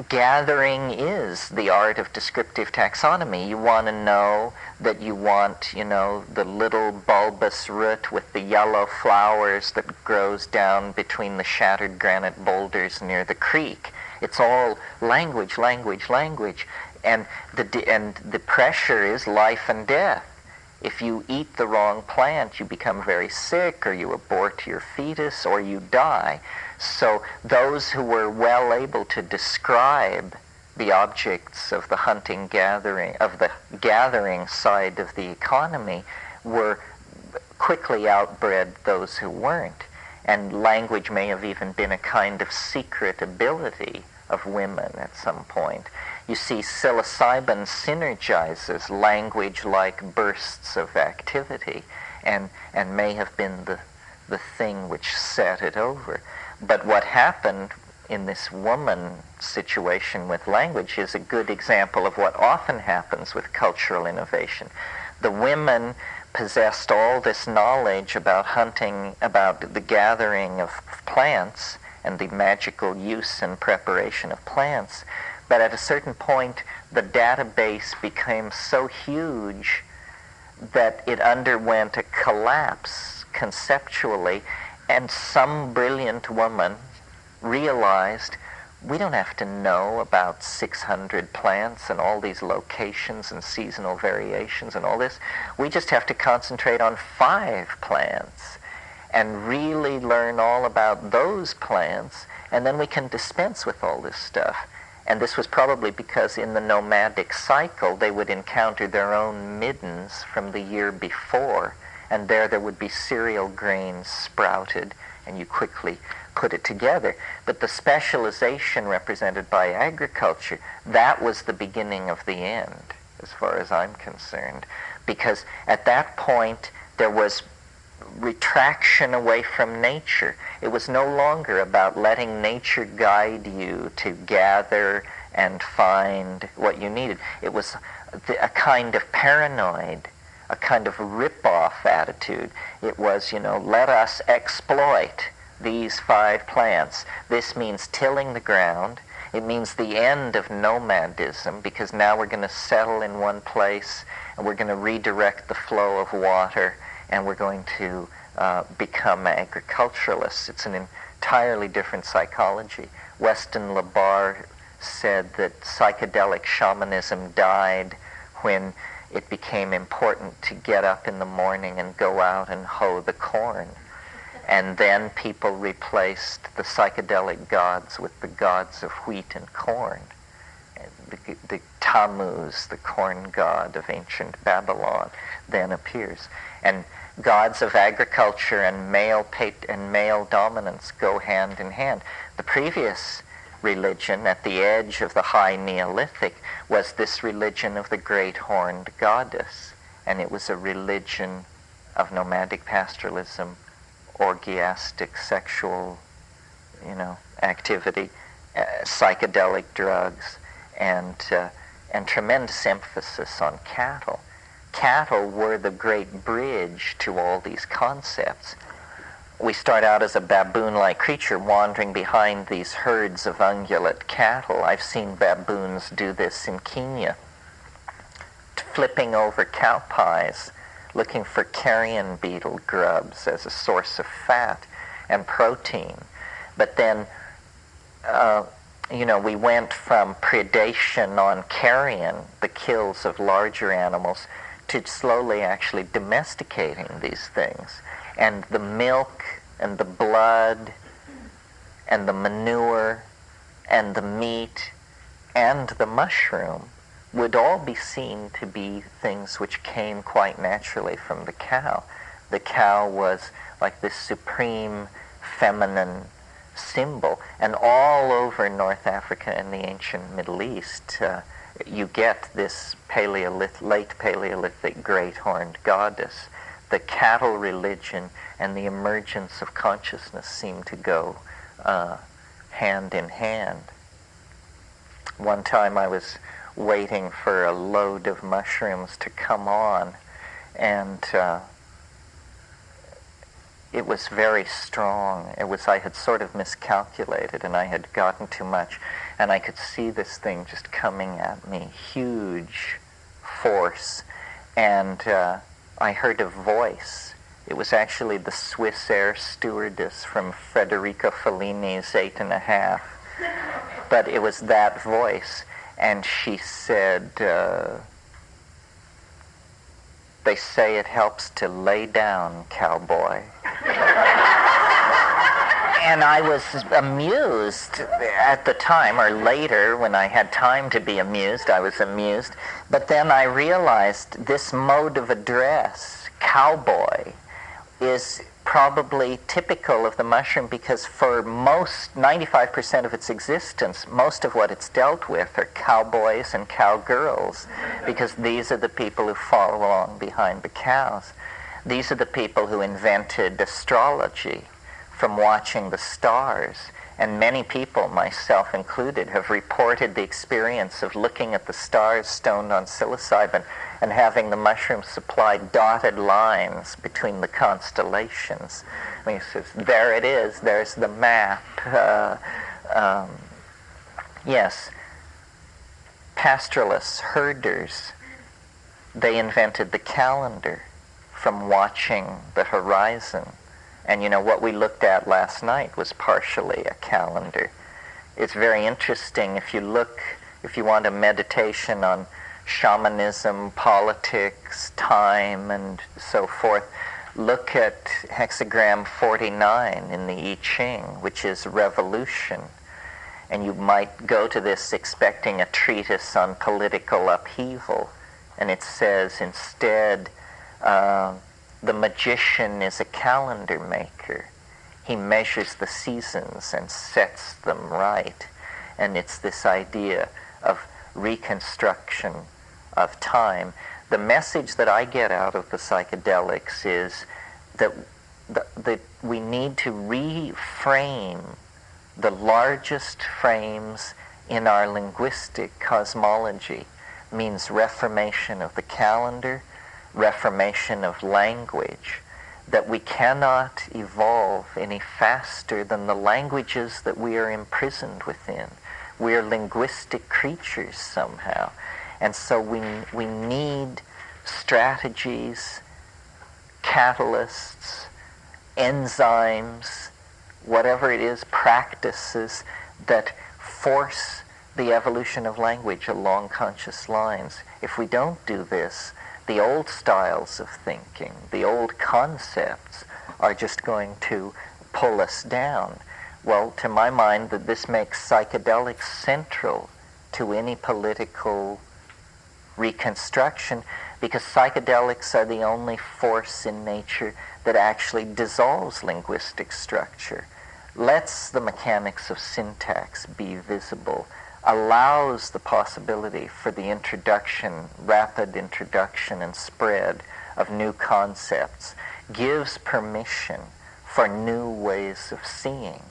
gathering is the art of descriptive taxonomy. You want to know that you want, the little bulbous root with the yellow flowers that grows down between the shattered granite boulders near the creek. It's all language, language, language. And the pressure is life and death. If you eat the wrong plant, you become very sick, or you abort your fetus, or you die. So those who were well able to describe the objects of the hunting gathering, of the gathering side of the economy, were quickly outbred those who weren't. And language may have even been a kind of secret ability of women at some point. You see, psilocybin synergizes language like bursts of activity, and may have been the thing which set it over. But what happened in this woman situation with language is a good example of what often happens with cultural innovation. The women possessed all this knowledge about hunting, about the gathering of plants and the magical use and preparation of plants, but at a certain point the database became so huge that it underwent a collapse conceptually, and some brilliant woman realized we don't have to know about 600 plants and all these locations and seasonal variations and all this. We just have to concentrate on 5 plants and really learn all about those plants, and then we can dispense with all this stuff. And this was probably because in the nomadic cycle, they would encounter their own middens from the year before, and there would be cereal grains sprouted, and you quickly put it together. But the specialization represented by agriculture, that was the beginning of the end, as far as I'm concerned. Because at that point, there was retraction away from nature. It was no longer about letting nature guide you to gather and find what you needed. It was a kind of paranoid, a kind of rip-off attitude. It was, let us exploit these 5 plants. This means tilling the ground. It means the end of nomadism, because now we're going to settle in one place, and we're going to redirect the flow of water, and we're going to become agriculturalists. It's an entirely different psychology. Weston LeBar said that psychedelic shamanism died when it became important to get up in the morning and go out and hoe the corn. And then people replaced the psychedelic gods with the gods of wheat and corn. The Tammuz, the corn god of ancient Babylon, then appears. And gods of agriculture and male dominance go hand in hand. The previous religion at the edge of the high Neolithic was this religion of the great horned goddess, and it was a religion of nomadic pastoralism, orgiastic sexual, activity, psychedelic drugs, and tremendous emphasis on cattle. Cattle were the great bridge to all these concepts. We start out as a baboon-like creature wandering behind these herds of ungulate cattle. I've seen baboons do this in Kenya, flipping over cow pies, looking for carrion beetle grubs as a source of fat and protein. But then, we went from predation on carrion, the kills of larger animals, to slowly actually domesticating these things. And the milk and the blood and the manure and the meat and the mushroom would all be seen to be things which came quite naturally from the cow. The cow was like this supreme feminine symbol. And all over North Africa and the ancient Middle East, you get this late Paleolithic great horned goddess. The cattle religion and the emergence of consciousness seem to go hand in hand. One time I was waiting for a load of mushrooms to come on, and it was very strong. I had sort of miscalculated, and I had gotten too much, and I could see this thing just coming at me, huge force, and I heard a voice. It was actually the Swiss air stewardess from Federico Fellini's 8½, but it was that voice, and she said, "They say it helps to lay down, cowboy." And I was amused at the time, or later when I had time to be amused, I was amused. But then I realized this mode of address, cowboy, is probably typical of the mushroom, because for 95% of its existence, most of what it's dealt with are cowboys and cowgirls, because these are the people who follow along behind the cows. These are the people who invented astrology from watching the stars. And many people, myself included, have reported the experience of looking at the stars stoned on psilocybin and having the mushroom supply dotted lines between the constellations. I mean, he says, there it is, there's the map. Yes, pastoralists, herders, they invented the calendar from watching the horizon. And what we looked at last night was partially a calendar. It's very interesting if you want a meditation on shamanism, politics, time, and so forth, look at hexagram 49 in the I Ching, which is revolution. And you might go to this expecting a treatise on political upheaval. And it says instead, the magician is a calendar maker. He measures the seasons and sets them right. And it's this idea of reconstruction of time. The message that I get out of the psychedelics is that we need to reframe the largest frames in our linguistic cosmology. Means reformation of the calendar, reformation of language, that we cannot evolve any faster than the languages that we are imprisoned within. We are linguistic creatures somehow. And so we need strategies, catalysts, enzymes, whatever it is, practices that force the evolution of language along conscious lines. If we don't do this, the old styles of thinking, the old concepts are just going to pull us down. Well, to my mind, that this makes psychedelics central to any political reconstruction, because psychedelics are the only force in nature that actually dissolves linguistic structure, lets the mechanics of syntax be visible, allows the possibility for the introduction, rapid introduction and spread of new concepts, gives permission for new ways of seeing.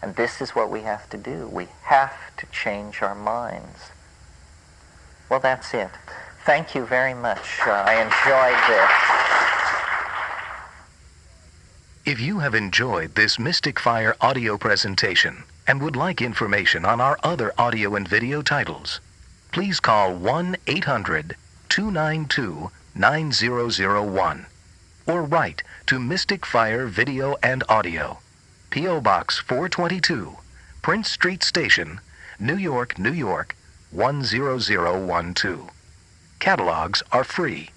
And this is what we have to do. We have to change our minds. Well, that's it. Thank you very much. I enjoyed this. If you have enjoyed this Mystic Fire audio presentation and would like information on our other audio and video titles, please call 1-800-292-9001 or write to Mystic Fire Video and Audio, P.O. Box 422, Prince Street Station, New York, New York, 10012. Catalogs are free.